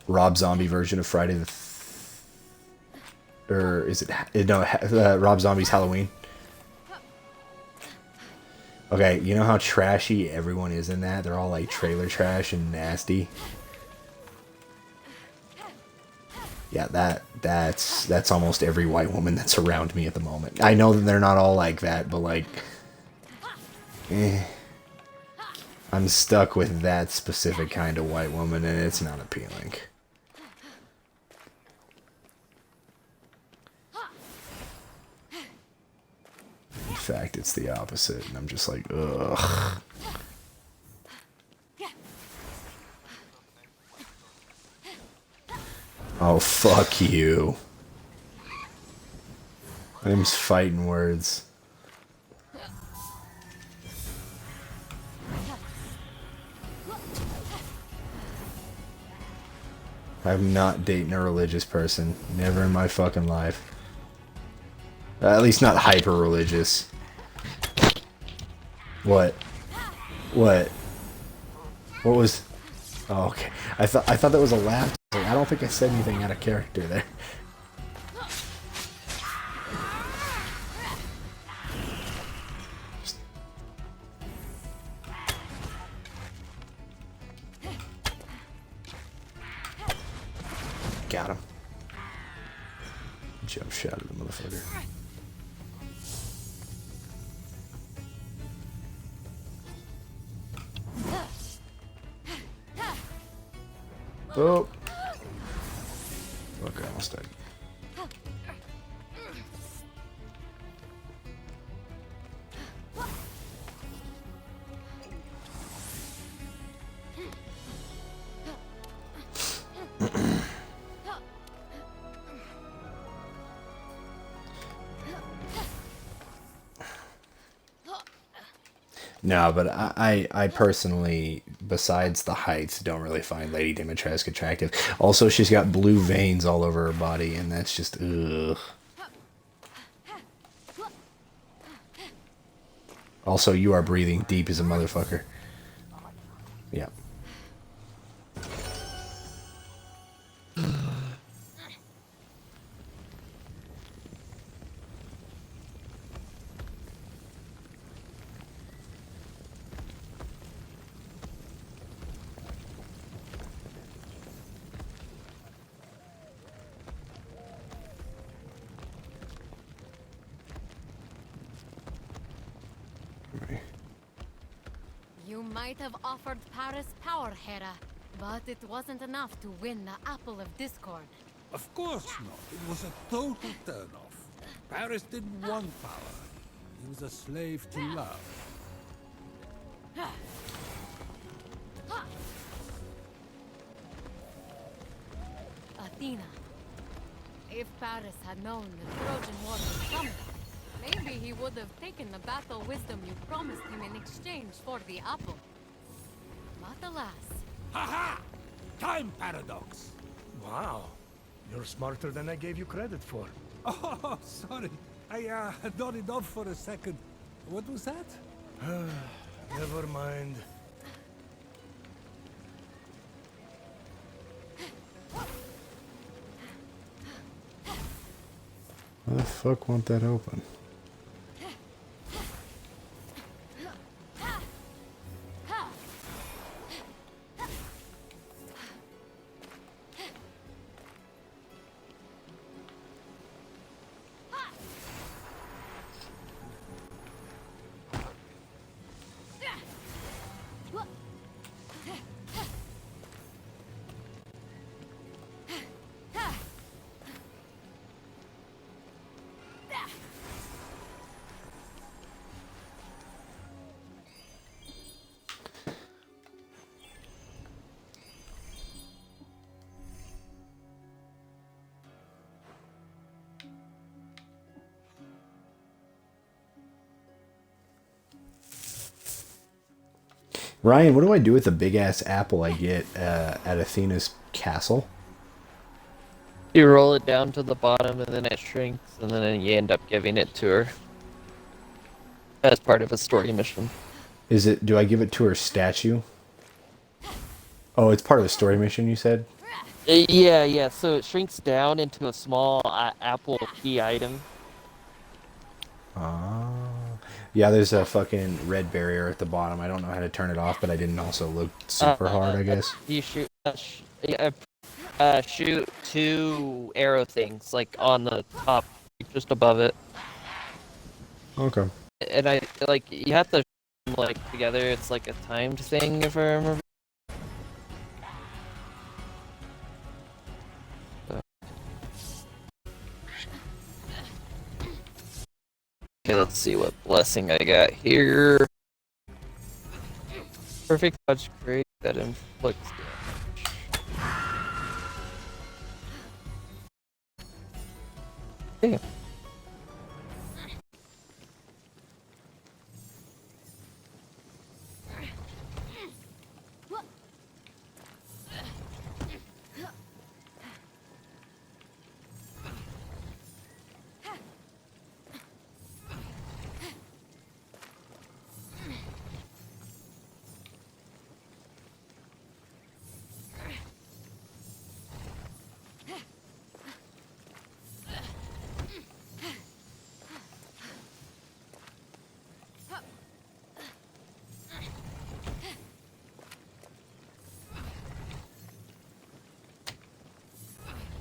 Rob Zombie version of Friday the? Or is it no? Rob Zombie's Halloween. Okay, you know how trashy everyone is in that? They're all like trailer trash and nasty. Yeah, that's almost every white woman that's around me at the moment. I know that they're not all like that, but like, I'm stuck with that specific kind of white woman, and it's not appealing. In fact, it's the opposite, and I'm just like, ugh. Oh, fuck you. Them's fighting words. I'm not dating a religious person. Never in my fucking life. At least not hyper-religious. What? What? What was... Oh, okay. I thought that was a laugh. I don't think I said anything out of character there. Got him. Jump shot at the motherfucker. Oh. Okay, I almost died. No, but I personally, besides the height, don't really find Lady Dimitrescu attractive. Also, she's got blue veins all over her body, and that's just ugh. Also, you are breathing deep as a motherfucker. Yeah. You might have offered Paris power, Hera, but it wasn't enough to win the Apple of Discord. Of course not. It was a total turnoff. Paris didn't want power. He was a slave to love. Athena. If Paris had known the Trojan War was coming, maybe he would have taken the battle wisdom you promised him in exchange for the apple. But alas. Ha-ha! Time paradox. Wow. You're smarter than I gave you credit for. Oh, sorry. I nodded off for a second. What was that? Never mind. Why the fuck won't that open? Ryan, what do I do with the big ass apple I get at Athena's castle? You roll it down to the bottom and then it shrinks and then you end up giving it to her. As part of a story mission. Is it? Do I give it to her statue? Oh, it's part of the story mission, you said? Yeah, so it shrinks down into a small apple key item. Ah. Yeah, there's a fucking red barrier at the bottom. I don't know how to turn it off, but I didn't also look super hard, I guess. You shoot, shoot 2 arrow things, like on the top, just above it. Okay. And you have to shoot them, together. It's like a timed thing, if I remember. Okay, let's see what blessing I got here. Perfect touch, great, that inflicts damage. Okay.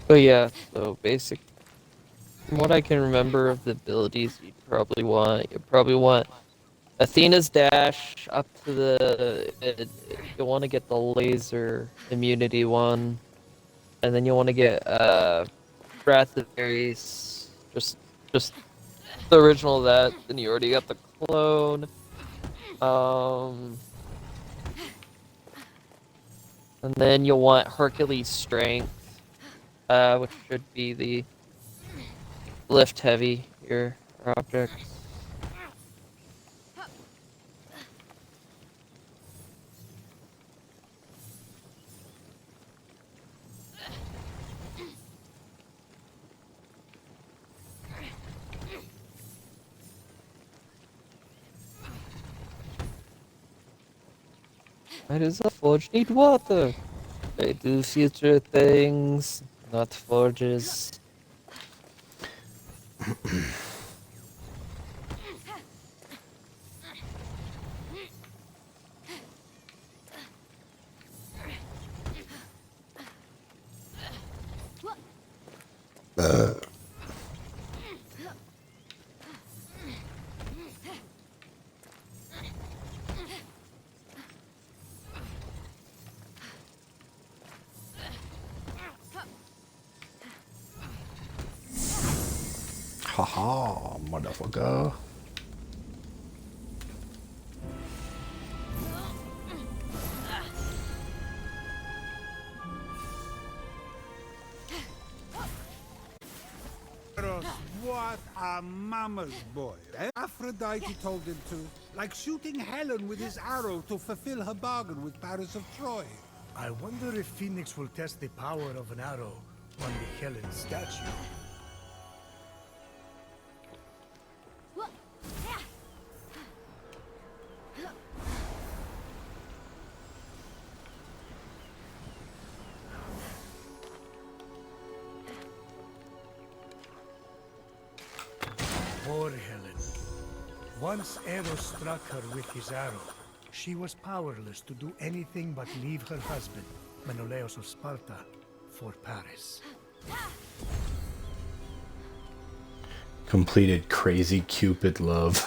But yeah, so basic. From what I can remember of the abilities, you probably want Athena's dash up to the. You'll want to get the laser immunity one, and then you'll want to get Wrath of Ares, just the original of that. Then you already got the clone. And then you'll want Hercules Strength. Which should be the lift heavy your objects. Why does a forge need water? They do future things, not forges. Haha, motherfucker. What a mama's boy, eh? Aphrodite told him to, like shooting Helen with his arrow to fulfill her bargain with Paris of Troy. I wonder if Phoenix will test the power of an arrow on the Helen statue. Poor Helen. Once Eros struck her with his arrow, she was powerless to do anything but leave her husband, Menelaus of Sparta, for Paris. Completed crazy Cupid love.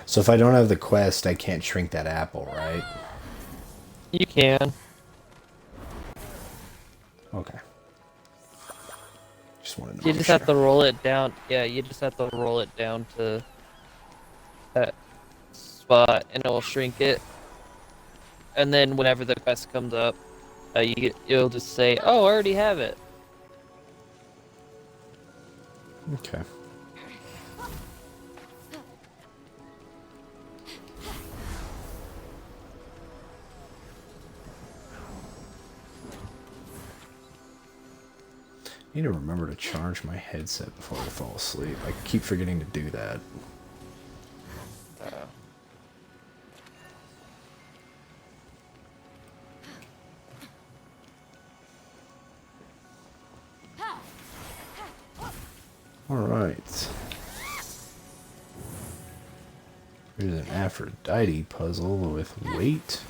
So if I don't have the quest, I can't shrink that apple, right? You can. Okay. Just want to know. You just have to roll it down. Yeah, you just have to roll it down to that spot, and it'll shrink it. And then whenever the quest comes up, you'll just say, "Oh, I already have it." Okay. I need to remember to charge my headset before I fall asleep. I keep forgetting to do that. Alright. Here's an Aphrodite puzzle with weight.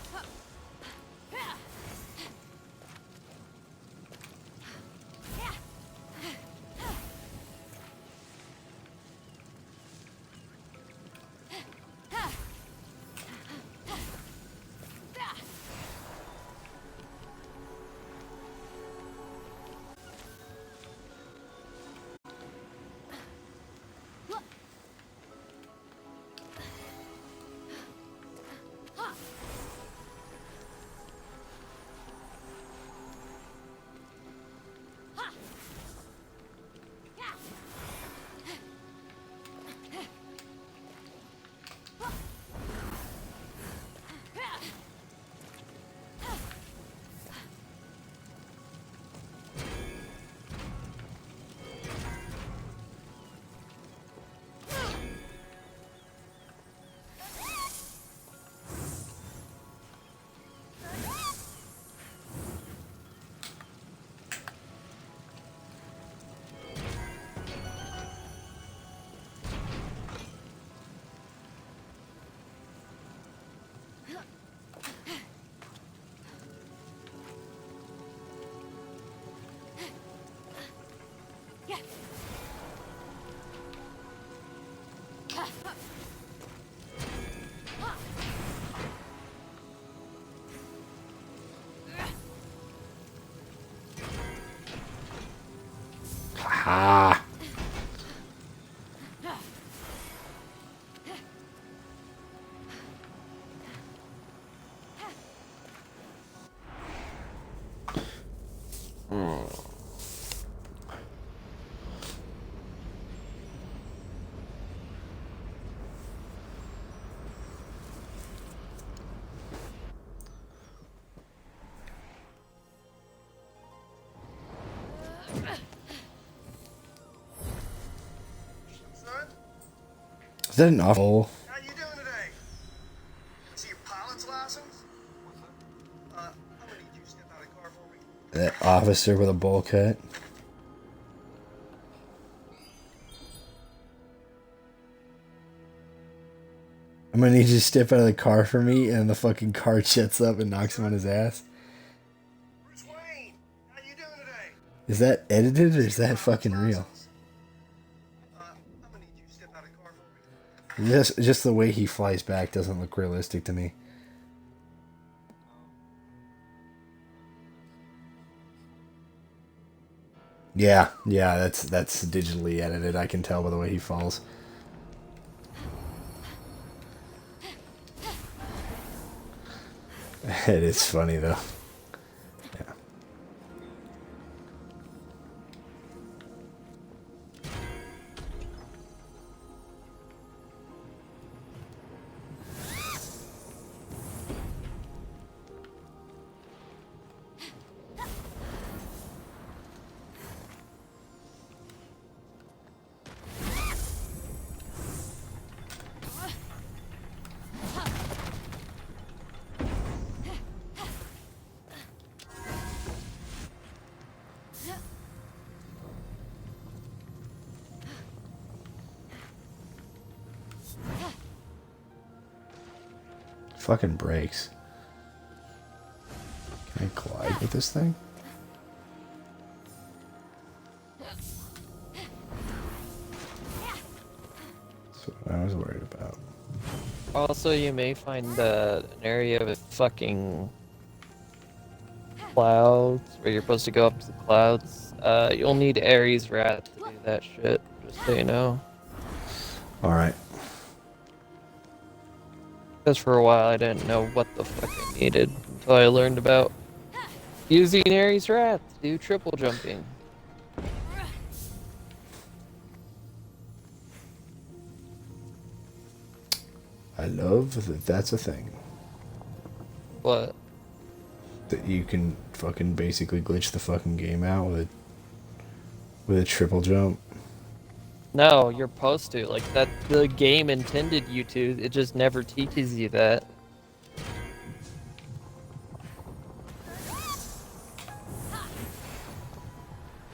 Is that an awful? How you doing today? See your pilot's license? I'm gonna need you to step out of the car for me. That officer with a bowl cut. I'm gonna need you to step out of the car for me, and the fucking car jets up and knocks him on his ass. Bruce Wayne, how you doing today? Is that edited or is that fucking real? I'm gonna need you to step out of the car for me. Just the way he flies back doesn't look realistic to me. Yeah, that's digitally edited. I can tell by the way he falls. It is funny though. Yeah. Fucking brakes. Can I glide with this thing? That's what I was worried about. Also, you may find an area with fucking clouds where you're supposed to go up to the clouds. You'll need Ares Wrath to do that shit, just so you know. Alright. Because for a while I didn't know what the fuck I needed until I learned about using Ares Wrath to do triple jumping. I love that that's a thing. What? That you can fucking basically glitch the fucking game out with a triple jump. No, you're supposed to. Like, that the game intended you to, it just never teaches you that.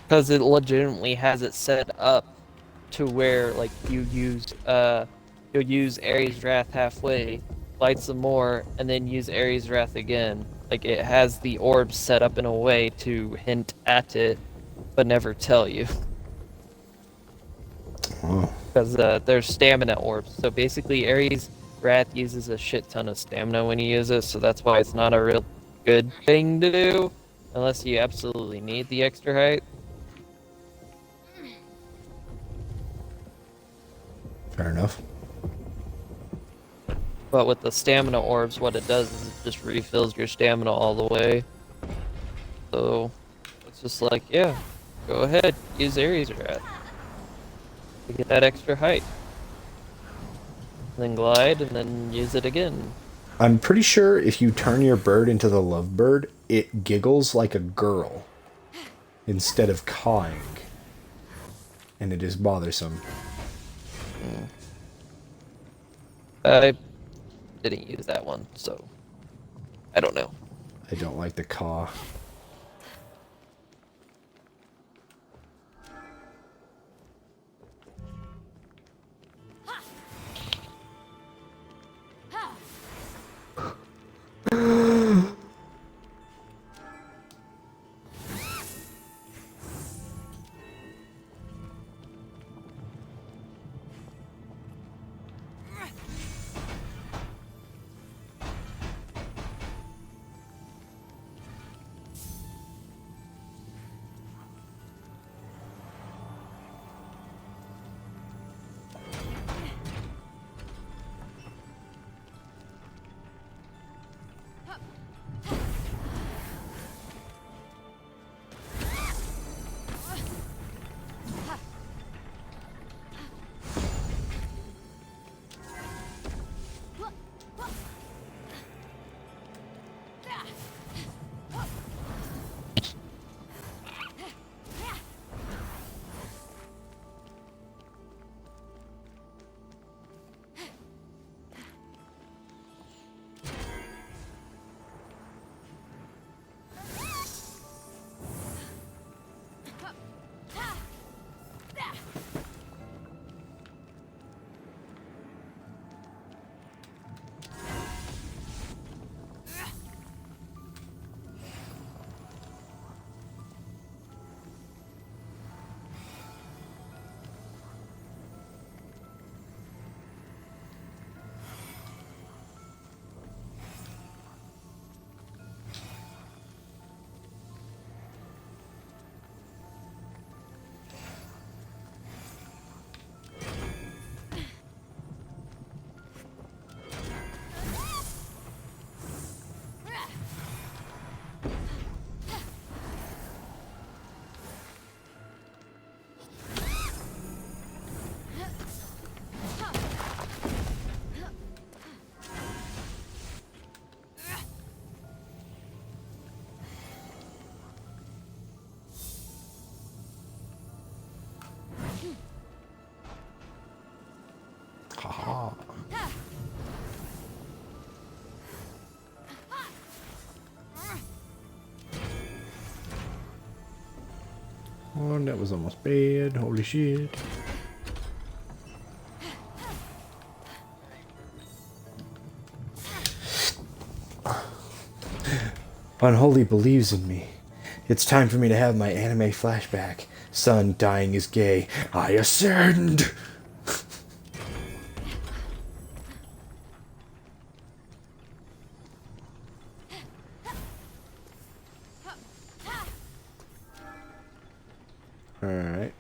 Because it legitimately has it set up to where, like, you'll use Ares Wrath halfway, light some more, and then use Ares Wrath again. Like, it has the orbs set up in a way to hint at it, but never tell you. Oh. Because they're stamina orbs. So basically, Ares Wrath uses a shit ton of stamina when you use it, so that's why it's not a real good thing to do, unless you absolutely need the extra height. Fair enough. But with the stamina orbs, what it does is it just refills your stamina all the way. So it's just like, yeah, go ahead, use Ares Wrath to get that extra height. Then glide, and then use it again. I'm pretty sure if you turn your bird into the lovebird, it giggles like a girl instead of cawing. And it is bothersome. I didn't use that one, so I don't know. I don't like the caw. Oh, that was almost bad. Holy shit. Unholy believes in me. It's time for me to have my anime flashback. Son dying is gay. I ascend! Alright.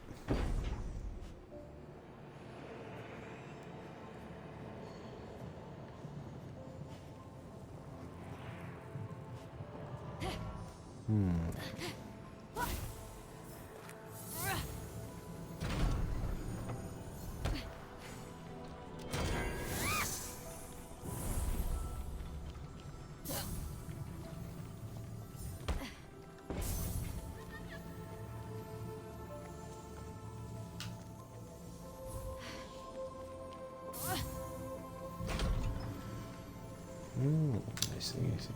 I see, I see.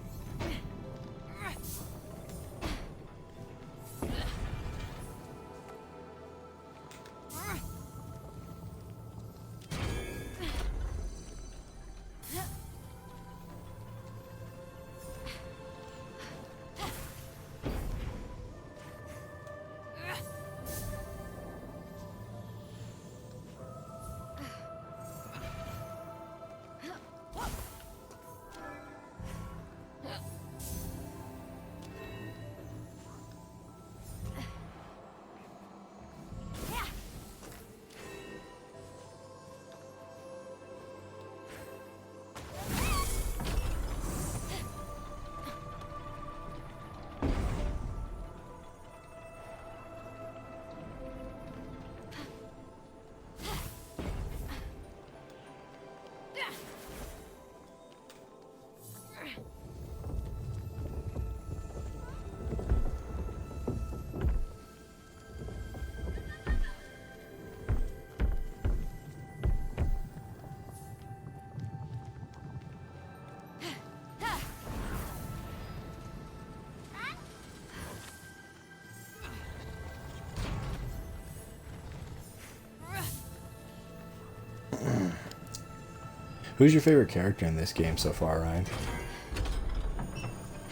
Who's your favorite character in this game so far, Ryan?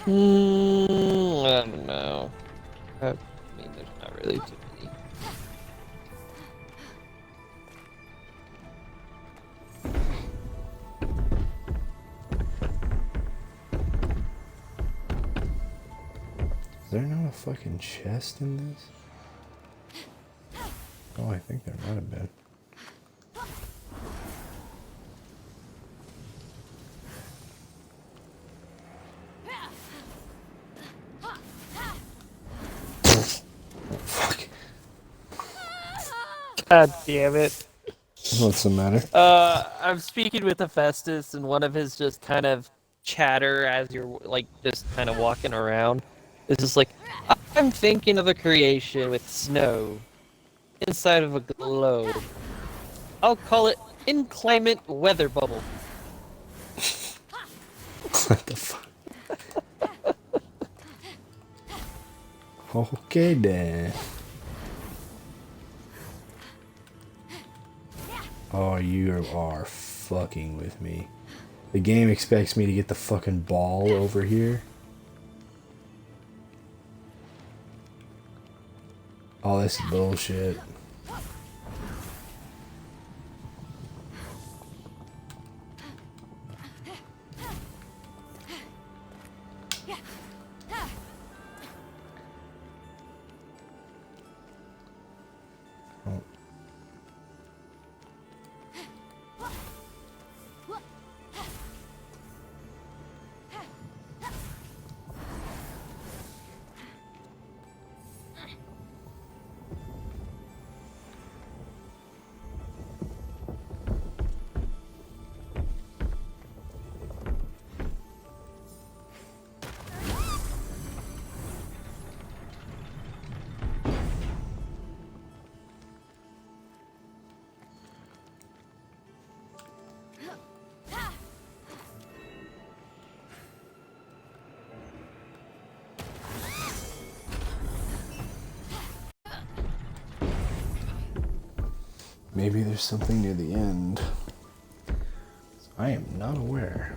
I don't know. I mean, there's not really too many. Is there not a fucking chest in this? Oh, I think there might have been. Fuck. God damn it. What's the matter? I'm speaking with Hephaestus, and one of his just kind of chatter as you're like just kind of walking around is just like, I'm thinking of a creation with snow inside of a globe. I'll call it inclement weather bubble. What the fuck? Okay then. Oh, you are fucking with me. The game expects me to get the fucking ball over here. Oh, this is bullshit. Oh. Maybe there's something near the end. I am not aware.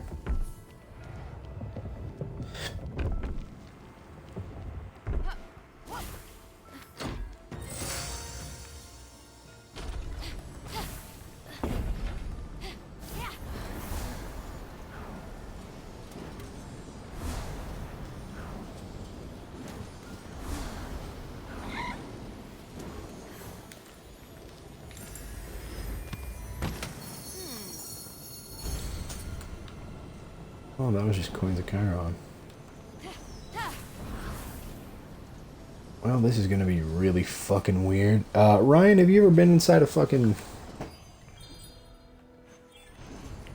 Oh, that was just Coins of Chiron. Well, this is gonna be really fucking weird. Ryan, have you ever been inside a fucking...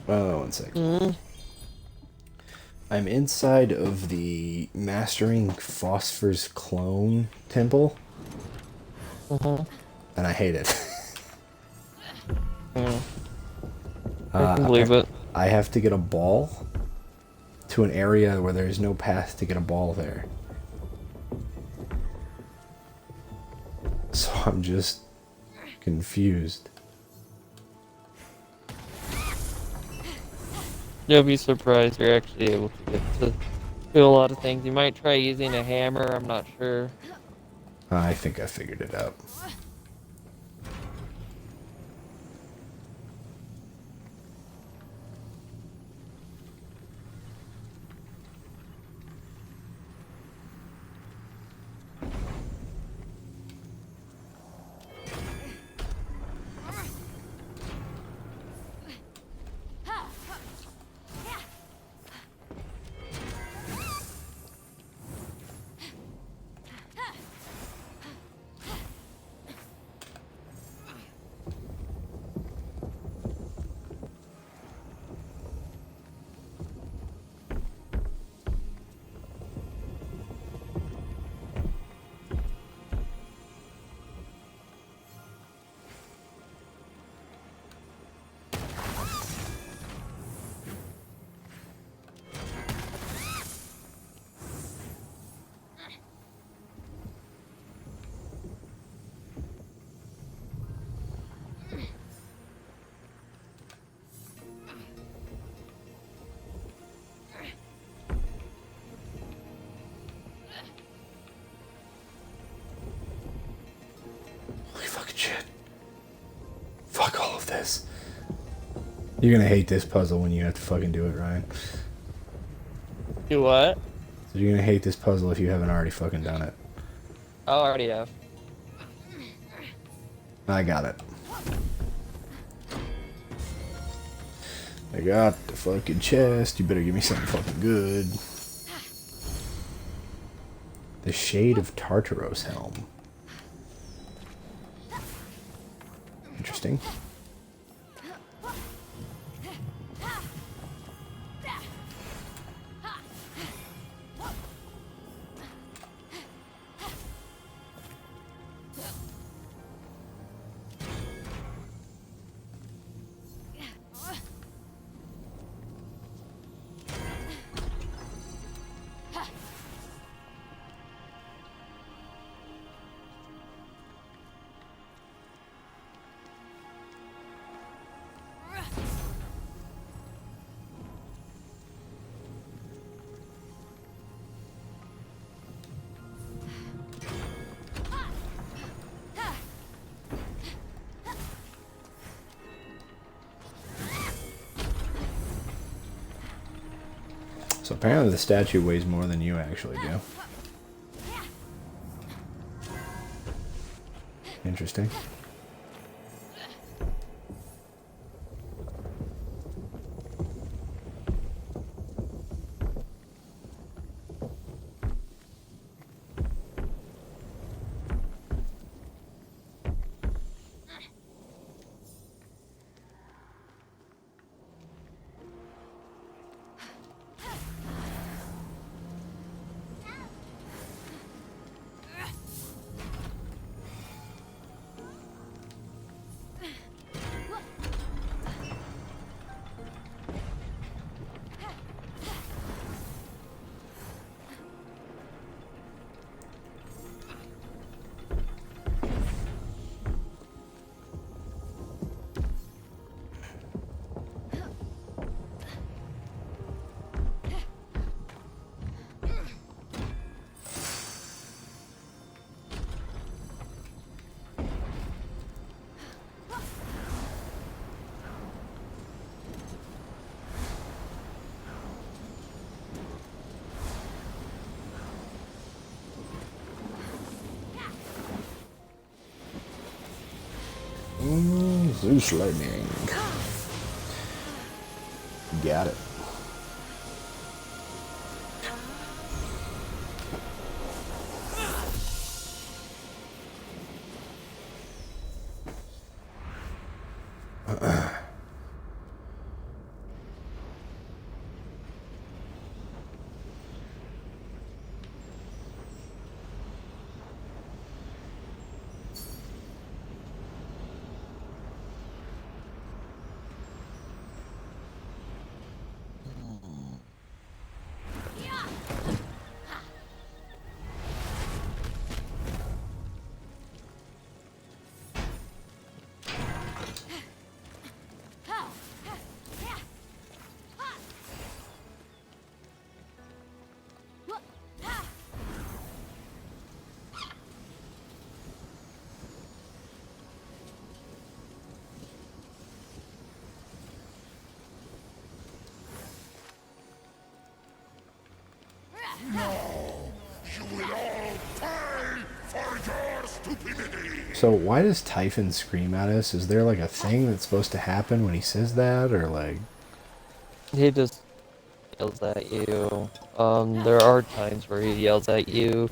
Oh, one sec. I'm inside of the Mastering Phosphor's Clone Temple. And I hate it. I can believe it. I have to get a ball to an area where there's no path to get a ball there. So I'm just confused. You'll be surprised you're actually able to get to do a lot of things. You might try using a hammer, I'm not sure. I think I figured it out. Holy fucking shit. Fuck all of this. You're gonna hate this puzzle when you have to fucking do it, Ryan. Do what? So you're gonna hate this puzzle if you haven't already fucking done it. I already have. I got it. I got the fucking chest. You better give me something fucking good. The Shade of Tartaros Helm. Interesting. So apparently the statue weighs more than you actually do. Interesting. Zeus lightning. Got it. So why does Typhon scream at us? Is there like a thing that's supposed to happen when he says that, or like? He just yells at you. There are times where he yells at you,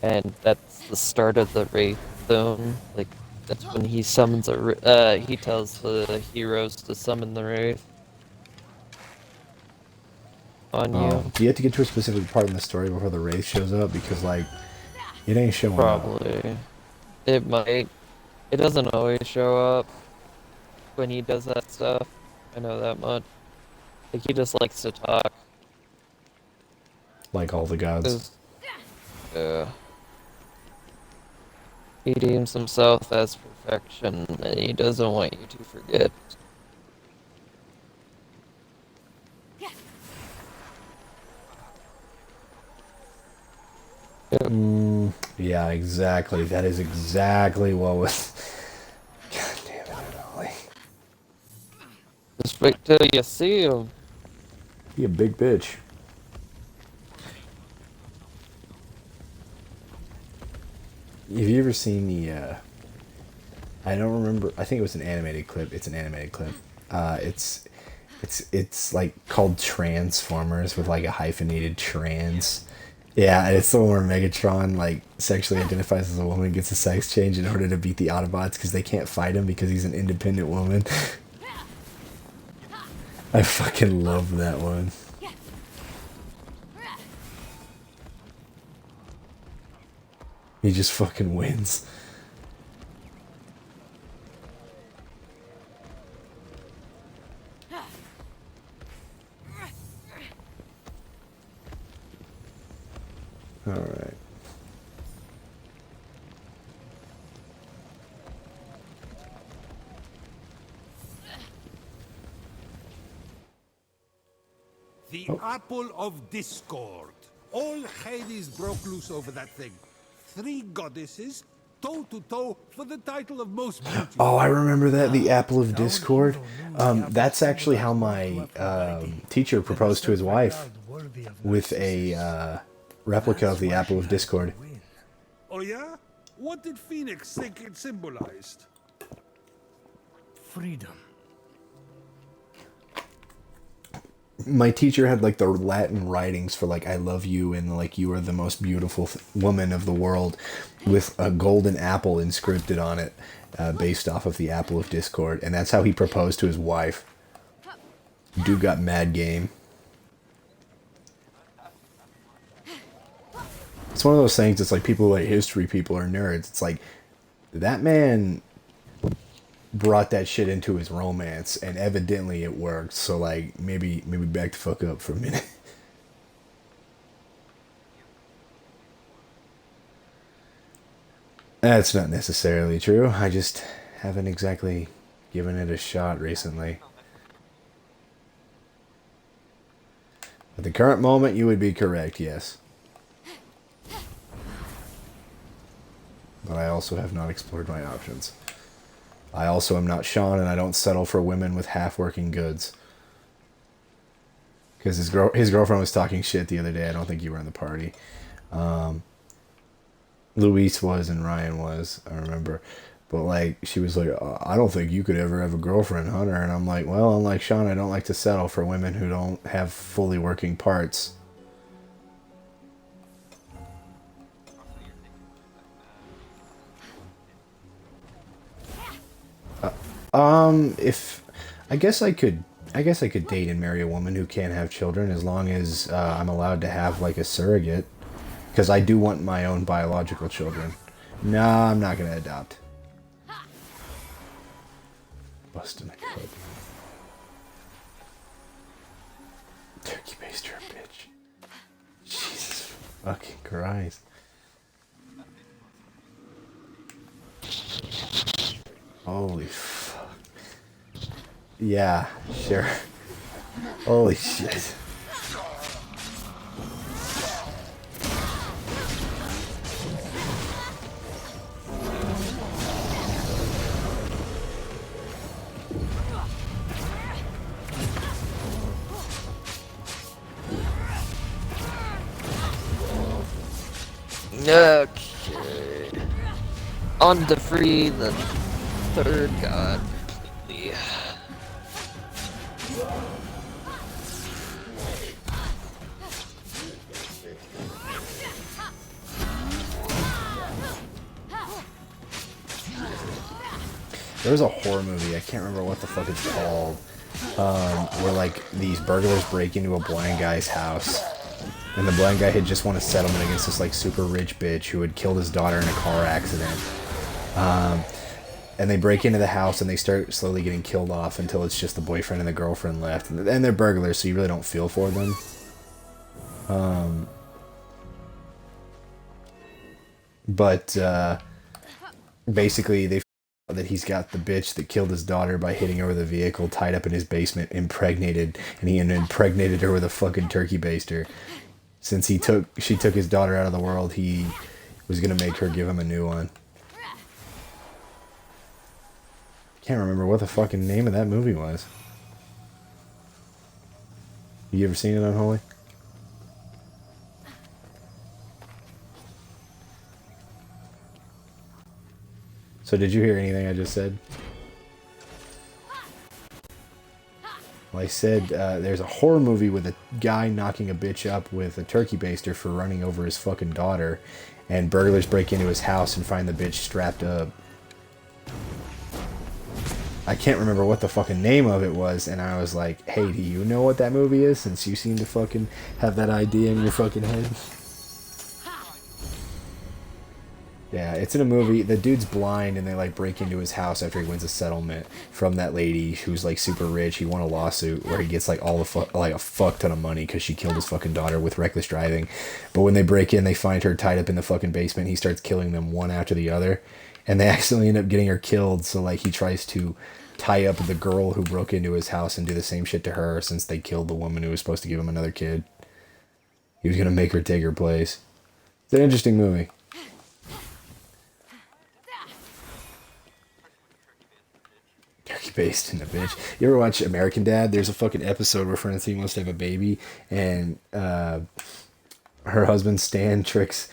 and that's the start of the Wraith Zone. Like, that's when he summons he tells the heroes to summon the Wraith on you. Do you have to get to a specific part in the story before the Wraith shows up? Because like, it ain't showing up. Probably. It might. It doesn't always show up when he does that stuff. I know that much. Like, he just likes to talk. Like all the gods. He deems himself as perfection, and he doesn't want you to forget. Yeah, exactly. That is exactly what was. God damn it, Ollie. Just wait till you see him. He a big bitch. Have you ever seen the? I don't remember. I think it was an animated clip. It's an animated clip. It's like called Transformers with like a hyphenated trans. Yeah, it's the one where Megatron like sexually identifies as a woman, gets a sex change in order to beat the Autobots because they can't fight him because he's an independent woman. I fucking love that one. He just fucking wins. All right. The Apple of Discord. All Hades broke loose over that thing. 3 goddesses, toe to toe, for the title of most beautiful. Oh, I remember that, the Apple of Discord. That's actually how my teacher proposed to his wife, with a replica of the Apple of Discord. Oh yeah? What did Phoenix think it symbolized? Freedom. My teacher had like the Latin writings for like "I love you" and like "You are the most beautiful woman of the world," with a golden apple inscripted on it, based off of the Apple of Discord, and that's how he proposed to his wife. Dude got mad game. It's one of those things. It's like people who like history people are nerds. It's like that man brought that shit into his romance, and evidently it worked. So like maybe back the fuck up for a minute. That's not necessarily true. I just haven't exactly given it a shot recently. At the current moment, you would be correct, yes. But I also have not explored my options. I also am not Sean, and I don't settle for women with half-working goods. Because his girlfriend was talking shit the other day. I don't think you were in the party. Luis was and Ryan was, I remember. But like she was like, I don't think you could ever have a girlfriend, Hunter. And I'm like, well, unlike Sean, I don't like to settle for women who don't have fully working parts. If I guess I could date and marry a woman who can't have children as long as I'm allowed to have like a surrogate, because I do want my own biological children. No, I'm not gonna adopt. Busting a cub. Turkey baster, bitch. Jesus fucking Christ. Holy fuck. Yeah, sure. Holy shit. Okay. On to free the third god completely. There was a horror movie, I can't remember what the fuck it's called, where like these burglars break into a blind guy's house. And the blind guy had just won a settlement against this like super rich bitch who had killed his daughter in a car accident. And they break into the house and they start slowly getting killed off until it's just the boyfriend and the girlfriend left. And they're burglars, so you really don't feel for them. But basically they that he's got the bitch that killed his daughter by hitting her with a vehicle tied up in his basement, impregnated, and he impregnated her with a fucking turkey baster. Since she took his daughter out of the world, he was gonna make her give him a new one. Can't remember what the fucking name of that movie was. You ever seen it, Unholy? So did you hear anything I just said? Well, I said there's a horror movie with a guy knocking a bitch up with a turkey baster for running over his fucking daughter, and burglars break into his house and find the bitch strapped up. I can't remember what the fucking name of it was, and I was like, hey, do you know what that movie is, since you seem to fucking have that idea in your fucking head? Yeah, it's in a movie. The dude's blind, and they like break into his house after he wins a settlement from that lady who's like super rich. He won a lawsuit where he gets like all the like a fuck ton of money because she killed his fucking daughter with reckless driving. But when they break in, they find her tied up in the fucking basement. He starts killing them one after the other, and they accidentally end up getting her killed. So like he tries to tie up the girl who broke into his house and do the same shit to her, since they killed the woman who was supposed to give him another kid. He was gonna make her take her place. It's an interesting movie. Turkey based in a bitch. You ever watch American Dad? There's a fucking episode where Francine wants to have a baby, and her husband Stan tricks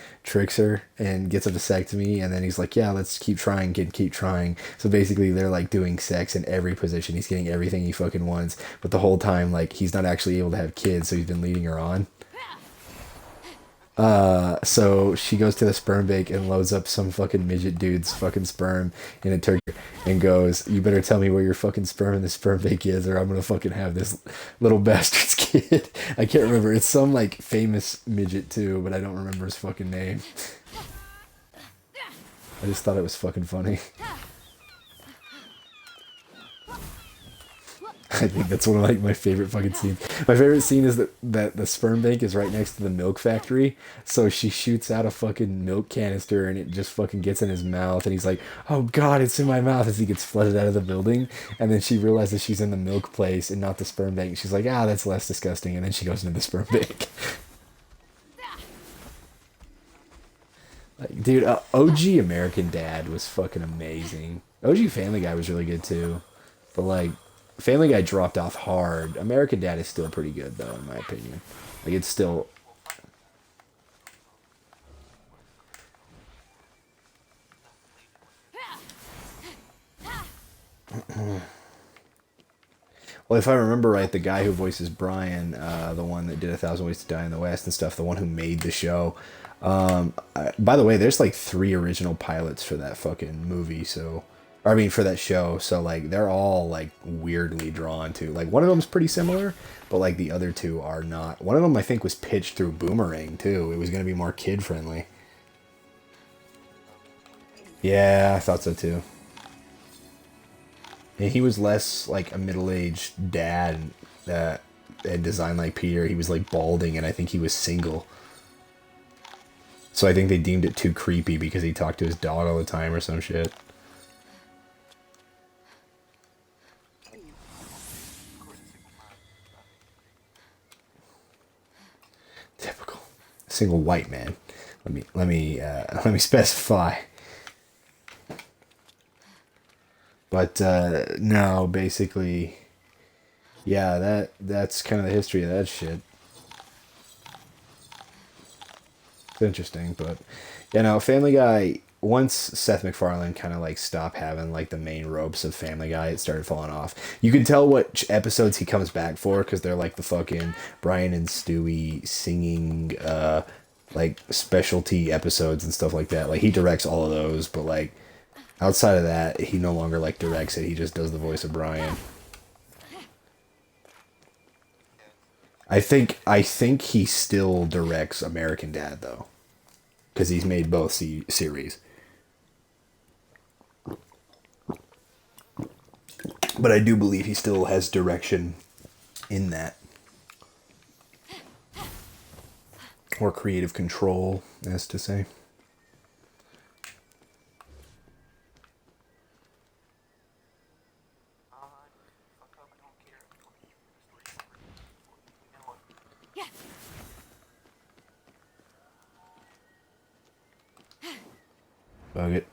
her and gets a vasectomy, and then he's like, yeah, let's keep trying, kid, keep trying. So basically they're like doing sex in every position. He's getting everything he fucking wants, but the whole time like he's not actually able to have kids, so he's been leading her on. So she goes to the sperm bank and loads up some fucking midget dude's fucking sperm in a turkey and goes, you better tell me where your fucking sperm in the sperm bank is, or I'm gonna fucking have this little bastard's kid. I can't remember. It's some like famous midget too, but I don't remember his fucking name. I just thought it was fucking funny. I think that's one of like my favorite fucking scenes. My favorite scene is that the sperm bank is right next to the milk factory. So she shoots out a fucking milk canister and it just fucking gets in his mouth, and he's like, oh god, it's in my mouth, as he gets flooded out of the building. And then she realizes she's in the milk place and not the sperm bank. She's like, that's less disgusting. And then she goes into the sperm bank. Like, dude, OG American Dad was fucking amazing. OG Family Guy was really good too. But like, Family Guy dropped off hard. American Dad is still pretty good, though, in my opinion. Like, it's still... Well, if I remember right, the guy who voices Brian, the one that did A Thousand Ways to Die in the West and stuff, the one who made the show. By the way, there's like 3 original pilots for that fucking movie. So, or, I mean, for that show. So like, they're all like weirdly drawn to. Like, one of them's pretty similar, but like the other 2 are not. One of them I think was pitched through Boomerang too. It was gonna be more kid friendly. Yeah, I thought so too. And he was less like a middle-aged dad that had designed like Peter. He was like balding, and I think he was single. So I think they deemed it too creepy because he talked to his dog all the time or some shit. Typical. Single white man. Let me specify. But no, basically, yeah, that's kind of the history of that shit. It's interesting, but you know, Family Guy. Once Seth MacFarlane kind of like stopped having like the main ropes of Family Guy, it started falling off. You can tell what episodes he comes back for because they're like the fucking Brian and Stewie singing like specialty episodes and stuff like that. Like he directs all of those, but like. Outside of that, he no longer like directs it. He just does the voice of Brian. I think he still directs American Dad though, because he's made both series. But I do believe he still has direction in that, or creative control, as to say. Bug it.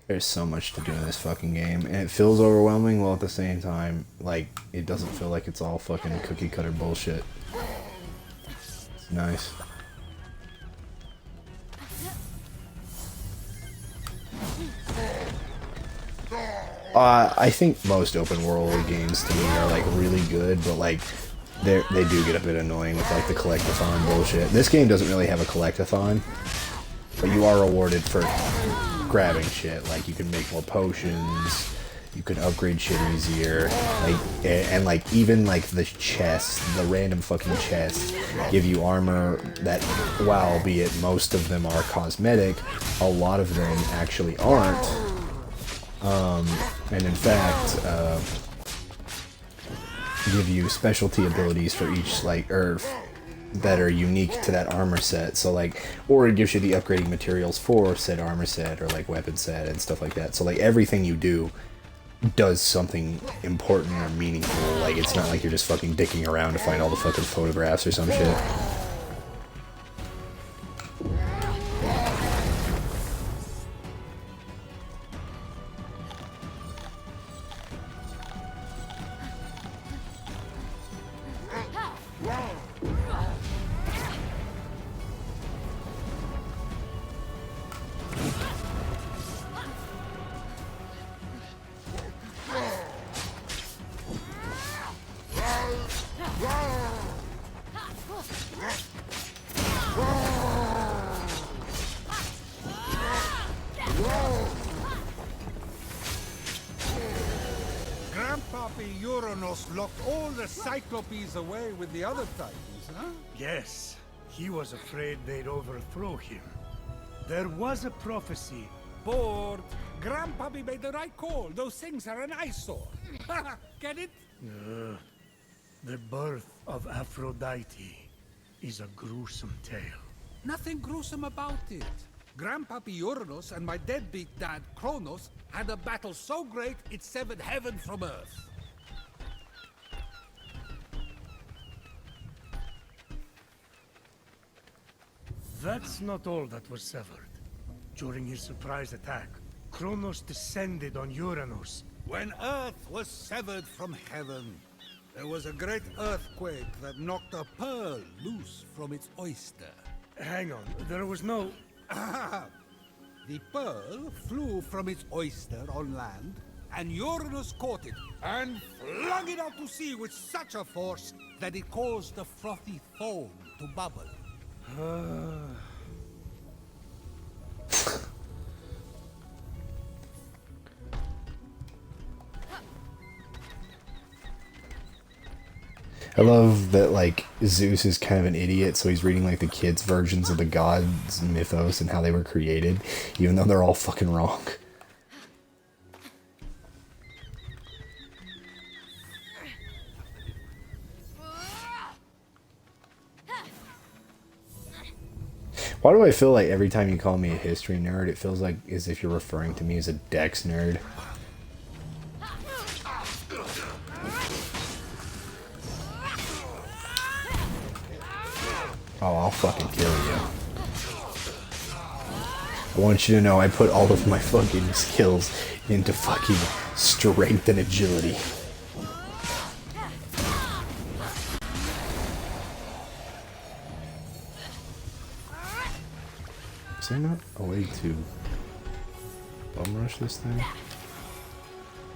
There's so much to do in this fucking game, and it feels overwhelming while at the same time, like, it doesn't feel like it's all fucking cookie cutter bullshit. It's nice. I think most open world games to me are like really good, but like they do get a bit annoying with like the collectathon bullshit. This game doesn't really have a collectathon, but you are rewarded for grabbing shit. Like you can make more potions, you can upgrade shit easier, like and like even like the chests, the random fucking chests, give you armor that, while albeit most of them are cosmetic, a lot of them actually aren't. And in fact, give you specialty abilities for each, like, that are unique to that armor set. So, like, or it gives you the upgrading materials for said armor set, or, like, weapon set and stuff like that. So, like, everything you do does something important or meaningful. Like, it's not like you're just fucking dicking around to find all the fucking photographs or some shit. Grandpappy Uranus locked all the Cyclopes away with the other Titans, huh? Yes, he was afraid they'd overthrow him. There was a prophecy. Bored. Grandpappy made the right call. Those things are an eyesore. Get it? The birth of Aphrodite is a gruesome tale. Nothing gruesome about it. Grandpappy Uranus and my deadbeat dad Kronos had a battle so great it severed heaven from earth. That's not all that was severed. During his surprise attack, Kronos descended on Uranus. When earth was severed from heaven, there was a great earthquake that knocked a pearl loose from its oyster. Hang on, there was no... Ah, the pearl flew from its oyster on land, and Uranus caught it and flung it out to sea with such a force that it caused the frothy foam to bubble. I love that, like, Zeus is kind of an idiot, so he's reading, like, the kids' versions of the gods' mythos and how they were created, even though they're all fucking wrong. Why do I feel like every time you call me a history nerd, it feels like as if you're referring to me as a Dex nerd? Oh, I'll fucking kill you. I want you to know I put all of my fucking skills into fucking strength and agility. Is there not a way to bum rush this thing?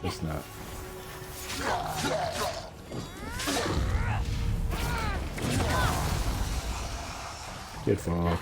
It's not. Get fucked.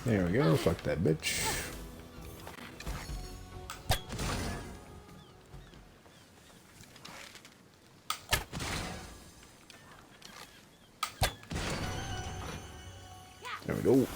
There we go, fuck that bitch. There we go.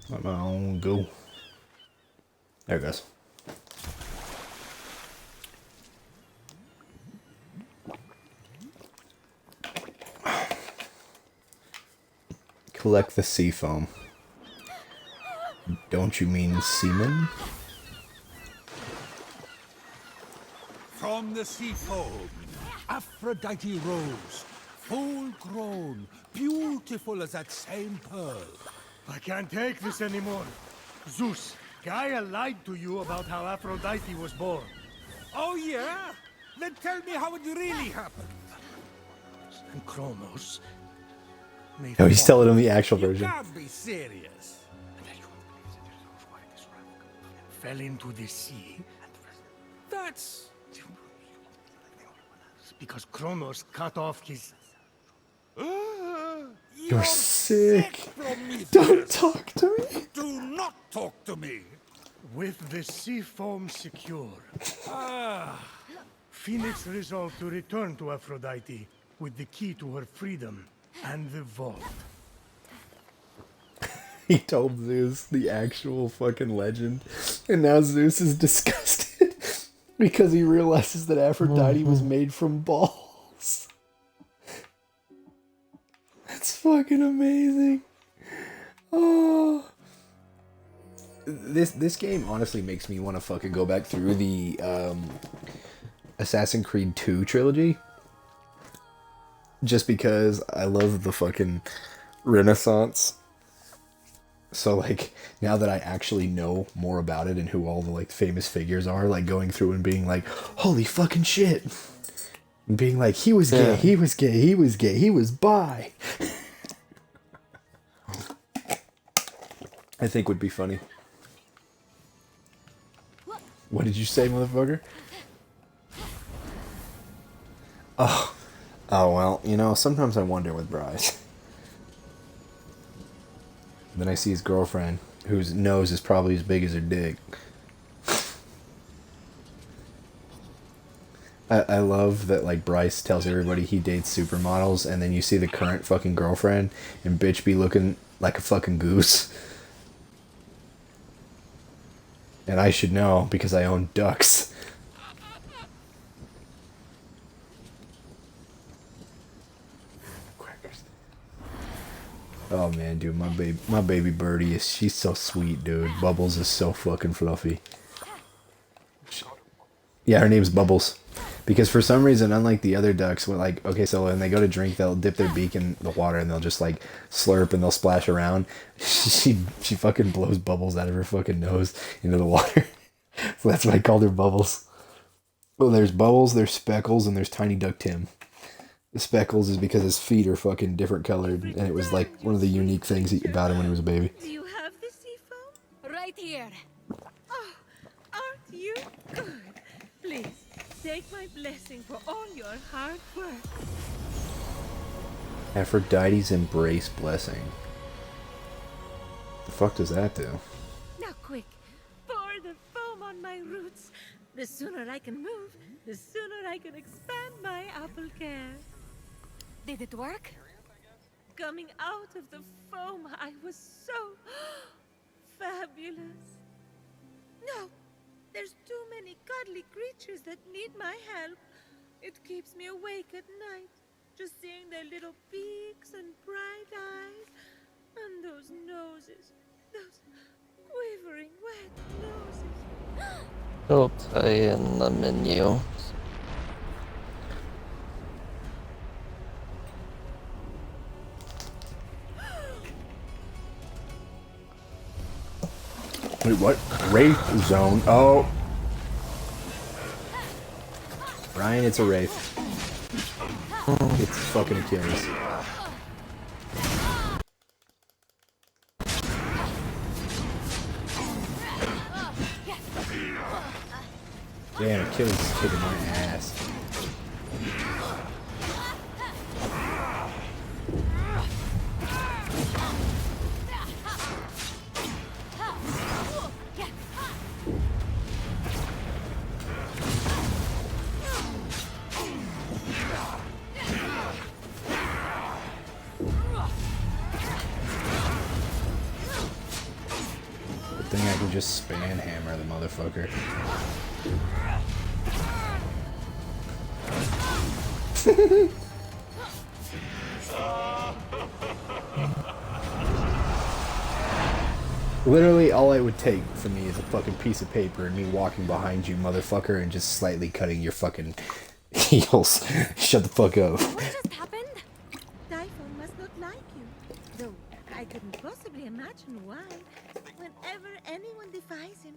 Let my own go. There it goes. Collect the sea foam. Don't you mean semen? From the sea foam, Aphrodite rose, full grown, beautiful as that same pearl. I can't take this anymore. Zeus, Gaia lied to you about how Aphrodite was born. Oh, yeah? Then tell me how it really happened. And Kronos... No, he's telling him the actual You version. can't be serious. fell into the sea. That's... Because Kronos cut off his... You're sick. Prometheus. Don't talk to me. Do not talk to me. With the sea foam secure, Phoenix resolved to return to Aphrodite with the key to her freedom and the vault. He told Zeus the actual fucking legend, and now Zeus is disgusted because he realizes that Aphrodite was made from balls. That's fucking amazing. Oh. This game honestly makes me want to fucking go back through the Assassin's Creed 2 trilogy. Just because I love the fucking Renaissance. So, like, now that I actually know more about it and who all the, like, famous figures are, like, going through and being like, holy fucking shit. And being like, he was gay, he was gay, he was gay, he was bi. I think would be funny. What did you say, motherfucker? Oh, well, you know, sometimes I wonder with Bryce. Then I see his girlfriend, whose nose is probably as big as her dick. I love that, like, Bryce tells everybody he dates supermodels, and then you see the current fucking girlfriend, and bitch be looking like a fucking goose. And I should know, because I own ducks. Oh man, dude, my baby birdie she's so sweet, dude. Bubbles is so fucking fluffy. Yeah, her name's Bubbles. Because for some reason, unlike the other ducks, when like, okay, so when they go to drink, they'll dip their beak in the water and they'll just like slurp and they'll splash around. She fucking blows bubbles out of her fucking nose into the water. So that's why I called her Bubbles. Well, there's Bubbles, there's Speckles, and there's Tiny Duck Tim. The Speckles is because his feet are fucking different colored, and it was like one of the unique things about him when he was a baby. Do you have the sea foam? Right here. Oh, aren't you good? Please, take my blessing for all your hard work. Aphrodite's Embrace Blessing. The fuck does that do? Now quick, pour the foam on my roots. The sooner I can move, the sooner I can expand my apple care. Did it work? Coming out of the foam, I was so fabulous. No, there's too many cuddly creatures that need my help. It keeps me awake at night, just seeing their little beaks and bright eyes, and those noses, those quivering wet noses. It'll play in the menu. Wait, what? Wraith Zone? Oh. Ryan, it's a Wraith. It's fucking Achilles. Damn, Achilles is kicking my ass. Good thing I can just span hammer the motherfucker. Literally, all it would take for me is a fucking piece of paper and me walking behind you, motherfucker, and just slightly cutting your fucking heels. Shut the fuck up. What just happened? Typhon must not like you, though I couldn't possibly imagine why. Well, whenever anyone defies him,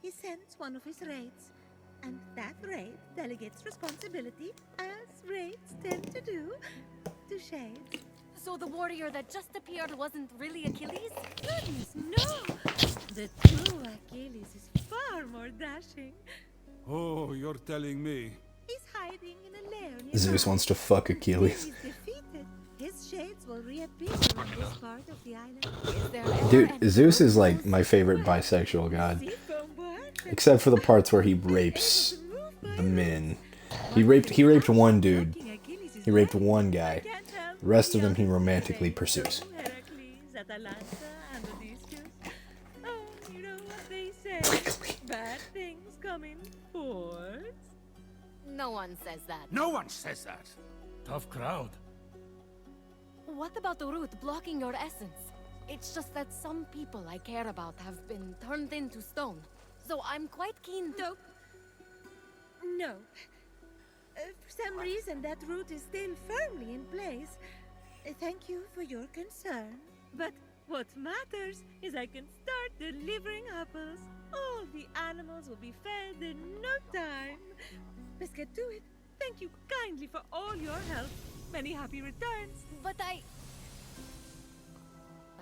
he sends one of his wraiths. And that wraith delegates responsibility, as wraiths tend to do, to Shades. So the warrior that just appeared wasn't really Achilles? Goodness, no! The true Achilles is far more dashing. Oh, you're telling me. He's hiding in a lair nearby. Zeus wants to fuck When Achilles. he's defeated, his shades will reappear on this part of the island. Is there ever Dude, any Zeus is good like news? my favorite bisexual god. Seafoam board that Except for the parts where he rapes able to move by the men. He raped one dude. blocking Achilles' He raped legs. one I guy. can't help The rest of the them he others romantically say pursues. so. Heracles, Atalanta, and Odysseus. Oh, you know what they say. Bad things come in fours. No one says that. No one says that. Tough crowd. What about the root blocking your essence? It's just that some people I care about have been turned into stone. So I'm quite keen to... Nope. No. For some reason, that root is still firmly in place. Thank you for your concern. But what matters is I can start delivering apples. All the animals will be fed in no time. Let's get to it. Thank you kindly for all your help. Many happy returns. But I...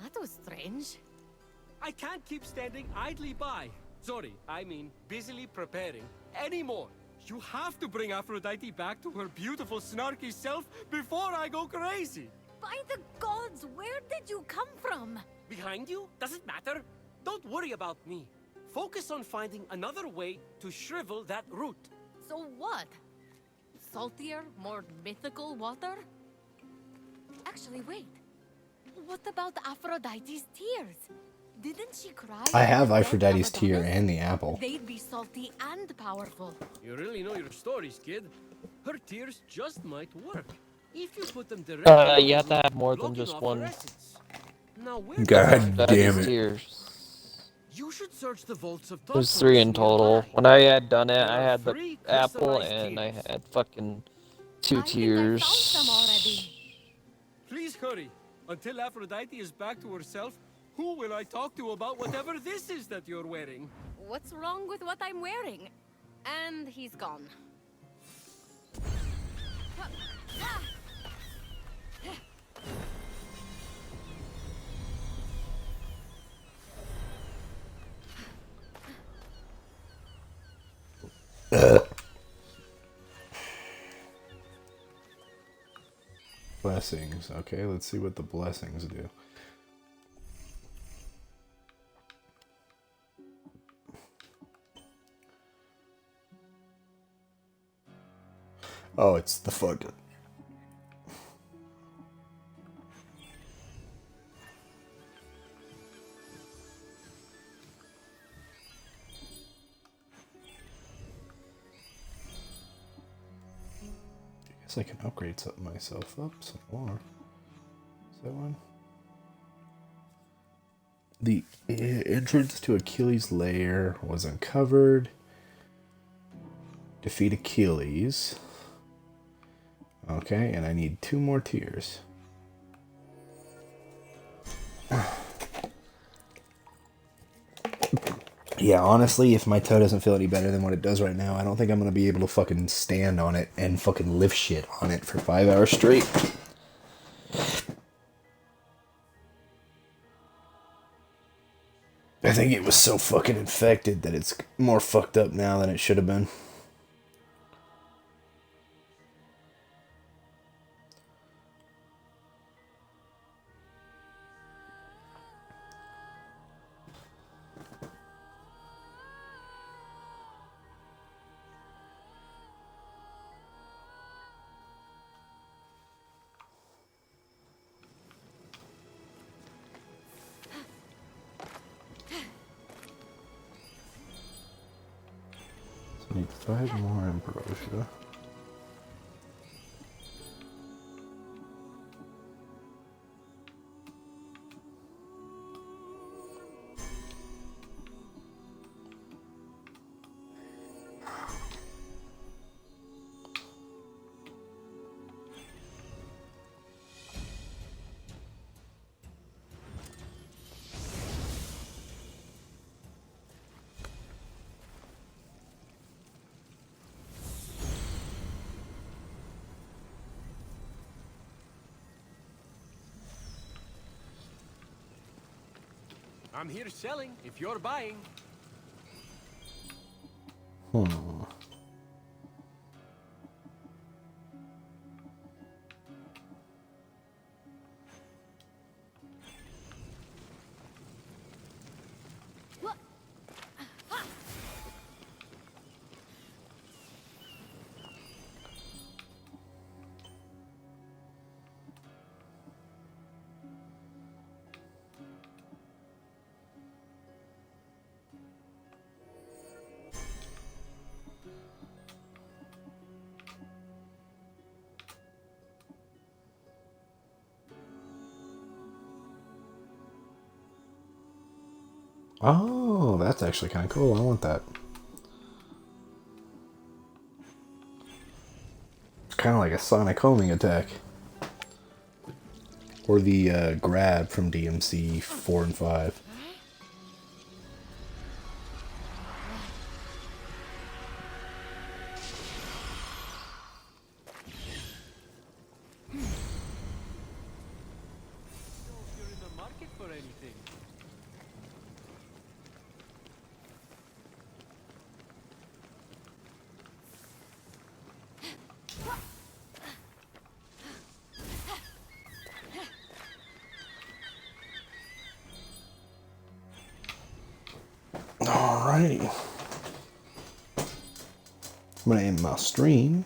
That was strange. I can't keep standing idly by. Sorry, I mean busily preparing anymore. You have to bring Aphrodite back to her beautiful, snarky self before I go crazy. By the gods, where did you come from? Behind you? Does it matter? Don't worry about me. Focus on finding another way to shrivel that root. So what? Saltier, more mythical water? Actually, wait. What about Aphrodite's tears? Didn't she cry? I have when Aphrodite's tear Adonis? and the apple. They'd be salty and powerful. You really know your stories, kid. Her tears just might work. If you put them directly You have to have more than blocking just off one. her essence. Now, where God That damn is it. tears. You should search the vaults of There's Tartarus 3 in total. nearby. When I had done it, There I are had the 3 apple crystallized and I tears. had fucking 2 I think I tears. found some already. Please hurry. Until Aphrodite is back to herself, who will I talk to about whatever this is that you're wearing? What's wrong with what I'm wearing? And he's gone. Blessings. Okay, let's see what the blessings do. Oh, it's the fuck. I guess I can upgrade myself up some more. Is that one? The entrance to Achilles' lair was uncovered. Defeat Achilles. Okay, and I need 2 more tears. Yeah, honestly, if my toe doesn't feel any better than what it does right now, I don't think I'm gonna be able to fucking stand on it and fucking lift shit on it for 5 hours straight. I think it was so fucking infected that it's more fucked up now than it should have been. So I need 5 more ambrosia. I'm here selling if you're buying. Hmm. Oh, that's actually kind of cool. I want that. Kind of like a sonic homing attack. Or the grab from DMC 4 and 5. So if you're in the market for anything. Alrighty. I'm gonna end my stream.